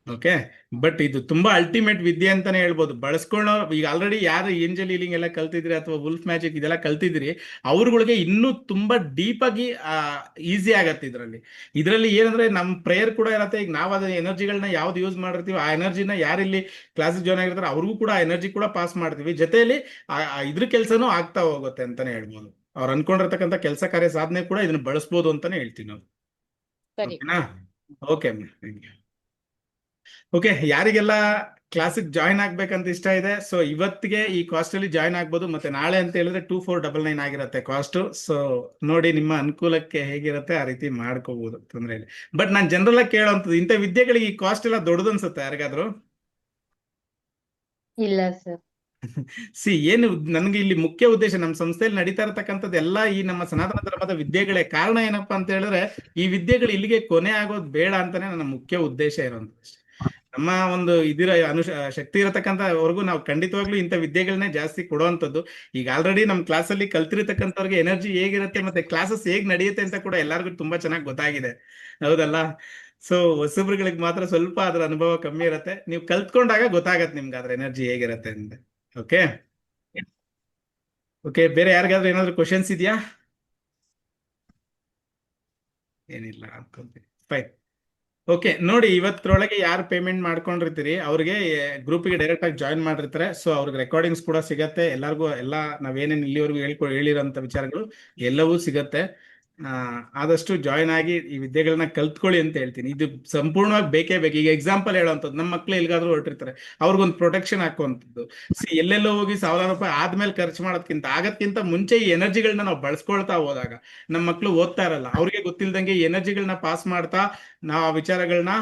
ಓಕೆ, ಬಟ್ ಇದು ತುಂಬಾ ಅಲ್ಟಿಮೇಟ್ ವಿದ್ಯೆ ಅಂತಾನೆ ಹೇಳ್ಬೋದು. ಬಳಸ್ಕೊಳ್ಳೋ ಈಗ ಆಲ್ರೆಡಿ ಯಾರು ಏಂಜಲ್ ಹೀಲಿಂಗ್ ಎಲ್ಲ ಕಲ್ತಿದ್ರಿ ಅಥವಾ ವುಲ್ಫ್ ಮ್ಯಾಜಿಕ್ ಇದೆಲ್ಲ ಕಲ್ತಿದ್ರಿ, ಅವ್ರಗಳಿಗೆ ಇನ್ನೂ ತುಂಬಾ ಡೀಪ್ ಆಗಿ ಈಸಿ ಆಗತ್ತೆ ಇದ್ರಲ್ಲಿ ಏನಂದ್ರೆ ನಮ್ ಪ್ರೇಯರ್ ಕೂಡ ಇರತ್ತೆ. ಈಗ ನಾವು ಅದ ಎನರ್ಜಿಗಳನ್ನ ಯಾವ್ದು ಯೂಸ್ ಮಾಡಿರ್ತೀವಿ, ಆ ಎನರ್ಜಿನ ಯಾರಿಲ್ಲಿ ಕ್ಲಾಸಿಗೆ ಜಾಯ್ನ್ ಆಗಿರ್ತಾರೆ ಅವ್ರಿಗೂ ಕೂಡ ಆ ಎನರ್ಜಿ ಕೂಡ ಪಾಸ್ ಮಾಡ್ತೀವಿ. ಜೊತೆಯಲ್ಲಿ ಇದ್ರ ಕೆಲ್ಸನೂ ಆಗ್ತಾ ಹೋಗುತ್ತೆ ಅಂತಾನೆ ಹೇಳ್ಬೋದು. ಅವ್ರು ಅನ್ಕೊಂಡಿರ್ತಕ್ಕಂಥ ಕೆಲಸ ಕಾರ್ಯ ಸಾಧನೆ ಕೂಡ ಇದನ್ನ ಬಳಸ್ಬೋದು ಅಂತಾನೆ ಹೇಳ್ತೀವಿ ನಾವು. ಓಕೆನಾ? Okay ma'am, okay. ಯಾರಿಗೆಲ್ಲ ಕ್ಲಾಸಿಗೆ ಜಾಯ್ನ್ ಆಗ್ಬೇಕಂತ ಇಷ್ಟ ಇದೆ, ಸೊ ಇವತ್ತಿಗೆ ಈ ಕಾಸ್ಟ್ ಅಲ್ಲಿ ಜಾಯ್ನ್ ಆಗ್ಬೋದು. ಮತ್ತೆ ನಾಳೆ ಅಂತ ಹೇಳಿದ್ರೆ 2499 ಆಗಿರುತ್ತೆ ಕಾಸ್ಟ್. ಸೊ ನೋಡಿ, ನಿಮ್ಮ ಅನುಕೂಲಕ್ಕೆ ಹೇಗಿರುತ್ತೆ ಆ ರೀತಿ ಮಾಡ್ಕೋಬಹುದು, ತೊಂದರೆ ಇಲ್ಲ. ಬಟ್ ನಾನು ಜನರಲ್ ಆಗಿ ಕೇಳೋಂಥದ್ದು, ಇಂಥ ವಿದ್ಯೆಗಳಿಗೆ ಈ ಕಾಸ್ಟ್ ಎಲ್ಲ ದೊಡ್ಡದು ಅನ್ಸುತ್ತೆ ಯಾರಿಗಾದ್ರು? ಇಲ್ಲ ಸರ್. ಏನು ನನಗೆ ಇಲ್ಲಿ ಮುಖ್ಯ ಉದ್ದೇಶ ನಮ್ಮ ಸಂಸ್ಥೆಯಲ್ಲಿ ನಡೀತಾ ಇರತಕ್ಕಂಥದ್ದು ಎಲ್ಲ ಈ ನಮ್ಮ ಸನಾತನ ಧರ್ಮದ ವಿದ್ಯೆಗಳೇ. ಕಾರಣ ಏನಪ್ಪಾ ಅಂತ ಹೇಳಿದ್ರೆ ಈ ವಿದ್ಯೆಗಳು ಇಲ್ಲಿಗೆ ಕೊನೆ ಆಗೋದು ಬೇಡ ಅಂತಾನೆ ನನ್ನ ಮುಖ್ಯ ಉದ್ದೇಶ ಇರೋದು. ನಮ್ಮ ಒಂದು ಶಕ್ತಿ ಇರತಕ್ಕಂಥವರೆಗೂ ನಾವು ಖಂಡಿತವಾಗ್ಲೂ ಇಂಥ ವಿದ್ಯೆಗಳನ್ನೇ ಜಾಸ್ತಿ ಕೊಡುವಂಥದ್ದು. ಈಗ ಆಲ್ರೆಡಿ ನಮ್ಮ ಕ್ಲಾಸಲ್ಲಿ ಕಲ್ತಿರತಕ್ಕಂಥವ್ರಿಗೆ ಎನರ್ಜಿ ಹೇಗಿರುತ್ತೆ ಮತ್ತೆ ಕ್ಲಾಸಸ್ ಹೇಗ್ ನಡೆಯುತ್ತೆ ಅಂತ ಕೂಡ ಎಲ್ಲರಿಗೂ ತುಂಬಾ ಚೆನ್ನಾಗಿ ಗೊತ್ತಾಗಿದೆ, ಹೌದಲ್ಲ? ಸೊ ಹೊಸಬ್ರುಗಳಿಗೆ ಮಾತ್ರ ಸ್ವಲ್ಪ ಅದ್ರ ಅನುಭವ ಕಮ್ಮಿ ಇರುತ್ತೆ. ನೀವು ಕಲ್ತ್ಕೊಂಡಾಗ ಗೊತ್ತಾಗತ್ತೆ ನಿಮ್ಗೆ ಅದ್ರ ಎನರ್ಜಿ ಹೇಗಿರುತ್ತೆ ಅಂತ. ಓಕೆ ಓಕೆ, ಬೇರೆ ಯಾರಿಗಾದ್ರೂ ಏನಾದ್ರು ಕ್ವಶನ್ಸ್ ಇದೆಯಾ? ಏನಿಲ್ಲ ಅನ್ಕೊಂತೀನಿ. ಫೈನ್. ಓಕೆ, ನೋಡಿ ಇವತ್ತರೊಳಗೆ ಯಾರು ಪೇಮೆಂಟ್ ಮಾಡ್ಕೊಂಡಿರ್ತೀರಿ ಅವ್ರಿಗೆ ಗ್ರೂಪಿಗೆ ಡೈರೆಕ್ಟ್ ಆಗಿ ಜಾಯಿನ್ ಮಾಡಿರ್ತಾರೆ. ಸೊ ಅವ್ರಿಗೆ ರೆಕಾರ್ಡಿಂಗ್ಸ್ ಕೂಡ ಸಿಗತ್ತೆ. ಎಲ್ಲರಿಗೂ ಎಲ್ಲ ನಾವೇನೇನು ಇಲ್ಲಿವರೆಗೂ ಹೇಳಿರೋಂಥ ವಿಚಾರಗಳು ಎಲ್ಲವೂ ಸಿಗತ್ತೆ. ಆದಷ್ಟು ಜಾಯಿನ್ ಆಗಿ ಈ ವಿದ್ಯೆಗಳನ್ನ ಕಲ್ತ್ಕೊಳ್ಳಿ ಅಂತ ಹೇಳ್ತೀನಿ. ಇದು ಸಂಪೂರ್ಣವಾಗಿ ಬೇಕೇ ಬೇಕು. ಈಗ ಎಕ್ಸಾಂಪಲ್ ಹೇಳೋವಂಥದ್ದು, ನಮ್ಮ ಮಕ್ಳು ಎಲ್ಲಿಗಾದ್ರೂ ಹೊರಟಿರ್ತಾರೆ, ಅವ್ರಿಗೊಂದು ಪ್ರೊಟೆಕ್ಷನ್ ಹಾಕುವಂಥದ್ದು. ಎಲ್ಲೆಲ್ಲೋ ಹೋಗಿ ₹1,000 ಆದ್ಮೇಲೆ ಖರ್ಚು ಆಗಕ್ಕಿಂತ ಮುಂಚೆ ಈ ಎನರ್ಜಿಗಳನ್ನ ನಾವು ಬಳಸ್ಕೊಳ್ತಾ ಹೋದಾಗ ನಮ್ಮ ಮಕ್ಳು ಓದ್ತಾ ಇರಲ್ಲ, ಅವ್ರಿಗೆ ಗೊತ್ತಿಲ್ದಂಗೆ ಈ ಎನರ್ಜಿಗಳನ್ನ ಪಾಸ್ ಮಾಡ್ತಾ ನಾವು ಆ ವಿಚಾರಗಳನ್ನ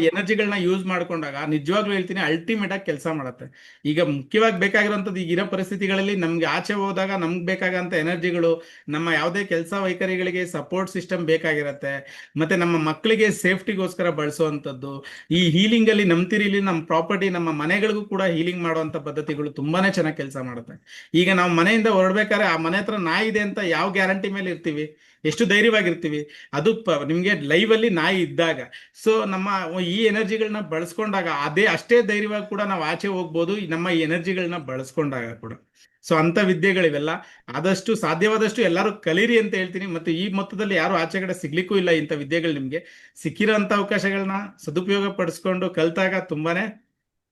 ಎನರ್ಜಿಗಳನ್ನ ಯೂಸ್ ಮಾಡ್ಕೊಂಡಾಗ ನಿಜವಾಗ್ಲೂ ಹೇಳ್ತೀನಿ ಅಲ್ಟಿಮೇಟ್ ಆಗಿ ಕೆಲಸ ಮಾಡುತ್ತೆ. ಈಗ ಮುಖ್ಯವಾಗಿ ಬೇಕಾಗಿರುವಂಥದ್ದು ಈಗಿರೋ ಪರಿಸ್ಥಿತಿಗಳಲ್ಲಿ ನಮ್ಗೆ ಆಚೆ ಹೋದಾಗ ನಮ್ಗೆ ಬೇಕಾಗಂತ ಎನರ್ಜಿಗಳು ನಮ್ಮ ಯಾವುದೇ ಕೆಲಸ ವೈಖರಿಗಳಿಗೆ ಸಪೋರ್ಟ್ ಸಿಸ್ಟಮ್ ಬೇಕಾಗಿರತ್ತೆ. ಮತ್ತೆ ನಮ್ಮ ಮಕ್ಕಳಿಗೆ ಸೇಫ್ಟಿಗೋಸ್ಕರ ಬಳಸುವಂಥದ್ದು, ಈ ಹೀಲಿಂಗ್ ಅಲ್ಲಿ ನಂಬ್ತಿರಿಲಿ ನಮ್ಮ ಪ್ರಾಪರ್ಟಿ ನಮ್ಮ ಮನೆಗಳಿಗೂ ಕೂಡ ಹೀಲಿಂಗ್ ಮಾಡುವಂತ ಪದ್ಧತಿಗಳು ತುಂಬಾನೇ ಚೆನ್ನಾಗಿ ಕೆಲಸ ಮಾಡುತ್ತೆ. ಈಗ ನಾವು ಮನೆಯಿಂದ ಹೊರಡ್ಬೇಕಾದ್ರೆ ಆ ಮನೆ ಹತ್ರ ನಾಯಿ ಇದೆ ಅಂತ ಯಾವ ಗ್ಯಾರಂಟಿ ಮೇಲೆ ಇರ್ತೀವಿ? ಎಷ್ಟು ಧೈರ್ಯವಾಗಿರ್ತೀವಿ? ಅದು ನಿಮ್ಗೆ ಲೈವ್ ಅಲ್ಲಿ ನಾಯಿ ಇದ್ದಾಗ. ಸೊ ನಮ್ಮ ಈ ಎನರ್ಜಿಗಳನ್ನ ಬಳಸ್ಕೊಂಡಾಗ ಅಷ್ಟೇ ಧೈರ್ಯವಾಗಿ ಕೂಡ ನಾವು ಆಚೆ ಹೋಗ್ಬೋದು, ನಮ್ಮ ಈ ಎನರ್ಜಿಗಳನ್ನ ಬಳಸ್ಕೊಂಡಾಗ ಕೂಡ. ಸೊ ಅಂತ ವಿದ್ಯೆಗಳಿವೆಲ್ಲ ಆದಷ್ಟು ಸಾಧ್ಯವಾದಷ್ಟು ಎಲ್ಲರೂ ಕಲೀರಿ ಅಂತ ಹೇಳ್ತೀನಿ. ಮತ್ತೆ ಈ ಮೊತ್ತದಲ್ಲಿ ಯಾರು ಆಚೆ ಕಡೆ ಸಿಗ್ಲಿಕ್ಕೂ ಇಲ್ಲ ಇಂಥ ವಿದ್ಯೆಗಳು. ನಿಮ್ಗೆ ಸಿಕ್ಕಿರೋಂಥ ಅವಕಾಶಗಳನ್ನ ಸದುಪಯೋಗ ಪಡಿಸ್ಕೊಂಡು ಕಲ್ತಾಗ ತುಂಬಾನೇ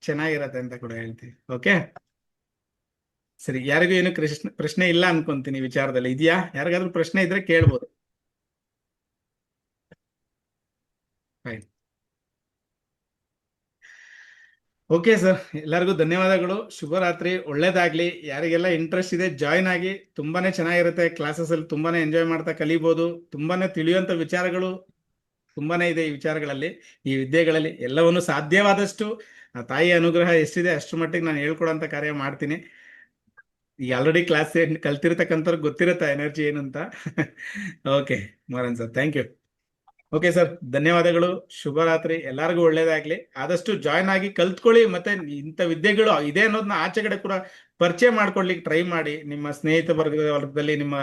ಚೆನ್ನಾಗಿರತ್ತೆ ಅಂತ ಕೂಡ ಹೇಳ್ತೀವಿ. ಓಕೆ ಸರಿ, ಯಾರಿಗೂ ಏನು ಪ್ರಶ್ನೆ ಇಲ್ಲ ಅನ್ಕೊಂತೀನಿ ವಿಚಾರದಲ್ಲಿ. ಇದೆಯಾ? ಯಾರಿಗಾದ್ರೂ ಪ್ರಶ್ನೆ ಇದ್ರೆ ಕೇಳ್ಬೋದು. ಫೈನ್. ಓಕೆ ಸರ್, ಎಲ್ಲರಿಗೂ ಧನ್ಯವಾದಗಳು. ಶುಭರಾತ್ರಿ, ಒಳ್ಳೇದಾಗ್ಲಿ. ಯಾರಿಗೆಲ್ಲ ಇಂಟ್ರೆಸ್ಟ್ ಇದೆ ಜಾಯಿನ್ ಆಗಿ, ತುಂಬಾನೇ ಚೆನ್ನಾಗಿರುತ್ತೆ. ಕ್ಲಾಸಸ್ ಅಲ್ಲಿ ತುಂಬಾನೇ ಎಂಜಾಯ್ ಮಾಡ್ತಾ ಕಲಿಬಹುದು. ತುಂಬಾನೇ ತಿಳಿಯುವಂತ ವಿಚಾರಗಳು ತುಂಬಾನೇ ಇದೆ ಈ ವಿಚಾರಗಳಲ್ಲಿ, ಈ ವಿದ್ಯೆಗಳಲ್ಲಿ. ಎಲ್ಲವನ್ನು ಸಾಧ್ಯವಾದಷ್ಟು ಆ ತಾಯಿಯ ಅನುಗ್ರಹ ಎಷ್ಟಿದೆ ಅಷ್ಟರ ಮಟ್ಟಿಗೆ ನಾನು ಹೇಳ್ಕೊಡೋಂಥ ಕಾರ್ಯ ಮಾಡ್ತೀನಿ. ಈಗ ಆಲ್ರೆಡಿ ಕ್ಲಾಸ್ ಕಲ್ತಿರ್ತಕ್ಕಂಥವ್ರಿಗೆ ಗೊತ್ತಿರುತ್ತೆ ಎನರ್ಜಿ ಏನು ಅಂತ. ಓಕೆ ಮೋರನ್ sir, thank you. Okay sir, ಧನ್ಯವಾದಗಳು. ಶುಭರಾತ್ರಿ, ಎಲ್ಲರಿಗೂ ಒಳ್ಳೇದಾಗ್ಲಿ. ಆದಷ್ಟು ಜಾಯ್ನ್ ಆಗಿ ಕಲ್ತ್ಕೊಳ್ಳಿ. ಮತ್ತೆ ಇಂಥ ವಿದ್ಯೆಗಳು ಇದೆ ಅನ್ನೋದನ್ನ ಆಚೆ ಕಡೆ ಕೂಡ ಪರಿಚಯ ಮಾಡ್ಕೊಡ್ಲಿಕ್ಕೆ ಟ್ರೈ ಮಾಡಿ, ನಿಮ್ಮ ಸ್ನೇಹಿತ ವರ್ಗದಲ್ಲಿ, ನಿಮ್ಮ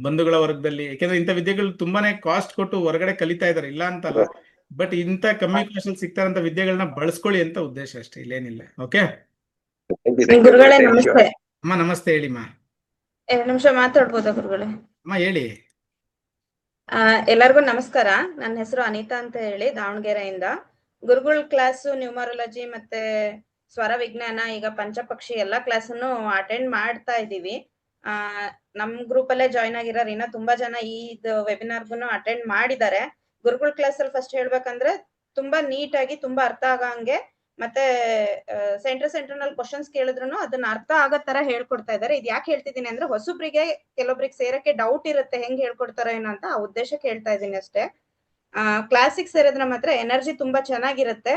ಬಂಧುಗಳ ವರ್ಗದಲ್ಲಿ. ಯಾಕೆಂದ್ರೆ ಇಂಥ ವಿದ್ಯೆಗಳು ತುಂಬಾನೇ ಕಾಸ್ಟ್ ಕೊಟ್ಟು ಹೊರಗಡೆ ಕಲಿತಾ ಇದಾರೆ, ಇಲ್ಲ ಅಂತಲ್ಲ. ಬಟ್ ಇಂಥ ಕಮ್ಮಿ ಕಾಸ್ಟ್ ಅಲ್ಲಿ ಸಿಗ್ತಾರಂತ ವಿದ್ಯೆಗಳನ್ನ ಬಳಸ್ಕೊಳ್ಳಿ ಅಂತ ಉದ್ದೇಶ ಅಷ್ಟೇ, ಇಲ್ಲೇನಿಲ್ಲ. ಓಕೆ ಗುರುಗಳೇ ನಮಸ್ತೆ. ಅಮ್ಮ ನಮಸ್ತೆ, ಹೇಳಿಮ್ಮ. 2 ನಿಮಿಷ ಮಾತಾಡ್ಬೋದಾ ಗುರುಗಳೇ? ಅಮ್ಮ ಹೇಳಿ. ಎಲ್ಲರಿಗೂ ನಮಸ್ಕಾರ. ನನ್ನ ಹೆಸರು ಅನಿತಾ ಅಂತ ಹೇಳಿ, ದಾವಣಗೆರೆಯಿಂದ. ಗುರುಗಳ ಕ್ಲಾಸು ನ್ಯೂಮರಾಲಜಿ ಮತ್ತೆ ಸ್ವರ ವಿಜ್ಞಾನ, ಈಗ ಪಂಚಪಕ್ಷಿ ಎಲ್ಲಾ ಕ್ಲಾಸನ್ನು ಅಟೆಂಡ್ ಮಾಡ್ತಾ ಇದೀವಿ. ನಮ್ ಗ್ರೂಪ್ ಅಲ್ಲೇ ಜಾಯ್ನ್ ಆಗಿರೋರು ಇನ್ನ ತುಂಬಾ ಜನ ಈ ವೆಬಿನಾರ್ಗುನು ಅಟೆಂಡ್ ಮಾಡಿದ್ದಾರೆ. ಗುರುಗಳ ಕ್ಲಾಸ್ ಅಲ್ಲಿ ಫಸ್ಟ್ ಹೇಳ್ಬೇಕಂದ್ರೆ ತುಂಬಾ ನೀಟ್ ಆಗಿ, ತುಂಬಾ ಅರ್ಥ ಆಗಂಗೆ, ಮತ್ತೆ ಸೆಂಟರ್ನಲ್ಲಿ ಕ್ವಶನ್ಸ್ ಕೇಳಿದ್ರು ಅದನ್ನ ಅರ್ಥ ಆಗೋ ತರ ಹೇಳ್ಕೊಡ್ತಾ ಇದಾರೆ. ಇದು ಯಾಕೆ ಹೇಳ್ತಿದ್ದೀನಿ ಅಂದ್ರೆ, ಹೊಸಬ್ರಿಗೆ ಕೆಲವೊಬ್ರಿಗೆ ಸೇರಕ್ಕೆ ಡೌಟ್ ಇರುತ್ತೆ ಹೆಂಗ್ ಹೇಳ್ಕೊಡ್ತಾರೋ ಏನೋ ಅಂತ, ಆ ಉದ್ದೇಶಕ್ಕೆ ಹೇಳ್ತಾ ಇದೀನಿ ಅಷ್ಟೇ. ಕ್ಲಾಸಿಗೆ ಸೇರಿದ್ರೆ ಮಾತ್ರ ಎನರ್ಜಿ ತುಂಬಾ ಚೆನ್ನಾಗಿರುತ್ತೆ.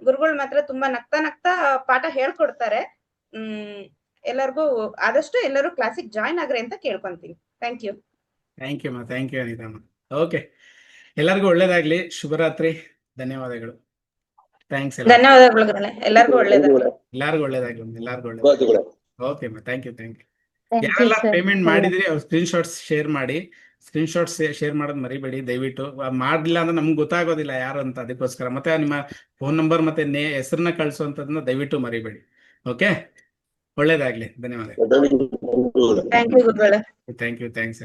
ಗುರುಗಳು ಮಾತ್ರ ತುಂಬಾ ನಗ್ತಾ ಪಾಠ ಹೇಳ್ಕೊಡ್ತಾರೆ. ಎಲ್ಲರಿಗೂ ಆದಷ್ಟು ಎಲ್ಲರೂ ಕ್ಲಾಸಿಗೆ ಜಾಯ್ನ್ ಆಗ್ರಿ ಅಂತ ಕೇಳ್ಕೊಂತೀನಿ. Thank you. ಥ್ಯಾಂಕ್ ಯು ಅನಿತಮ್ಮ. ಓಕೆ, ಎಲ್ಲರಿಗೂ ಒಳ್ಳೇದಾಗ್ಲಿ. ಶುಭರಾತ್ರಿ, ಧನ್ಯವಾದಗಳು. ಥ್ಯಾಂಕ್ಸ್. ಧನ್ಯವಾದಗಳು ಗುರುಗಳೇ, ಎಲ್ಲರಿಗೂ ಒಳ್ಳೇದಾಗ್ಲಿ. ಎಲ್ಲರಿಗೂ ಒಳ್ಳೇದಾಗ್ಲಿ. ಓಕೆ ಅಮ್ಮ, ಥ್ಯಾಂಕ್ ಯು. ಯಾರೆಲ್ಲ ಪೇಮೆಂಟ್ ಮಾಡಿದಿರಿ ಅವ್ರ ಸ್ಕ್ರೀನ್ಶಾಟ್ಸ್ ಶೇರ್ ಮಾಡೋದು ಮರಿಬೇಡಿ ದಯವಿಟ್ಟು. ಮಾಡ್ಲಿಲ್ಲ ಅಂದ್ರೆ ನಮ್ಗೆ ಗೊತ್ತಾಗೋದಿಲ್ಲ ಯಾರು ಅಂತ, ಅದಕ್ಕೋಸ್ಕರ. ಮತ್ತೆ ನಿಮ್ಮ ಫೋನ್ ನಂಬರ್ ಮತ್ತೆ ಹೆಸರನ್ನ ಕಳಿಸುವಂತದನ್ನ ದಯವಿಟ್ಟು ಮರಿಬೇಡಿ. ಓಕೆ, ಒಳ್ಳೇದಾಗ್ಲಿ. ಧನ್ಯವಾದಗಳು. ಥ್ಯಾಂಕ್ ಯು ಗುರುಗಳೇ. ಥ್ಯಾಂಕ್ಸ್.